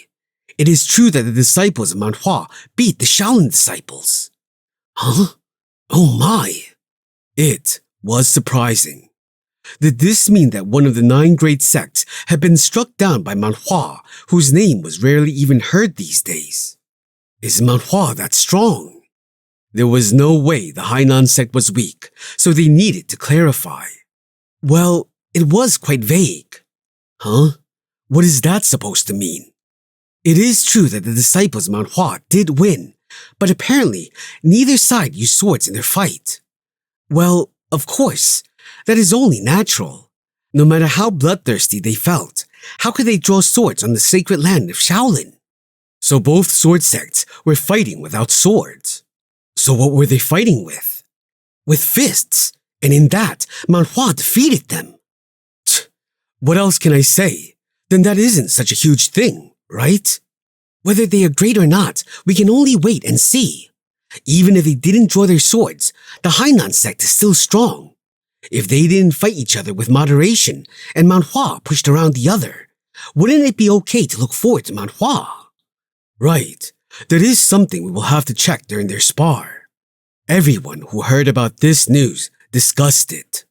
It is true that the disciples of Mount Hua beat the Shaolin disciples. Huh? Oh my. It was surprising. Did this mean that one of the 9 great sects had been struck down by Mount Hua, whose name was rarely even heard these days? Is Mount Hua that strong? There was no way the Hainan sect was weak, so they needed to clarify. Well, it was quite vague. Huh? What is that supposed to mean? It is true that the disciples of Mount Hua did win, but apparently neither side used swords in their fight. Well, of course, that is only natural. No matter how bloodthirsty they felt, how could they draw swords on the sacred land of Shaolin? So both sword sects were fighting without swords. So what were they fighting with? With fists, and in that, Mount Hua defeated them. What else can I say? Then that isn't such a huge thing, right? Whether they are great or not, we can only wait and see. Even if they didn't draw their swords, the Hainan sect is still strong. If they didn't fight each other with moderation and Mount Hua pushed around the other, wouldn't it be okay to look forward to Mount Hua? Right. That is something we will have to check during their spar. Everyone who heard about this news discussed it.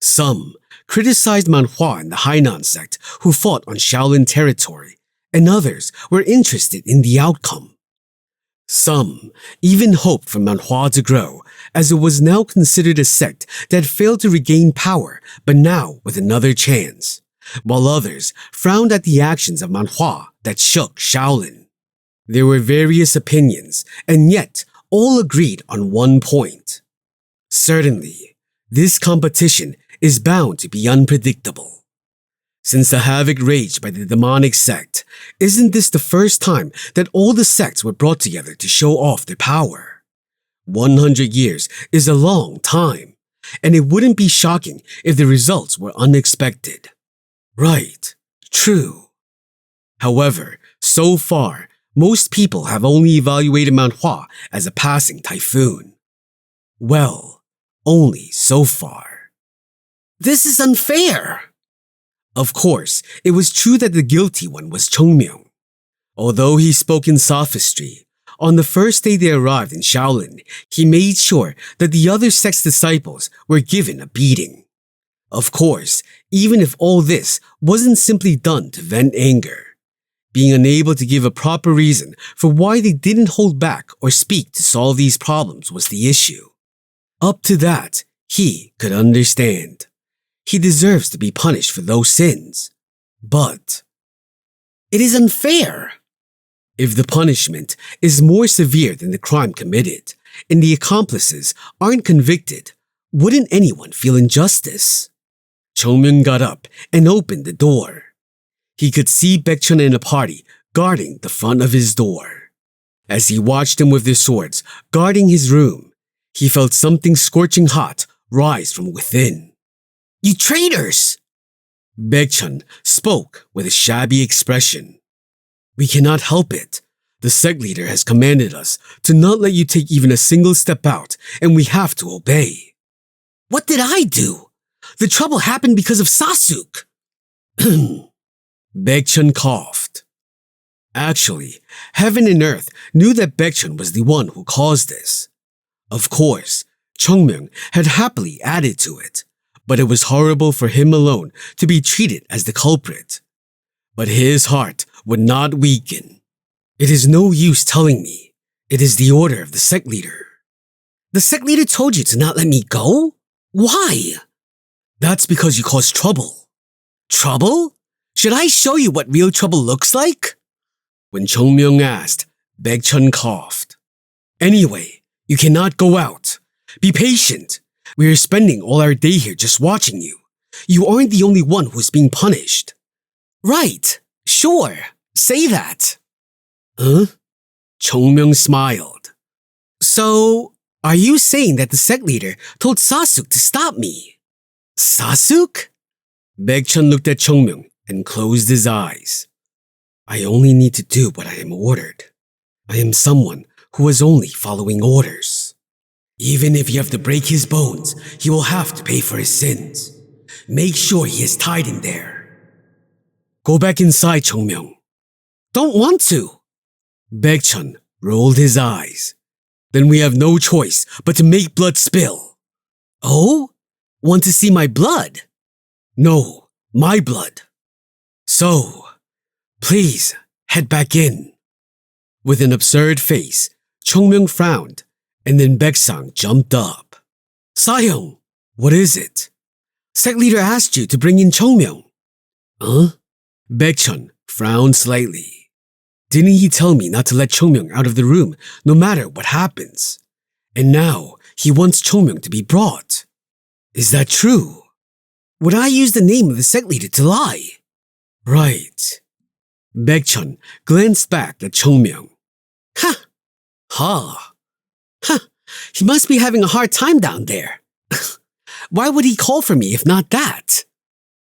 Some criticized Mount Hua and the Hainan sect who fought on Shaolin territory, and others were interested in the outcome. Some even hoped for Mount Hua to grow, as it was now considered a sect that failed to regain power, but now with another chance, while others frowned at the actions of Mount Hua that shook Shaolin. There were various opinions, and yet all agreed on one point. Certainly, this competition is bound to be unpredictable. Since the havoc raged by the demonic sect, isn't this the first time that all the sects were brought together to show off their power? 100 years is a long time, and it wouldn't be shocking if the results were unexpected. Right, true. However, so far, most people have only evaluated Mount Hua as a passing typhoon. Well, only so far. This is unfair. Of course, it was true that the guilty one was Chung Myung. Although he spoke in sophistry, on the first day they arrived in Shaolin, he made sure that the other sect's disciples were given a beating. Of course, even if all this wasn't simply done to vent anger, being unable to give a proper reason for why they didn't hold back or speak to solve these problems was the issue. Up to that, he could understand. He deserves to be punished for those sins. But it is unfair. If the punishment is more severe than the crime committed, and the accomplices aren't convicted, wouldn't anyone feel injustice? Chung Myung got up and opened the door. He could see Baekchun and a party guarding the front of his door. As he watched them with their swords guarding his room, he felt something scorching hot rise from within. You traitors! Baekchun spoke with a shabby expression. We cannot help it. The sect leader has commanded us to not let you take even a single step out, and we have to obey. What did I do? The trouble happened because of Sasuk. Baekchun coughed. Actually, heaven and earth knew that Baekchun was the one who caused this. Of course, Chung Myung had happily added to it, but it was horrible for him alone to be treated as the culprit. But his heart would not weaken. It is no use telling me. It is the order of the sect leader. The sect leader told you to not let me go? Why? That's because you caused trouble. Trouble? Should I show you what real trouble looks like? When Chung Myung asked, Baekchun coughed. Anyway, you cannot go out. Be patient. We are spending all our day here just watching you. You aren't the only one who is being punished. Right. Sure. Say that. Huh? Chung Myung smiled. So, are you saying that the sect leader told Sasuk to stop me? Sasuk? Baekchun looked at Chung Myung and closed his eyes. I only need to do what I am ordered. I am someone who is only following orders. Even if you have to break his bones, he will have to pay for his sins. Make sure he is tied in there. Go back inside, Chung Myung. Don't want to. Baekchun rolled his eyes. Then we have no choice but to make blood spill. Oh? Want to see my blood? No, my blood. So, please head back in. With an absurd face, Chung Myung frowned, and then Baeksang jumped up. Sayong, what is it? Sect leader asked you to bring in Chung Myung. Huh? Baekchun frowned slightly. Didn't he tell me not to let Chung Myung out of the room no matter what happens? And now he wants Chung Myung to be brought. Is that true? Would I use the name of the sect leader to lie? Right. Baekchun glanced back at Chung Myung. Ha! Ha! Huh. He must be having a hard time down there. Why would he call for me if not that?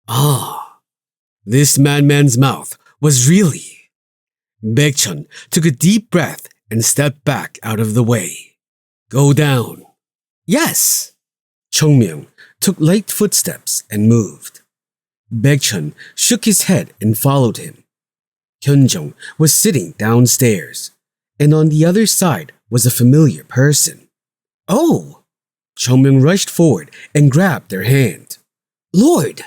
Ah, this madman's mouth was really... Baekchun took a deep breath and stepped back out of the way. Go down. Yes. Chung Myung took light footsteps and moved. Baekchun shook his head and followed him. Hyunjung was sitting downstairs, and on the other side was a familiar person. Oh! Chung Myung rushed forward and grabbed their hand. Lord!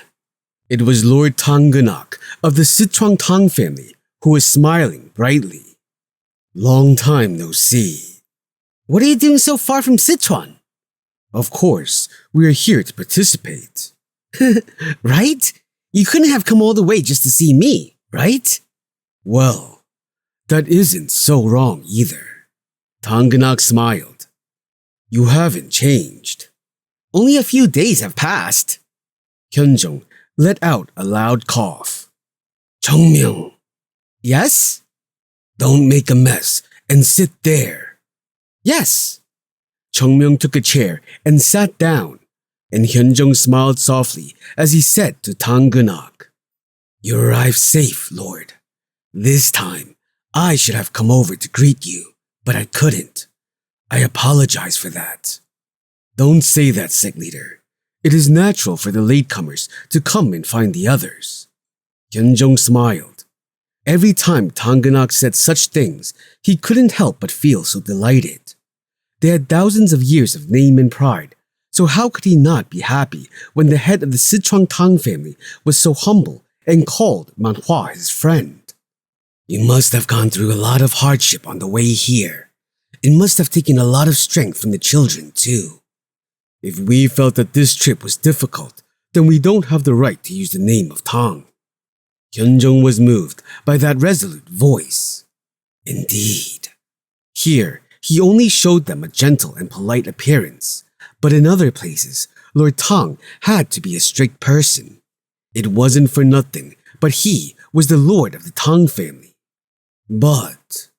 It was Lord Tang Ganak of the Sichuan Tang family who was smiling brightly. Long time no see. What are you doing so far from Sichuan? Of course, we are here to participate. Right? You couldn't have come all the way just to see me, right? Well, That isn't so wrong either. Tanganak smiled. You haven't changed. Only a few days have passed. Hyunjung let out a loud cough. Chung Myung, Yes? don't make a mess and sit there. Yes. Chung Myung took a chair and sat down, and Hyunjung smiled softly as he said to Tanganak, You arrived safe, Lord. This time, I should have come over to greet you, but I couldn't. I apologize for that. Don't say that, sect leader. It is natural for the latecomers to come and find the others. Hyunjung smiled. Every time Tanganak said such things, he couldn't help but feel so delighted. They had thousands of years of name and pride, so how could he not be happy when the head of the Sichuan Tang family was so humble and called Mount Hua his friend? You must have gone through a lot of hardship on the way here. It must have taken a lot of strength from the children, too. If we felt that this trip was difficult, then we don't have the right to use the name of Tang. Hyunjung was moved by that resolute voice. Indeed. Here, he only showed them a gentle and polite appearance, but in other places, Lord Tang had to be a strict person. It wasn't for nothing, but he was the lord of the Tang family. But,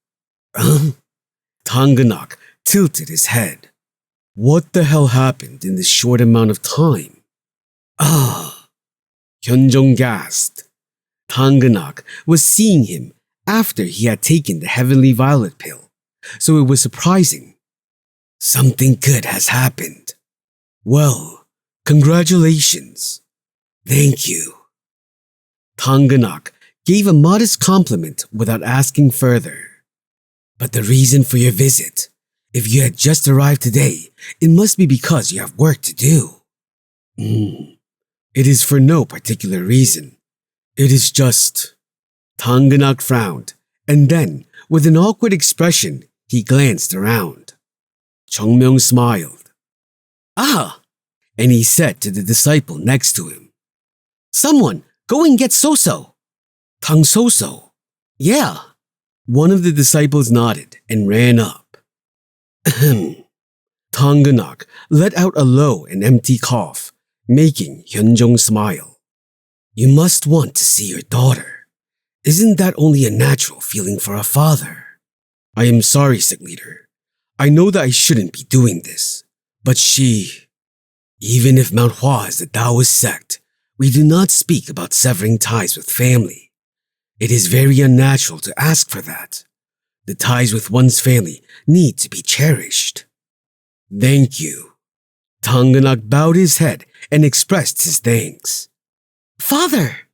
Tanganak tilted his head. What the hell happened in this short amount of time? Hyunjung gasped. Tanganak was seeing him after he had taken the heavenly violet pill, so it was surprising. Something good has happened. Well, congratulations. Thank you. Tanganak gave a modest compliment without asking further. But the reason for your visit, if you had just arrived today, it must be because you have work to do. It is for no particular reason. It is just... Tanganak frowned, and then, with an awkward expression, he glanced around. Chung Myung smiled. And he said to the disciple next to him, Someone, go and get So-So. Tang So-So. Yeah. One of the disciples nodded and ran up. Tanganak let out a low and empty cough, making Hyunjung smile. You must want to see your daughter. Isn't that only a natural feeling for a father? I am sorry, sect leader. I know that I shouldn't be doing this, but she... Even if Mount Hua is the Taoist sect, we do not speak about severing ties with family. It is very unnatural to ask for that. The ties with one's family need to be cherished. Thank you. Tanganak bowed his head and expressed his thanks. Father!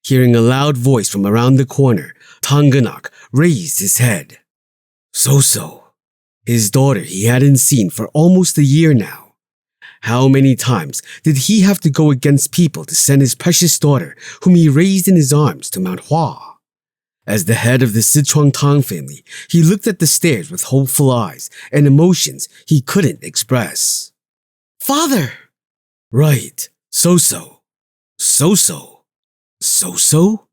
Hearing a loud voice from around the corner, Tanganak raised his head. So-So, his daughter he hadn't seen for almost a year now. How many times did he have to go against people to send his precious daughter, whom he raised in his arms, to Mount Hua? As the head of the Sichuan Tang family, he looked at the stairs with hopeful eyes and emotions he couldn't express. Father! Right, So-So. So-So. So-So?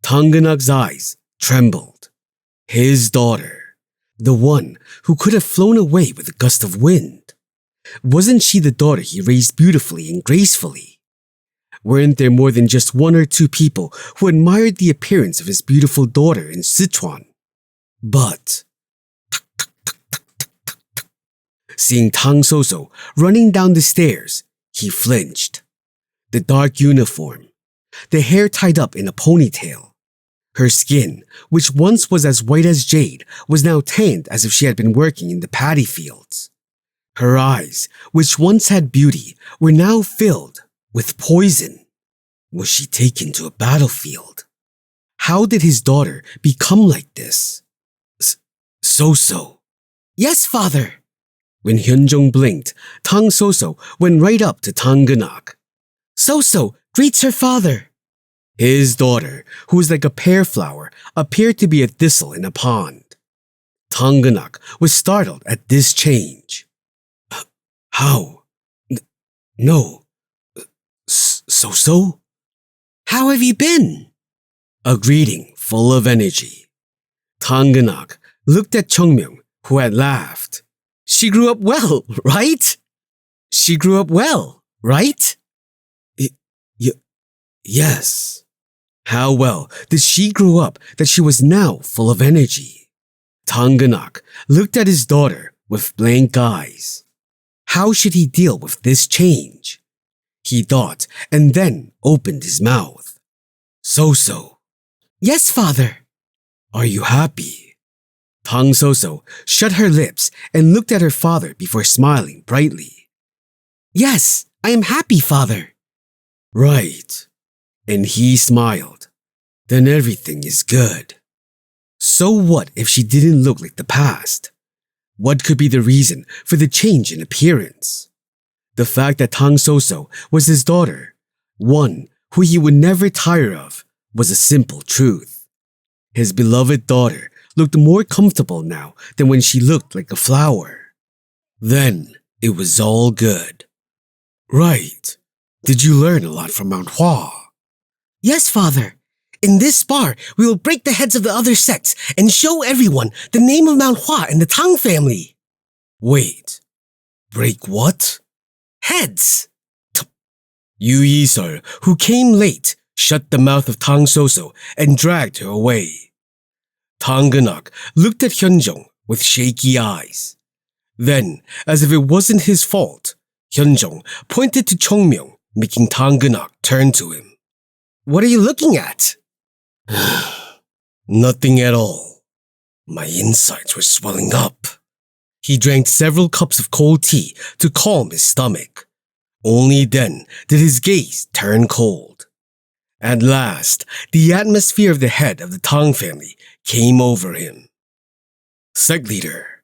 Tanganak's eyes trembled. His daughter, the one who could have flown away with a gust of wind. Wasn't she the daughter he raised beautifully and gracefully? Weren't there more than just one or two people who admired the appearance of his beautiful daughter in Sichuan? But... Seeing Tang So-So running down the stairs, he flinched. The dark uniform, the hair tied up in a ponytail. Her skin, which once was as white as jade, was now tanned as if she had been working in the paddy fields. Her eyes, which once had beauty, were now filled with poison. Was she taken to a battlefield? How did his daughter become like this? So-So. Yes, father. When Hyunjung blinked, Tang So-So went right up to Tanganak. So-So greets her father. His daughter, who was like a pear flower, appeared to be a thistle in a pond. Tanganak was startled at this change. How? No. So-So? How have you been? A greeting full of energy. Tanganak looked at Chung Myung, who had laughed. She grew up well, right? She grew up well, right? Yes. How well did she grow up that she was now full of energy? Tanganak looked at his daughter with blank eyes. How should he deal with this change? He thought and then opened his mouth. So. Yes, father. Are you happy? Tang So shut her lips and looked at her father before smiling brightly. Yes, I am happy, father. Right. And he smiled. Then everything is good. So what if she didn't look like the past? What could be the reason for the change in appearance? The fact that Tang So was his daughter, one who he would never tire of, was a simple truth. His beloved daughter looked more comfortable now than when she looked like a flower. Then it was all good. Right. Did you learn a lot from Mount Hua? Yes, father. In this spar, we will break the heads of the other sects and show everyone the name of Mount Hua and the Tang family. Wait. Break what? Heads. Yu Yisol, who came late, shut the mouth of Tang So and dragged her away. Tanganak looked at Hyunjong with shaky eyes. Then, as if it wasn't his fault, Hyunjong pointed to Chung Myung, making Tanganak turn to him. What are you looking at? Nothing at all. My insides were swelling up. He drank several cups of cold tea to calm his stomach. Only then did his gaze turn cold. At last, the atmosphere of the head of the Tang family came over him. Sect leader.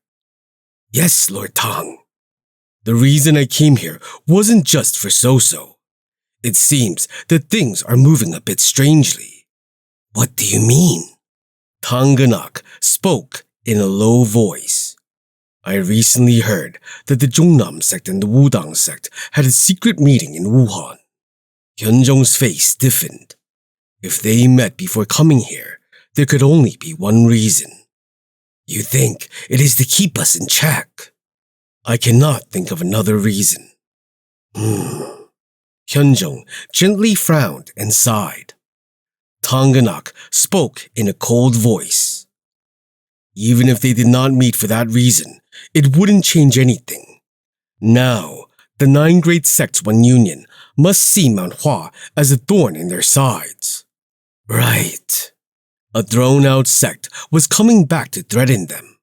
Yes, Lord Tang. The reason I came here wasn't just for So. It seems that things are moving a bit strangely. What do you mean? Tanganak spoke in a low voice. I recently heard that the Jungnam sect and the Wudang sect had a secret meeting in Wuhan. Hyunjong's face stiffened. If they met before coming here, there could only be one reason. You think it is to keep us in check? I cannot think of another reason. Hyunjong gently frowned and sighed. Tanganak spoke in a cold voice. Even if they did not meet for that reason, it wouldn't change anything. Now, the 9 great sects one union must see Mount Hua as a thorn in their sides. Right. A thrown-out sect was coming back to threaten them.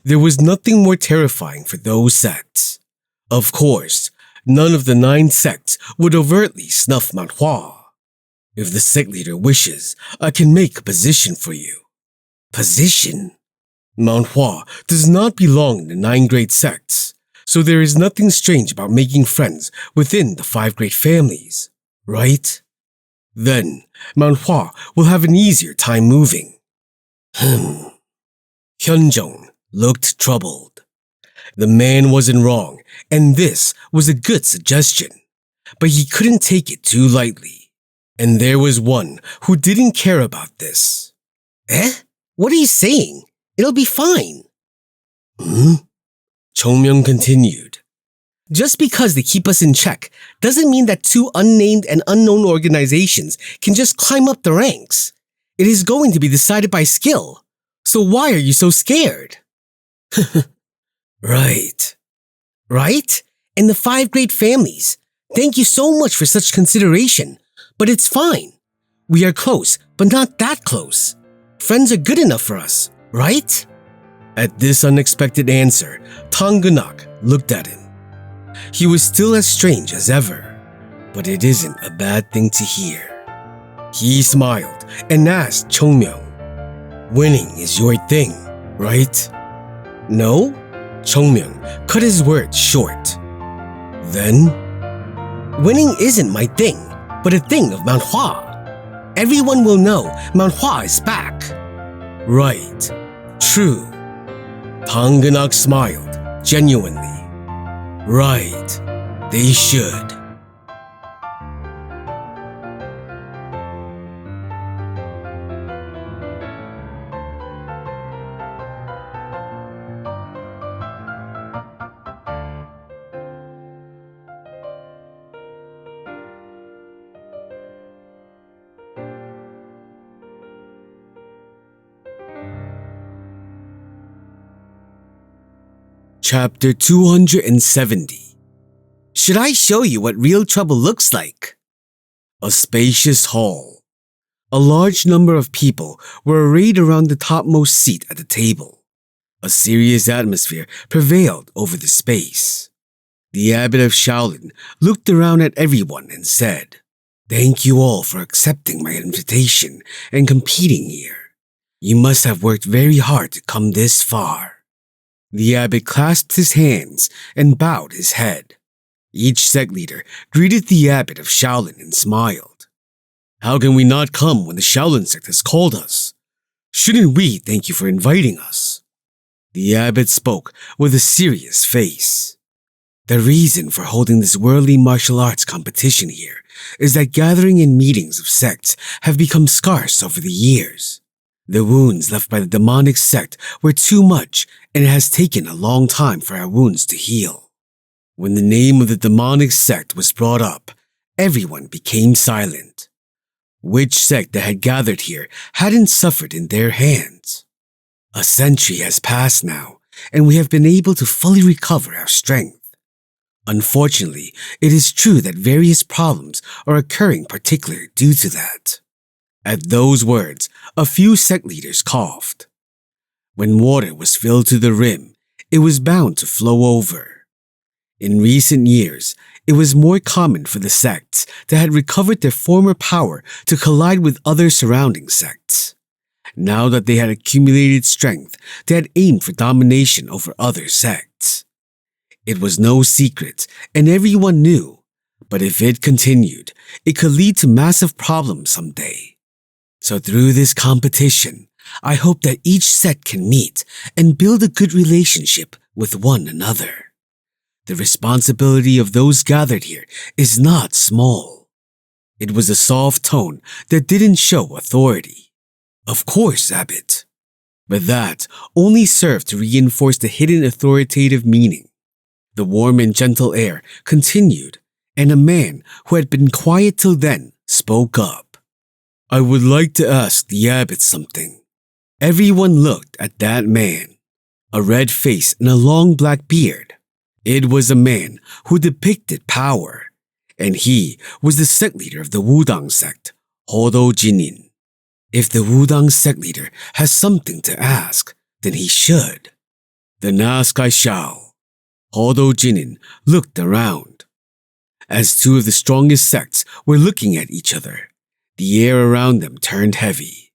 There was nothing more terrifying for those sects. Of course, none of the 9 sects would overtly snuff Mount Hua. If the sect leader wishes, I can make a position for you. Position? Mount Hua does not belong in the 9 great sects, so there is nothing strange about making friends within the 5 great families, right? Then, Mount Hua will have an easier time moving. Hyunjong looked troubled. The man wasn't wrong, and this was a good suggestion, but he couldn't take it too lightly. And there was one who didn't care about this. What are you saying? It'll be fine. Chung Myung continued. Just because they keep us in check doesn't mean that 2 unnamed and unknown organizations can just climb up the ranks. It is going to be decided by skill. So why are you so scared? Right. Right? And the 5 great families. Thank you so much for such consideration. But it's fine. We are close, but not that close. Friends are good enough for us, right? At this unexpected answer, Tanganak looked at him. He was still as strange as ever, but it isn't a bad thing to hear. He smiled and asked Chung Myung, "Winning is your thing, right?" "No?" Chung Myung cut his words short. "Then?" "Winning isn't my thing, but a thing of Mount Hua. Everyone will know Mount Hua is back." "Right. True." Tanganak smiled, genuinely. "Right. They should." Chapter 270. Should I show you what real trouble looks like? A spacious hall. A large number of people were arrayed around the topmost seat at the table. A serious atmosphere prevailed over the space. The abbot of Shaolin looked around at everyone and said, "Thank you all for accepting my invitation and competing here. You must have worked very hard to come this far." The abbot clasped his hands and bowed his head. Each sect leader greeted the abbot of Shaolin and smiled. "How can we not come when the Shaolin sect has called us? Shouldn't we thank you for inviting us?" The abbot spoke with a serious face. "The reason for holding this worldly martial arts competition here is that gathering and meetings of sects have become scarce over the years. The wounds left by the demonic sect were too much, and it has taken a long time for our wounds to heal." When the name of the demonic sect was brought up, everyone became silent. Which sect that had gathered here hadn't suffered in their hands? A century has passed now, and we have been able to fully recover our strength. Unfortunately, it is true that various problems are occurring particularly due to that. At those words, a few sect leaders coughed. When water was filled to the rim, it was bound to flow over. In recent years, it was more common for the sects that had recovered their former power to collide with other surrounding sects. Now that they had accumulated strength, they had aimed for domination over other sects. It was no secret, and everyone knew, but if it continued, it could lead to massive problems someday. So through this competition, I hope that each sect can meet and build a good relationship with one another. The responsibility of those gathered here is not small." It was a soft tone that didn't show authority. "Of course, Abbot." But that only served to reinforce the hidden authoritative meaning. The warm and gentle air continued, and a man who had been quiet till then spoke up. "I would like to ask the abbot something." Everyone looked at that man. A red face and a long black beard. It was a man who depicted power, and he was the sect leader of the Wudang sect, Hodo Jinin. If the Wudang sect leader has something to ask, then he should. "Then ask I shall." Hodo Jinin looked around. As two of the strongest sects were looking at each other, the air around them turned heavy.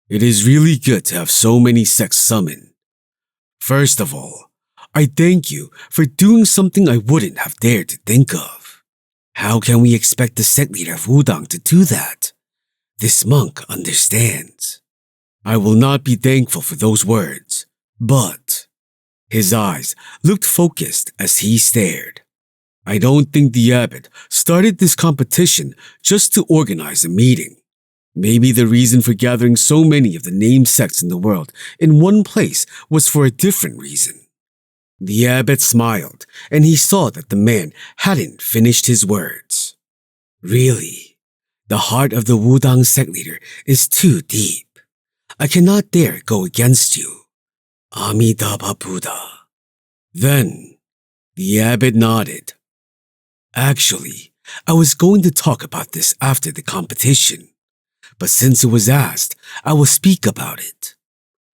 It is really good to have so many sects summoned. First of all, I thank you for doing something I wouldn't have dared to think of. How can we expect the sect leader of Wudang to do that? This monk understands. I will not be thankful for those words, but... His eyes looked focused as he stared. I don't think the abbot started this competition just to organize a meeting. Maybe the reason for gathering so many of the named sects in the world in one place was for a different reason. The abbot smiled, and he saw that the man hadn't finished his words. Really, the heart of the Wudang sect leader is too deep. I cannot dare go against you. Amitabha Buddha. Then, the abbot nodded. Actually, I was going to talk about this after the competition, but since it was asked, I will speak about it.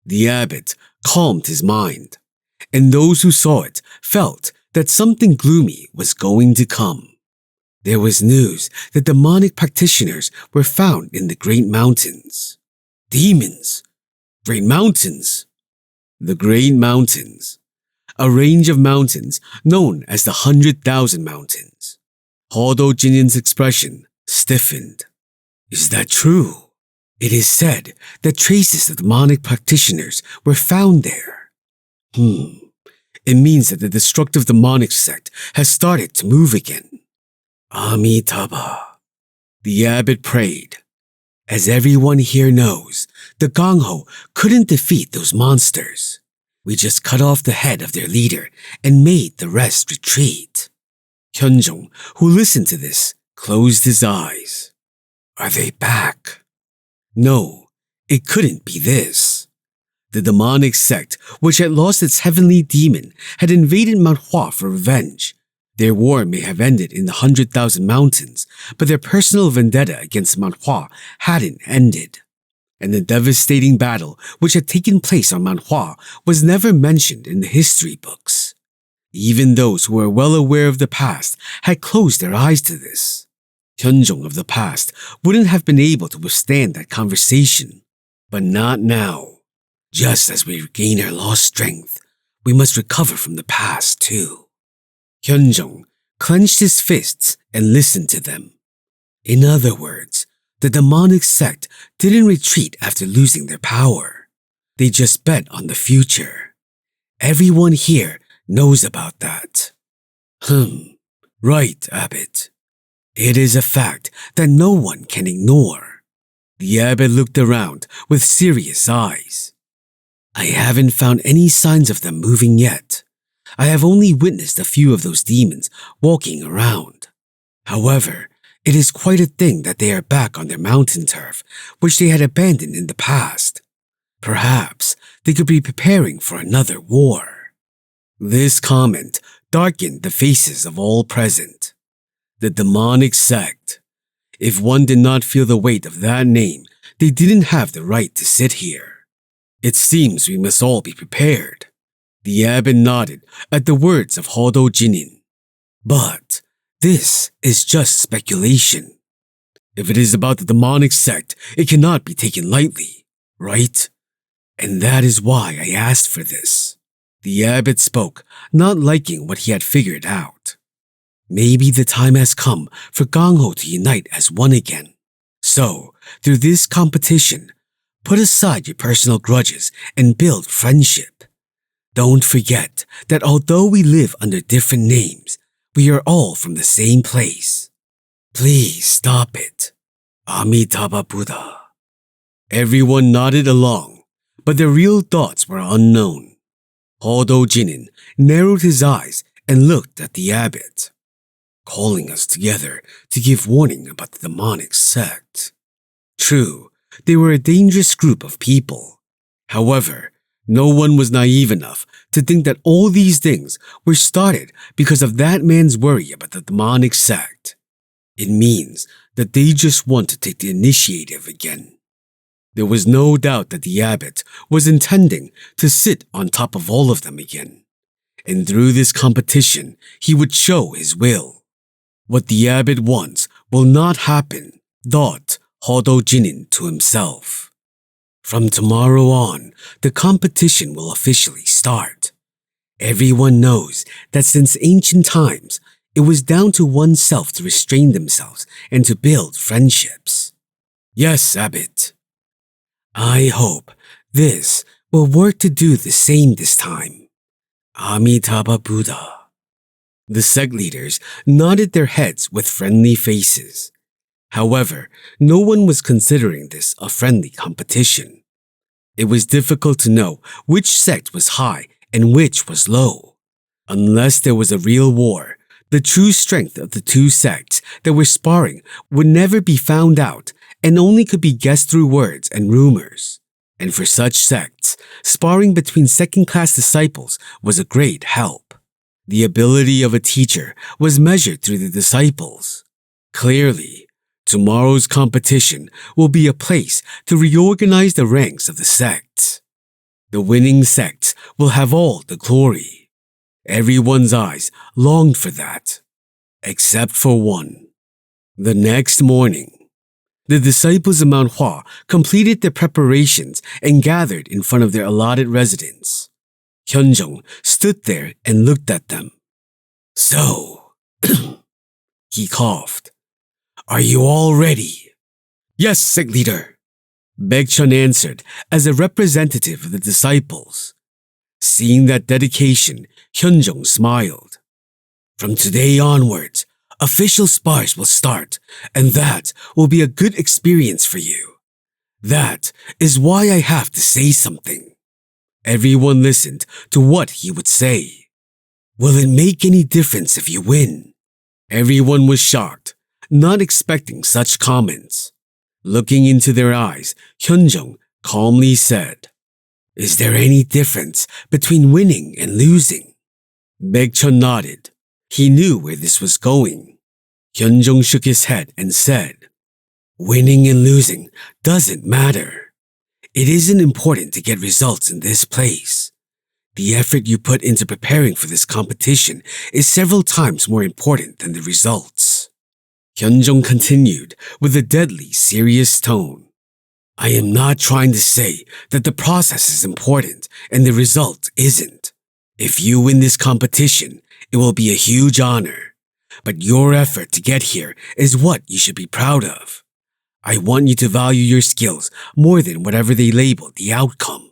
The abbot calmed his mind, and those who saw it felt that something gloomy was going to come. There was news that demonic practitioners were found in the Great Mountains. Demons? Great Mountains? The Great Mountains. A range of mountains known as the 100,000 Mountains. Hodo Jinin's expression stiffened. Is that true? It is said that traces of demonic practitioners were found there. It means that the destructive demonic sect has started to move again. Amitabha. The abbot prayed. As everyone here knows, the Gangho couldn't defeat those monsters. We just cut off the head of their leader and made the rest retreat. Hyunjong, who listened to this, closed his eyes. Are they back? No, it couldn't be this. The The demonic sect, which had lost its heavenly demon, had invaded Mount Hua for revenge. Their war may have ended in the 100,000 mountains, but their personal vendetta against Mount Hua hadn't ended. And the devastating battle which had taken place on Mount Hua was never mentioned in the history books. Even those who were well aware of the past had closed their eyes to this. Hyunjong of the past wouldn't have been able to withstand that conversation. But not now. Just as we regain our lost strength, we must recover from the past too. Hyunjong clenched his fists and listened to them. In other words, the demonic sect didn't retreat after losing their power. They just bet on the future. Everyone here knows about that. Right, Abbot. It is a fact that no one can ignore. The abbot looked around with serious eyes. I haven't found any signs of them moving yet. I have only witnessed a few of those demons walking around. However, it is quite a thing that they are back on their mountain turf, which they had abandoned in the past. Perhaps they could be preparing for another war. This comment darkened the faces of all present. The demonic sect. If one did not feel the weight of that name, they didn't have the right to sit here. It seems we must all be prepared. The abbot nodded at the words of Hodo Jinin. But this is just speculation. If it is about the demonic sect, it cannot be taken lightly, right? And that is why I asked for this. The abbot spoke, not liking what he had figured out. Maybe the time has come for Gangho to unite as one again. So, through this competition, put aside your personal grudges and build friendship. Don't forget that although we live under different names, we are all from the same place. Please stop it. Amitabha Buddha. Everyone nodded along, but their real thoughts were unknown. Hodo Jinin narrowed his eyes and looked at the abbot. Calling us together to give warning about the demonic sect. True, they were a dangerous group of people. However, no one was naive enough to think that all these things were started because of that man's worry about the demonic sect. It means that they just want to take the initiative again. There was no doubt that the abbot was intending to sit on top of all of them again. And through this competition, he would show his will. What the abbot wants will not happen, thought Hodo Jinin to himself. From tomorrow on, the competition will officially start. Everyone knows that since ancient times, it was down to oneself to restrain themselves and to build friendships. Yes, Abbot. I hope this will work to do the same this time. Amitabha Buddha. The sect leaders nodded their heads with friendly faces. However, no one was considering this a friendly competition. It was difficult to know which sect was high and which was low. Unless there was a real war, the true strength of the two sects that were sparring would never be found out and only could be guessed through words and rumors. And for such sects, sparring between second-class disciples was a great help. The ability of a teacher was measured through the disciples. Clearly, tomorrow's competition will be a place to reorganize the ranks of the sects. The winning sects will have all the glory. Everyone's eyes longed for that, except for one. The next morning, the disciples of Mount Hua completed their preparations and gathered in front of their allotted residence. Hyunjong stood there and looked at them. So, he coughed. Are you all ready? Yes, sect leader. Baekchun answered as a representative of the disciples. Seeing that dedication, Hyunjong smiled. From today onwards, official spars will start, and that will be a good experience for you. That is why I have to say something. Everyone listened to what he would say. Will it make any difference if you win? Everyone was shocked, not expecting such comments. Looking into their eyes, Hyunjong calmly said, Is there any difference between winning and losing? Baekchun nodded. He knew where this was going. Hyunjong shook his head and said, winning and losing doesn't matter. It isn't important to get results in this place. The effort you put into preparing for this competition is several times more important than the results. Hyunjong continued with a deadly serious tone. I am not trying to say that the process is important and the result isn't. If you win this competition, it will be a huge honor. But your effort to get here is what you should be proud of. I want you to value your skills more than whatever they label the outcome.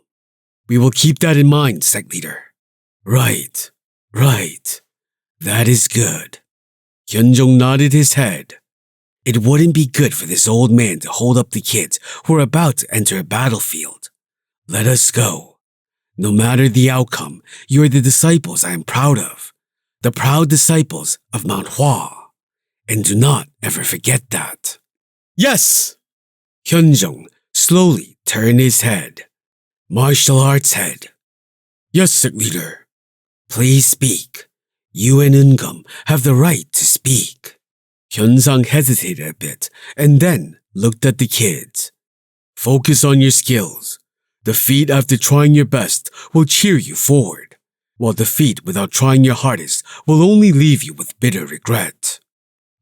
We will keep that in mind, sect leader. Right. That is good. Hyunjong nodded his head. It wouldn't be good for this old man to hold up the kids who are about to enter a battlefield. Let us go. No matter the outcome, you are the disciples I am proud of. The proud disciples of Mount Hua. And do not ever forget that. Yes! Hyunjong slowly turned his head. Martial arts head. Yes, sect leader. Please speak. You and Eungum have the right to speak. Hyunsang hesitated a bit and then looked at the kids. Focus on your skills. Defeat after trying your best will cheer you forward, while defeat without trying your hardest will only leave you with bitter regret.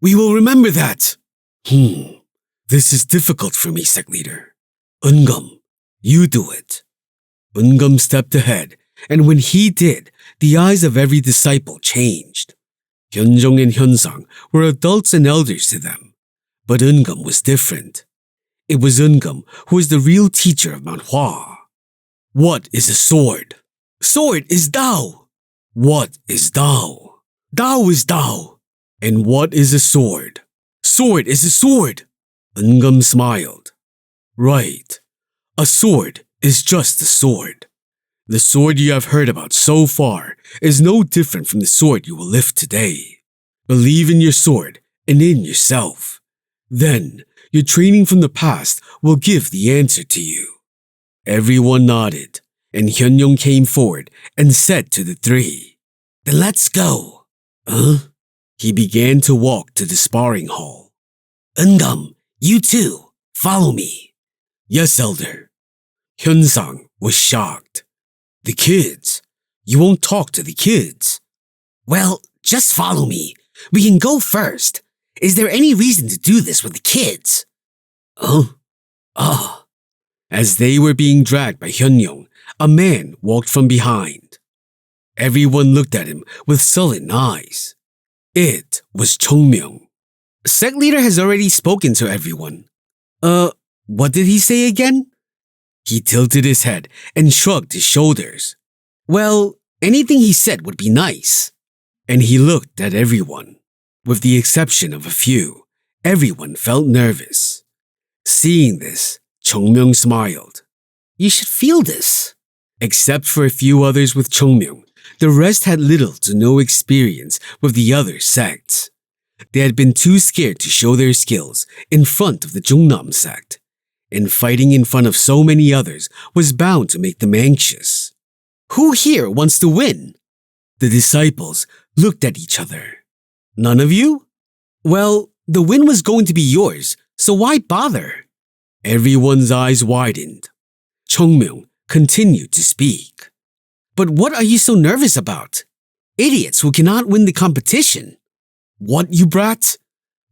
We will remember that. This is difficult for me, sect leader. Eungum, you do it. Eungum stepped ahead, and when he did, the eyes of every disciple changed. Hyunjong and Hyunsang were adults and elders to them, but Eungum was different. It was Eungum who was the real teacher of Mount Hua. What is a sword? Sword is Tao. What is Tao? Tao is Tao. And what is a sword? Sword is a sword. Eungum smiled. Right. A sword is just a sword. The sword you have heard about so far is no different from the sword you will lift today. Believe in your sword and in yourself. Then, your training from the past will give the answer to you. Everyone nodded, and Hyunjong came forward and said to the three, Then let's go. He began to walk to the sparring hall. Eungum, you too, follow me. Yes, elder. Hyunsang was shocked. The kids? You won't talk to the kids? Well, just follow me. We can go first. Is there any reason to do this with the kids? As they were being dragged by Hyunjong, a man walked from behind. Everyone looked at him with sullen eyes. It was Chung Myung. Sect leader has already spoken to everyone. What did he say again? He tilted his head and shrugged his shoulders. Well, anything he said would be nice. And he looked at everyone. With the exception of a few, everyone felt nervous. Seeing this, Chung Myung smiled. You should feel this. Except for a few others with Chung Myung, the rest had little to no experience with the other sects. They had been too scared to show their skills in front of the Jungnam sect, and fighting in front of so many others was bound to make them anxious. Who here wants to win? The disciples looked at each other. None of you? Well, the win was going to be yours, so why bother? Everyone's eyes widened. Chung Myung continued to speak. But what are you so nervous about? Idiots who cannot win the competition. What, you brat?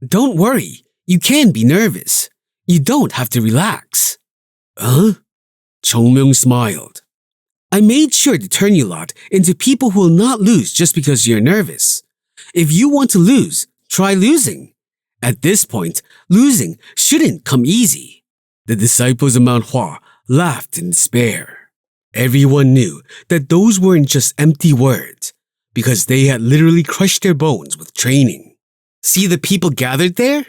Don't worry, you can be nervous. You don't have to relax. Chung Myung smiled. I made sure to turn you lot into people who will not lose just because you're nervous. If you want to lose, try losing. At this point, losing shouldn't come easy. The disciples of Mount Hua laughed in despair. Everyone knew that those weren't just empty words, because they had literally crushed their bones with training. See the people gathered there?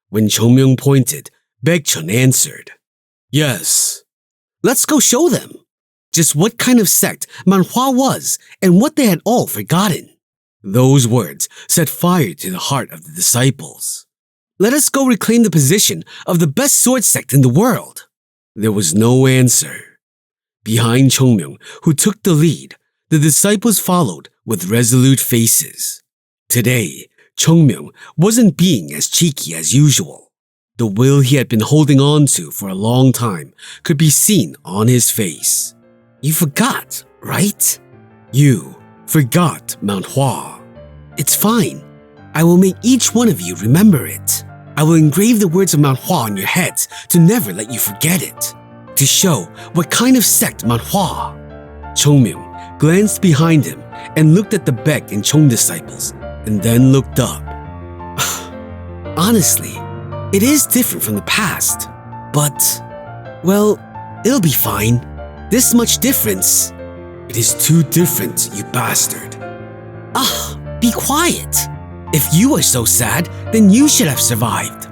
When Chung Myung pointed, Baekchun answered, Yes. Let's go show them just what kind of sect Mount Hua was and what they had all forgotten. Those words set fire to the heart of the disciples. Let us go reclaim the position of the best sword sect in the world. There was no answer. Behind Chung Myung, who took the lead, the disciples followed with resolute faces. Today, Chung Myung wasn't being as cheeky as usual. The will he had been holding on to for a long time could be seen on his face. You forgot, right? You forgot Mount Hua. It's fine. I will make each one of you remember it. I will engrave the words of Mount Hua on your heads to never let you forget it. To show what kind of sect Mount Hua. Chung Myung glanced behind him and looked at the Baek and Chung disciples, and then looked up. Honestly, it is different from the past, but, well, it'll be fine. This much difference. It is too different, you bastard. Be quiet. If you were so sad, then you should have survived.